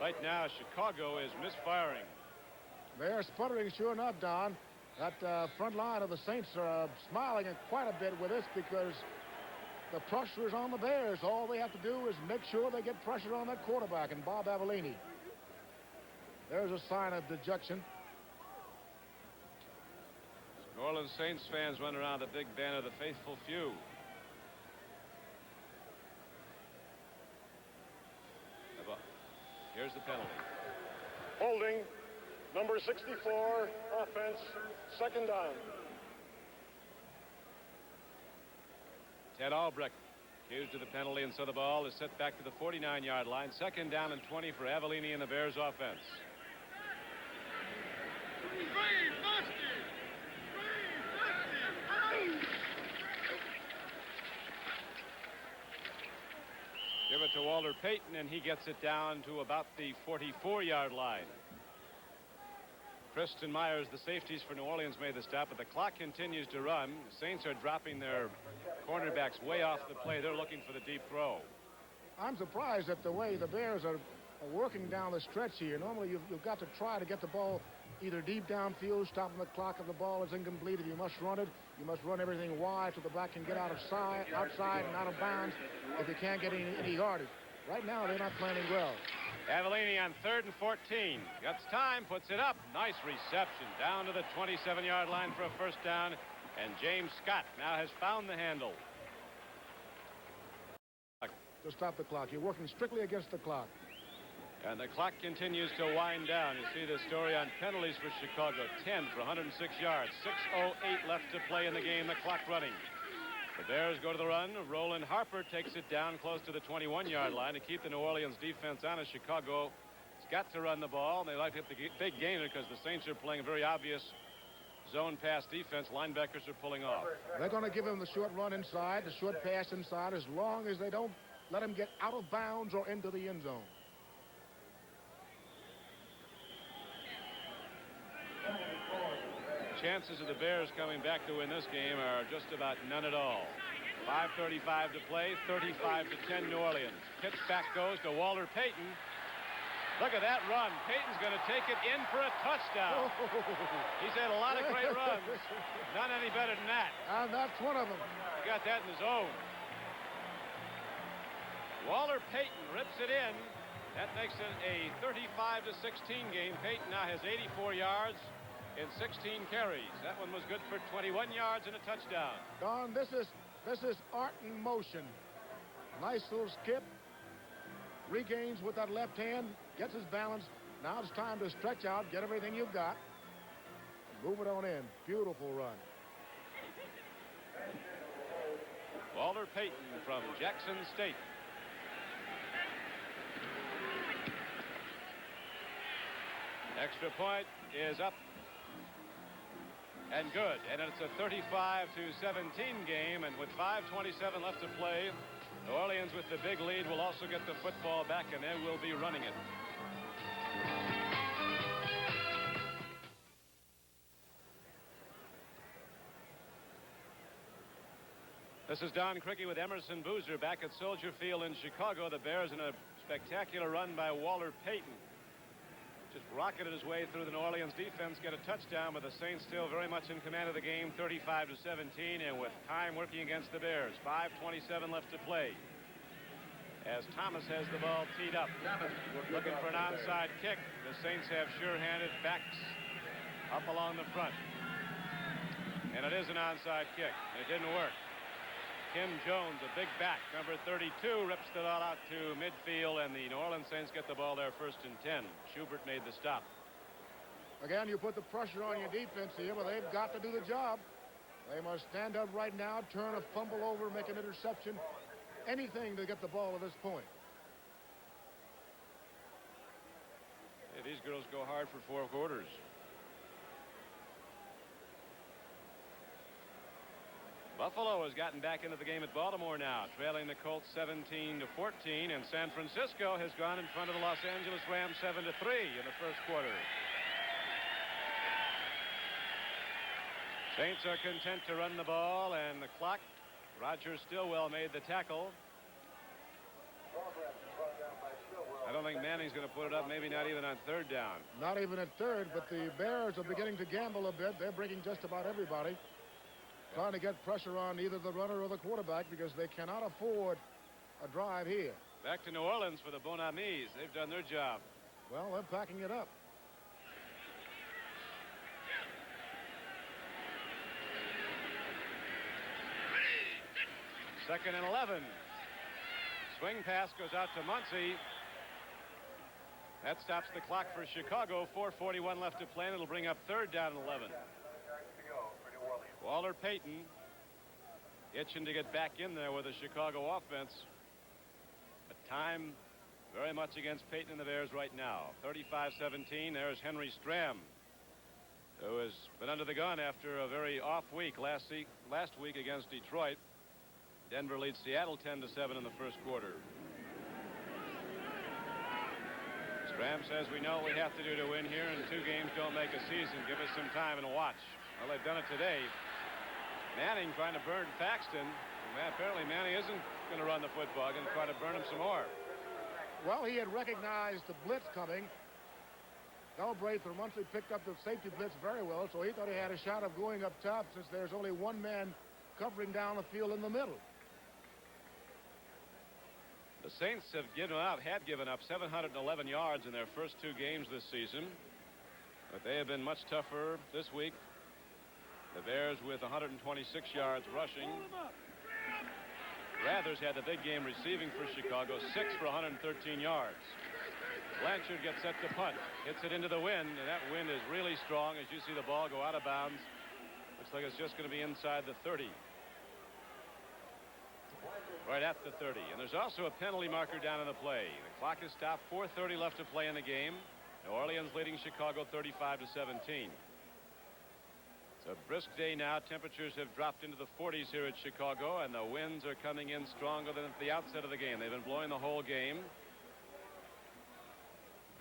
S1: right now Chicago is misfiring.
S2: They are sputtering, sure enough, Don. That front line of the Saints are smiling quite a bit with this, because the pressure is on the Bears. All they have to do is make sure they get pressure on that quarterback, and Bob Avellini. There's a sign of dejection.
S1: New Orleans Saints fans run around the big banner, the faithful few. Here's the penalty.
S3: Holding, number 64, offense, second down.
S1: Ted Albrecht accused of the penalty, and so the ball is set back to the 49-yard line. Second down and 20 for Avellini and the Bears offense. Give it to Walter Payton, and he gets it down to about the 44-yard line. Preston Myers, the safeties for New Orleans, made the stop, but the clock continues to run. The Saints are dropping their cornerbacks way off the play. They're looking for the deep throw.
S2: I'm surprised at the way the Bears are working down the stretch here. Normally, you've got to try to get the ball either deep downfield, stopping the clock if the ball is incomplete. If you must run it, you must run everything wide so the back can get outside and out of bounds if you can't get any yardage. Right now, they're not planning well.
S1: Avellini on 3rd and 14. Gets time, puts it up. Nice reception down to the 27-yard line for a first down. And James Scott now has found the handle.
S2: To stop the clock. You're working strictly against the clock.
S1: And the clock continues to wind down. You see the story on penalties for Chicago. 10 for 106 yards. 6:08 left to play in the game. The clock running. The Bears go to the run. Roland Harper takes it down close to the 21-yard line to keep the New Orleans defense on as Chicago has got to run the ball. They like to hit the big gainer because the Saints are playing a very obvious zone pass defense. Linebackers are pulling off.
S2: They're going to give him the short run inside, the short pass inside, as long as they don't let him get out of bounds or into the end zone.
S1: chances of the Bears coming back to win this game are just about none at all. 5:35 to play, 35-10 New Orleans. Pitch back goes to Walter Payton. Look at that run. Payton's going to take it in for a touchdown. He's had a lot of great runs. None any better than that.
S2: And that's one of them.
S1: He got that in his own. Walter Payton rips it in. That makes it a 35-16 game. Payton now has 84 yards in 16 carries. That one was good for 21 yards and a touchdown.
S2: Don, this is art in motion. Nice little skip. Regains with that left hand. Gets his balance. Now it's time to stretch out. Get everything you've got. Move it on in. Beautiful run.
S1: Walter Payton from Jackson State. Extra point is up and good, and it's a 35-17 game, and with 5:27 left to play, New Orleans with the big lead will also get the football back, and they will be running it. This is Don Criqui with Emerson Boozer back at Soldier Field in Chicago. The Bears in a spectacular run by Walter Payton. Just rocketed his way through the New Orleans defense, get a touchdown, but the Saints still very much in command of the game, 35-17, and with time working against the Bears. 5:27 left to play. As Thomas has the ball teed up, looking for an onside kick. The Saints have sure-handed backs up along the front. And it is an onside kick. It didn't work. Kim Jones, a big back, number 32, rips the ball out to midfield, and the New Orleans Saints get the ball there 1st and 10. Schubert made the stop.
S2: Again, you put the pressure on your defense here, but they've got to do the job. They must stand up right now, turn a fumble over, make an interception, anything to get the ball at this point.
S1: Hey, these girls go hard for 4 quarters. Buffalo has gotten back into the game at Baltimore now, trailing the Colts 17-14, and San Francisco has gone in front of the Los Angeles Rams 7-3 in the first quarter. Saints are content to run the ball, and the clock. Roger Stillwell made the tackle. I don't think Manning's going to put it up, maybe not even on 3rd down.
S2: Not even at 3rd, but the Bears are beginning to gamble a bit. They're bringing just about everybody, trying to get pressure on either the runner or the quarterback because they cannot afford a drive here.
S1: Back to New Orleans for the Bon Amis. They've done their job.
S2: Well, they're packing it up.
S1: Second and 11. Swing pass goes out to Muncie. That stops the clock for Chicago. 4:41 left to play, and it'll bring up 3rd down and 11. Walter Payton itching to get back in there with the Chicago offense. But time very much against Payton and the Bears right now. 35-17. There's Henry Stram, who has been under the gun after a very off week last week against Detroit. Denver leads Seattle 10-7 in the first quarter. Stram says, we know what we have to do to win here, and 2 games don't make a season. Give us some time and watch. Well, they've done it today. Manning trying to burn Paxton. Apparently Manning isn't going to run the football, going to try to burn him some more.
S2: Well, he had recognized the blitz coming. Galbraith from Muncie picked up the safety blitz very well, so he thought he had a shot of going up top since there's only one man covering down the field in the middle.
S1: The Saints had given up 711 yards in their first 2 games this season, but they have been much tougher this week. The Bears with 126 yards rushing. Rathers had the big game receiving for Chicago, 6 for 113 yards. Blanchard gets set to punt, hits it into the wind, and that wind is really strong as you see the ball go out of bounds. Looks like it's just going to be inside the 30. Right at the 30. And there's also a penalty marker down in the play. The clock is stopped, 4:30 left to play in the game. New Orleans leading Chicago 35-17. It's a brisk day now. Temperatures have dropped into the 40s here at Chicago, and the winds are coming in stronger than at the outset of the game. They've been blowing the whole game.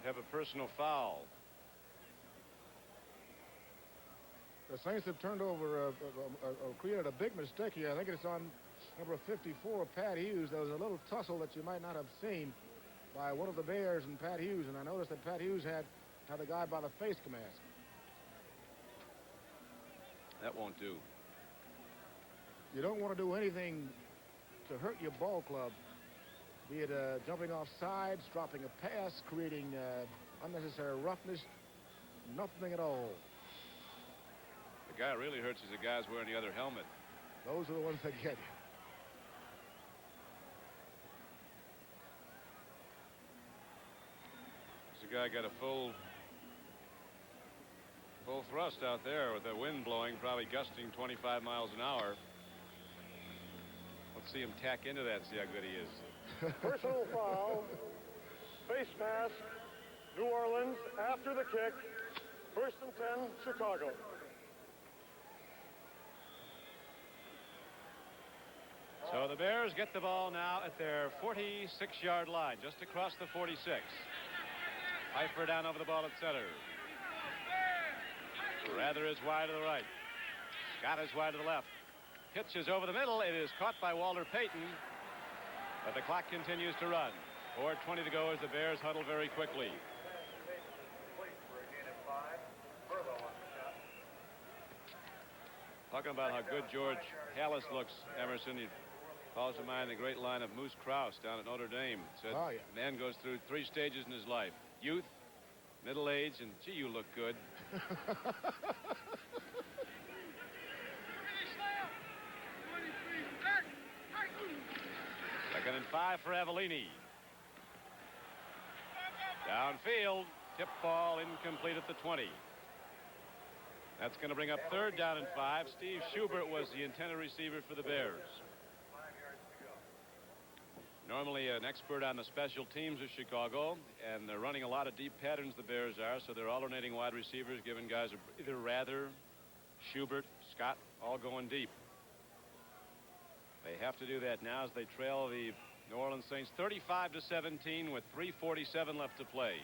S1: Have a personal foul.
S2: The Saints have turned over, created a big mistake here. I think it's on number 54, Pat Hughes. There was a little tussle that you might not have seen by one of the Bears and Pat Hughes, and I noticed that Pat Hughes had the guy by the face mask.
S1: That won't do.
S2: You don't want to do anything to hurt your ball club, be it jumping off sides, dropping a pass, creating unnecessary roughness, nothing at all.
S1: The guy really hurts is the guys wearing the other helmet.
S2: Those are the ones that get you.
S1: The guy got a full thrust out there with the wind blowing, probably gusting 25 miles an hour. Let's see him tack into that, see how good he is.
S3: Personal foul, face mask, New Orleans after the kick. 1st and 10, Chicago.
S1: So the Bears get the ball now at their 46-yard line, just across the 46. Pfeiffer down over the ball at center. Rather is wide to the right. Scott is wide to the left. Pitch is over the middle. It is caught by Walter Payton. But the clock continues to run. 4:20 to go as the Bears huddle very quickly. Talking about how good George Halas looks, Emerson, he calls to mind the great line of Moose Krause down at Notre Dame. Said,
S2: oh, yeah.
S1: Man goes through 3 stages in his life. Youth, middle age, and gee, you look good. Second and 5 for Avellini. Downfield, tip ball incomplete at the 20. That's going to bring up 3rd down and 5. Steve Schubert was the intended receiver for the Bears. Normally an expert on the special teams of Chicago, and they're running a lot of deep patterns, the Bears are, so they're alternating wide receivers, giving guys either Rather, Schubert, Scott, all going deep. They have to do that now as they trail the New Orleans Saints 35-17 with 3:47 left to play.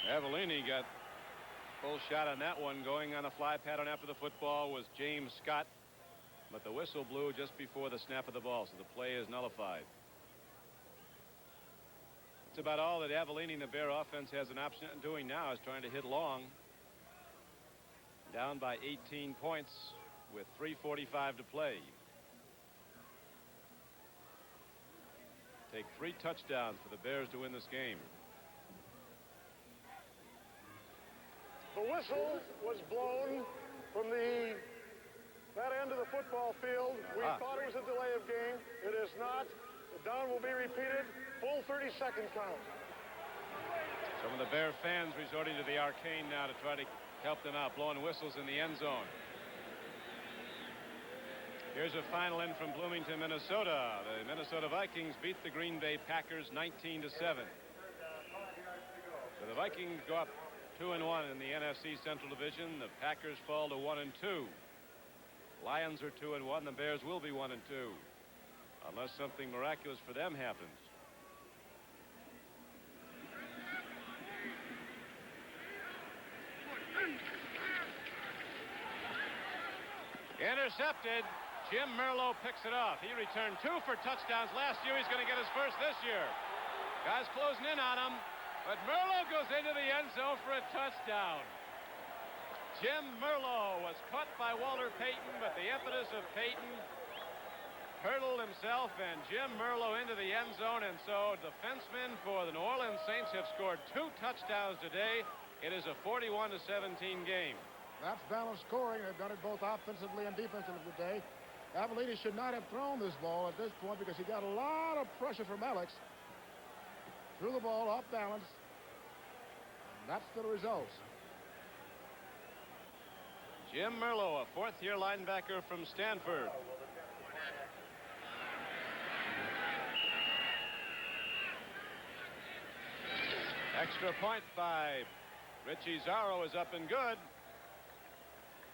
S1: Avellini got full shot on that one. Going on a fly pattern after the football was James Scott, but the whistle blew just before the snap of the ball, so the play is nullified. That's about all that Avellini and the Bear offense has an option of doing now, is trying to hit long. Down by 18 points with 3:45 to play. Take 3 touchdowns for the Bears to win this game.
S3: The whistle was blown from that end of the football field. We thought it was a delay of game. It is not. The down will be repeated. Full 30-second count.
S1: Some of the Bear fans resorting to the arcane now to try to help them out, blowing whistles in the end zone. Here's a final in from Bloomington, Minnesota. The Minnesota Vikings beat the Green Bay Packers 19-7. So the Vikings go up 2-1 in the NFC Central Division. The Packers fall to 1-2. Lions are 2-1. The Bears will be 1-2 unless something miraculous for them happens. Intercepted. Jim Merlo picks it off. He returned 2 for touchdowns last year. He's going to get his first this year. Guys closing in on him. But Merlo goes into the end zone for a touchdown. Jim Merlo was caught by Walter Payton, but the impetus of Payton hurdled himself, and Jim Merlo into the end zone. And so defensemen for the New Orleans Saints have scored 2 touchdowns today. It is a 41-17 game.
S2: That's balanced scoring. They've done it both offensively and defensively today. Avellini should not have thrown this ball at this point because he got a lot of pressure from Alex. Threw the ball off balance. And that's the result.
S1: Jim Merlo, a 4th-year linebacker from Stanford. Extra point by Richie Zarro is up and good.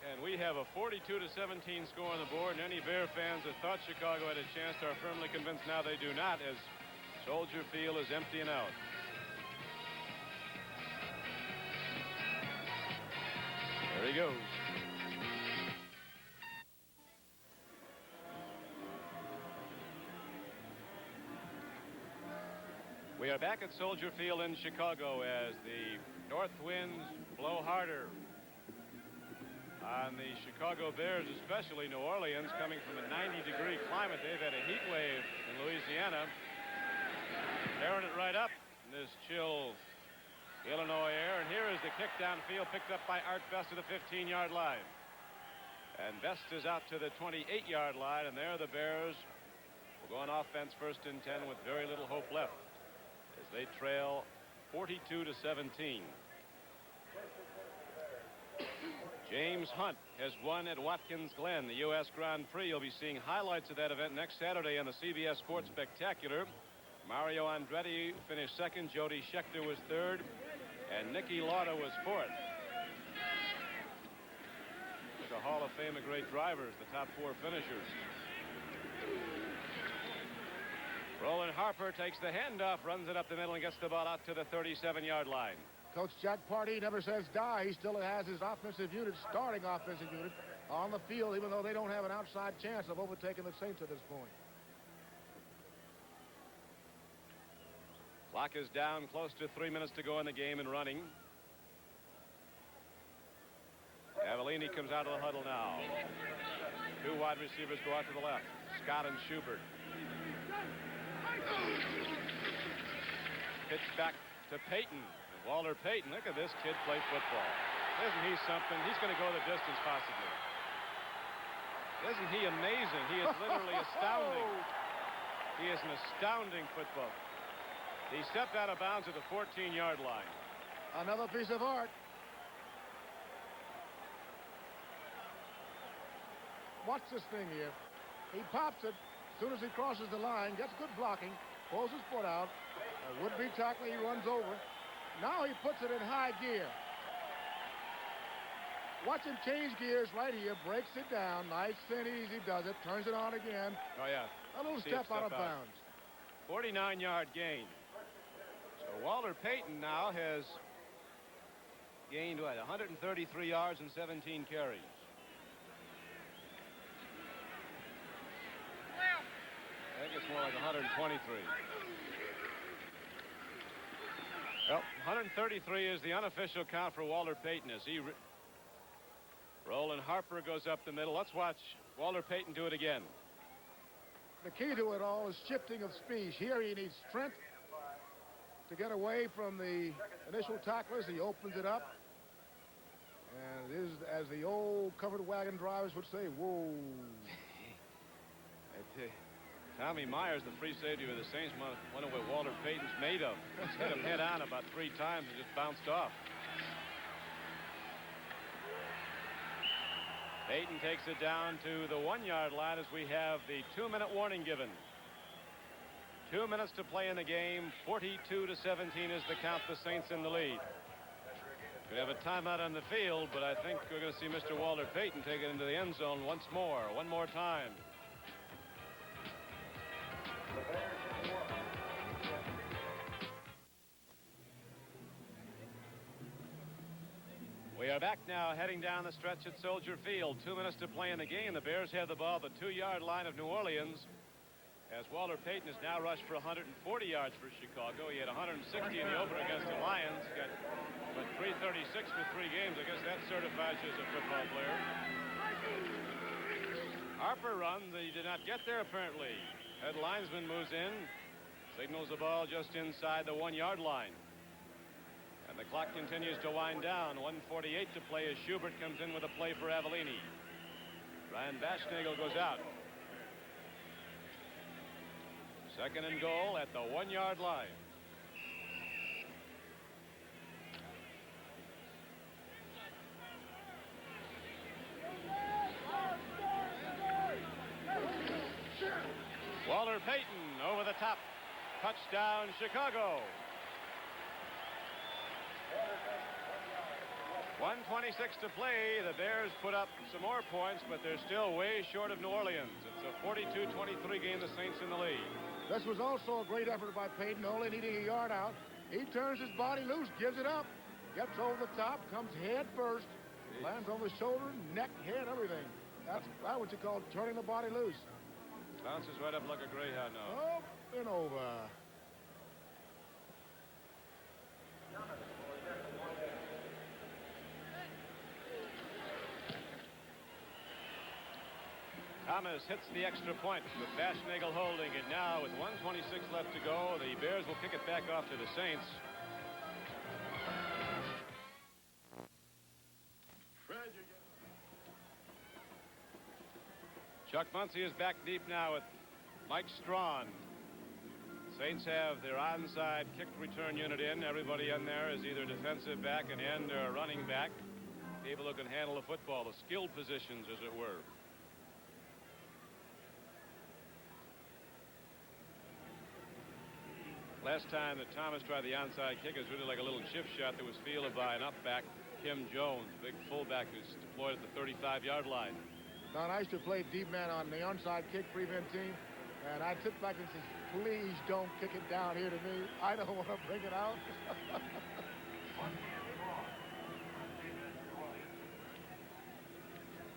S1: And we have a 42-17 score on the board, and any Bear fans that thought Chicago had a chance are firmly convinced now they do not, as Soldier Field is emptying out. There he goes. We are back at Soldier Field in Chicago as the north winds blow harder on the Chicago Bears, especially New Orleans, coming from a 90-degree climate. They've had a heat wave in Louisiana, tearing it right up in this chill Illinois air. And here is the kick downfield, picked up by Art Best to the 15-yard line. And Best is out to the 28-yard line, and there the Bears will go on offense, 1st and 10, with very little hope left, as they trail 42-17. James Hunt has won at Watkins Glen, the U.S. Grand Prix. You'll be seeing highlights of that event next Saturday on the CBS Sports Spectacular. Mario Andretti finished 2nd, Jody Scheckter was 3rd, and Niki Lauda was 4th. The Hall of Fame of great drivers, the top 4 finishers. Roland Harper takes the handoff, runs it up the middle, and gets the ball out to the 37-yard line.
S2: Coach Jack Pardee never says die. He still has his offensive unit, starting offensive unit, on the field, even though they don't have an outside chance of overtaking the Saints at this point.
S1: Clock is down, close to 3 minutes to go in the game and running. Avellini comes out of the huddle now. 2 wide receivers go out to the left, Scott and Schubert. Pitch back to Payton. Walter Payton, look at this kid play football. Isn't he something? He's going to go the distance possibly. Isn't he amazing? He is literally astounding. He is an astounding football. He stepped out of bounds at the 14-yard line.
S2: Another piece of art. Watch this thing here. He pops it as soon as he crosses the line, gets good blocking, pulls his foot out. A would-be tackler, he runs over. Now he puts it in high gear. Watch him change gears right here, breaks it down, nice and easy does it, turns it on again.
S1: Oh, yeah.
S2: A little step out of bounds.
S1: 49-yard gain. So Walter Payton now has gained, what, 133 yards and 17 carries. I think it's more like 123. Well, 133 is the unofficial count for Walter Payton as he... Roland Harper goes up the middle. Let's watch Walter Payton do it again.
S2: The key to it all is shifting of speed. Here he needs strength to get away from the initial tacklers. He opens it up. And it is, as the old covered wagon drivers would say, whoa.
S1: Tommy Myers, the free safety of the Saints, wonder what Walter Payton's made of. He's hit him head on about 3 times and just bounced off. Payton takes it down to the 1-yard line as we have the 2-minute warning given. 2 minutes to play in the game. 42-17 is the count. The Saints in the lead. We have a timeout on the field, but I think we're going to see Mr. Walter Payton take it into the end zone once more. One more time. We are back now, heading down the stretch at Soldier Field. 2 minutes to play in the game. The Bears have the ball at the 2-yard line of New Orleans, as Walter Payton has now rushed for 140 yards for Chicago. He had 160 in the opener against the Lions. Got 336 for 3 games. I guess that certifies you as a football player. Harper runs. He did not get there apparently. Head linesman moves in, signals the ball just inside the 1-yard line. And the clock continues to wind down. 1:48 to play as Schubert comes in with a play for Avellini. Ryan Baschnagel goes out. 2nd and goal at the 1-yard line. Walter Payton over the top. Touchdown, Chicago. 1:26 to play. The Bears put up some more points, but they're still way short of New Orleans. It's a 42-23 game. The Saints in the lead.
S2: This was also a great effort by Peyton, only needing a yard out. He turns his body loose, gives it up, gets over the top, comes head first, lands on the shoulder, neck, head, everything. That's what you call turning the body loose.
S1: Bounces right up like a greyhound now.
S2: Up and over.
S1: Thomas hits the extra point with Bashnagel holding it now with 1:26 left to go. The Bears will kick it back off to the Saints. Chuck Muncie is back deep now with Mike Strawn. Saints have their onside kick return unit in. Everybody in there is either defensive back, an end, or a running back. People who can handle the football, the skilled positions, as it were. Last time that Thomas tried the onside kick, it was really like a little shift shot that was fielded by an up back, Kim Jones, big fullback who's deployed at the 35-yard line.
S2: Don, I used to play deep man on the onside kick prevent team, and I took back and said, please don't kick it down here to me. I don't want to bring it out.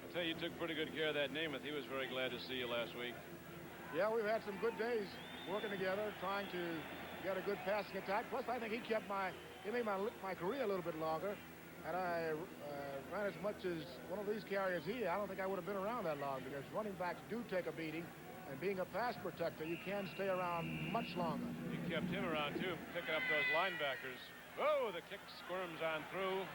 S1: I'll tell you, you took pretty good care of that Namath. He was very glad to see you last week.
S2: Yeah, we've had some good days working together, trying to get a good passing attack. Plus, I think he made my career a little bit longer. And I ran as much as one of these carriers here, I don't think I would have been around that long, because running backs do take a beating, and being a pass protector, you can stay around much longer.
S1: You kept him around, too, picking up those linebackers. Oh, the kick squirms on through.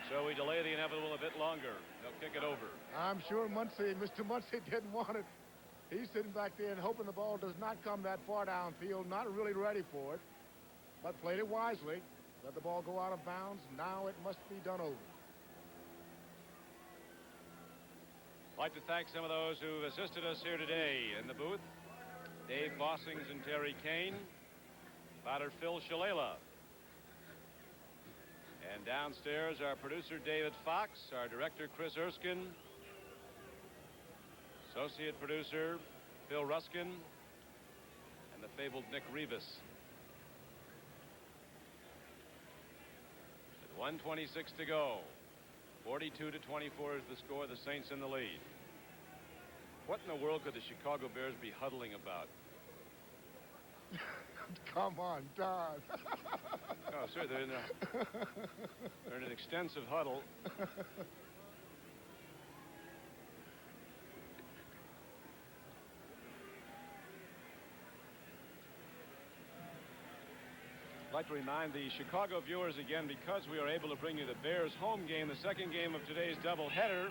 S1: So we delay the inevitable a bit longer. They'll kick it over.
S2: I'm sure Mr. Muncie didn't want it. He's sitting back there and hoping the ball does not come that far downfield, not really ready for it, but played it wisely. Let the ball go out of bounds. Now it must be done over.
S1: I'd like to thank some of those who've assisted us here today in the booth. Dave Bossings and Terry Kane. Father Phil Shalala. And downstairs, our producer David Fox, our director Chris Erskine, associate producer Phil Ruskin, and the fabled Nick Rivas. 1:26 to go. 42-24 is the score. The Saints in the lead. What in the world could the Chicago Bears be huddling about?
S2: Come on, Don.
S1: Oh, sir, they're in an extensive huddle. I'd like to remind the Chicago viewers again, because we are able to bring you the Bears home game, the second game of today's doubleheader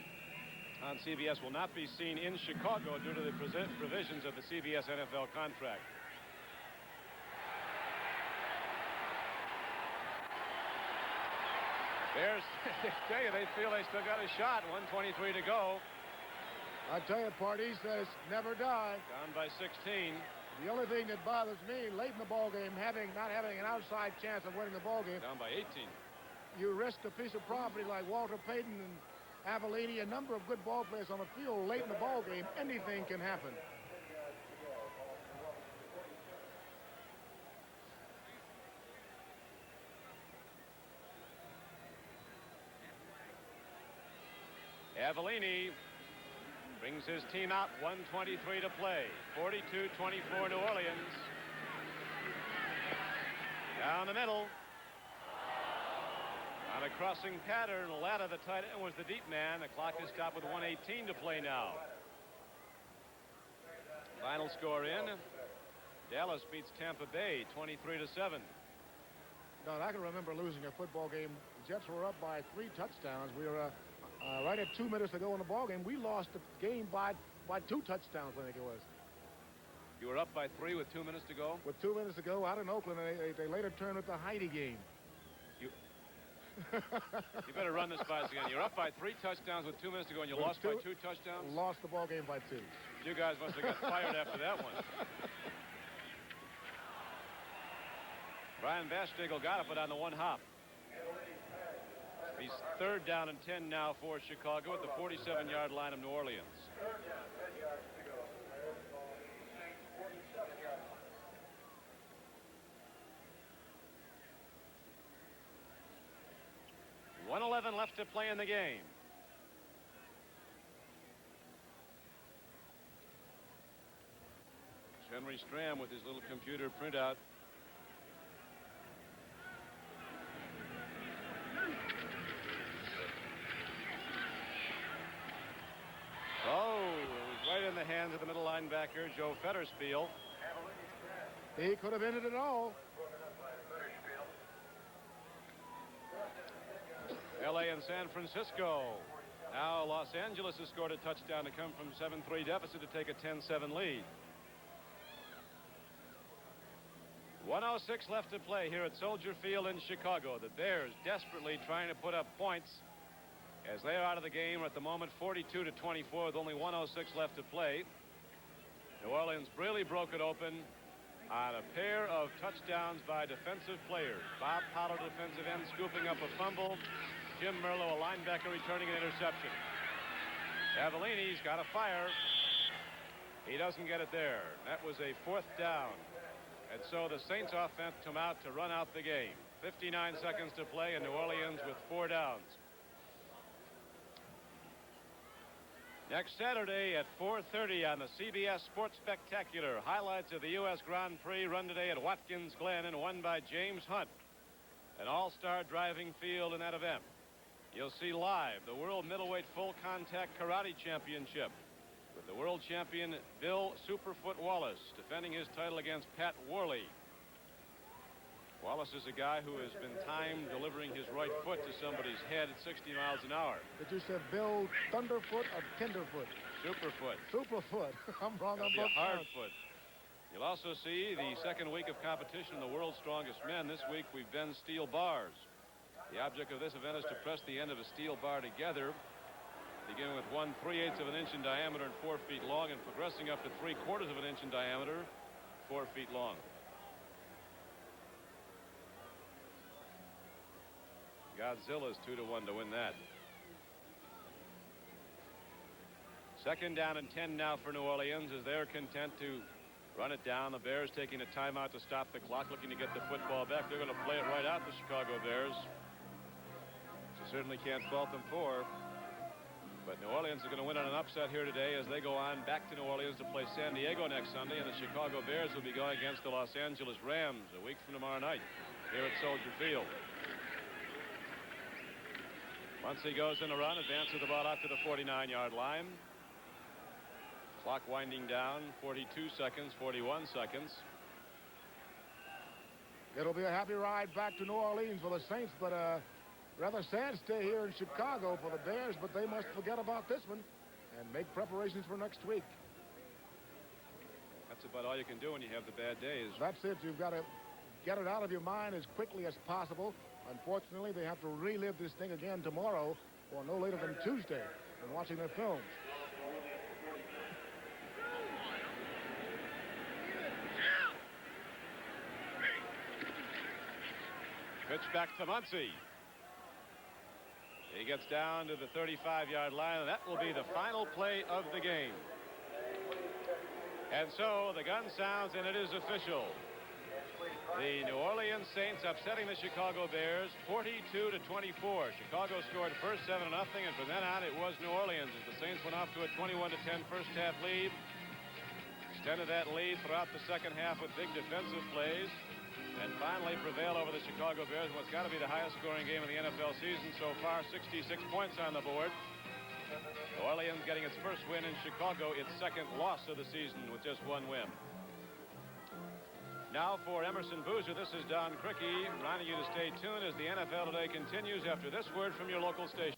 S1: on CBS will not be seen in Chicago due to the provisions of the CBS NFL contract. Bears, I tell you, they feel they still got a shot. 1:23 to go.
S2: I tell you, Party says never die.
S1: Down by 16.
S2: The only thing that bothers me late in the ball game, not having an outside chance of winning the ball game.
S1: Down by 18.
S2: You risk a piece of property like Walter Payton and Avellini, a number of good ball players on the field late in the ball game. Anything can happen.
S1: Avellini brings his team out. 1:23 to play. 42-24 New Orleans. Down the middle. On a crossing pattern, Latta, the tight end, was the deep man. The clock is stopped with 1:18 to play now. Final score in. Dallas beats Tampa Bay 23-7.
S2: Don, I can remember losing a football game. The Jets were up by 3 touchdowns. We were right at 2 minutes to go in the ball game. We lost the game by 2 touchdowns, I think it was.
S1: You were up by 3 with 2 minutes to go?
S2: With 2 minutes to go out in Oakland, and they later turned it the Heidi game.
S1: You better run this by us again. You're up by 3 touchdowns with 2 minutes to go, and you lost by 2 touchdowns?
S2: Lost the ball game by 2.
S1: You guys must have got fired after that one. Brian Bashnagel got it, but on the one hop. He's 3rd down and 10 now for Chicago at the 47-yard line of New Orleans. .111 left to play in the game. Henry Stram with his little computer printout. Oh, it was right in the hands of the middle linebacker, Joe Fetterspiel.
S2: He could have ended it all.
S1: L.A. and San Francisco. Now Los Angeles has scored a touchdown to come from 7-3 deficit to take a 10-7 lead. 1:06 left to play here at Soldier Field in Chicago. The Bears desperately trying to put up points as they are out of the game at the moment, 42-24 with only 1:06 left to play. New Orleans really broke it open on a pair of touchdowns by defensive players. Bob Pollard, defensive end, scooping up a fumble. Jim Merlo, a linebacker, returning an interception. Cavallini's got a fire. He doesn't get it there. That was a 4th down. And so the Saints offense come out to run out the game. 59 seconds to play, and New Orleans with 4 downs. Next Saturday at 4:30 on the CBS Sports Spectacular, highlights of the U.S. Grand Prix run today at Watkins Glen and won by James Hunt. An all-star driving field in that event. You'll see live the World Middleweight Full Contact Karate Championship with the world champion Bill Superfoot Wallace defending his title against Pat Worley. Wallace is a guy who has been timed delivering his right foot to somebody's head at 60 miles an hour.
S2: Did you say Bill Thunderfoot or Tenderfoot?
S1: Superfoot.
S2: Superfoot. I'm wrong on both
S1: hard
S2: parts.
S1: foot. You'll also see the second week of competition in the World's Strongest Men. This week we've been steel bars. The object of this event is to press the end of a steel bar together, beginning with 1/3/8 of an inch in diameter and 4 feet long, and progressing up to 3/4 of an inch in diameter, 4 feet long. Godzilla's 2-1 to win that. 2nd down and 10 now for New Orleans as they're content to run it down. The Bears taking a timeout to stop the clock, looking to get the football back. They're going to play it right out, the Chicago Bears. So certainly can't fault them for. But New Orleans is going to win on an upset here today as they go on back to New Orleans to play San Diego next Sunday, and the Chicago Bears will be going against the Los Angeles Rams a week from tomorrow night here at Soldier Field. Once he goes in a run, advances the ball out to the 49-yard line. Clock winding down, 42 seconds, 41 seconds.
S2: It'll be a happy ride back to New Orleans for the Saints, but rather sad stay here in Chicago for the Bears, but they must forget about this one and make preparations for next week.
S1: That's about all you can do when you have the bad days.
S2: That's it. You've got to get it out of your mind as quickly as possible. Unfortunately, they have to relive this thing again tomorrow or no later than Tuesday when watching their films.
S1: Pitch back to Muncy. He gets down to the 35-yard line, and that will be the final play of the game. And so the gun sounds, and it is official. The New Orleans Saints upsetting the Chicago Bears 42-24. Chicago scored first 7-0, and from then on it was New Orleans as the Saints went off to a 21-10 first half lead. Extended that lead throughout the second half with big defensive plays, and finally prevailed over the Chicago Bears in what's got to be the highest scoring game of the NFL season so far. 66 points on the board. New Orleans getting its first win in Chicago, its second loss of the season with just one win. Now for Emerson Boozer, this is Don Criqui reminding you to stay tuned as the NFL Today continues after this word from your local station.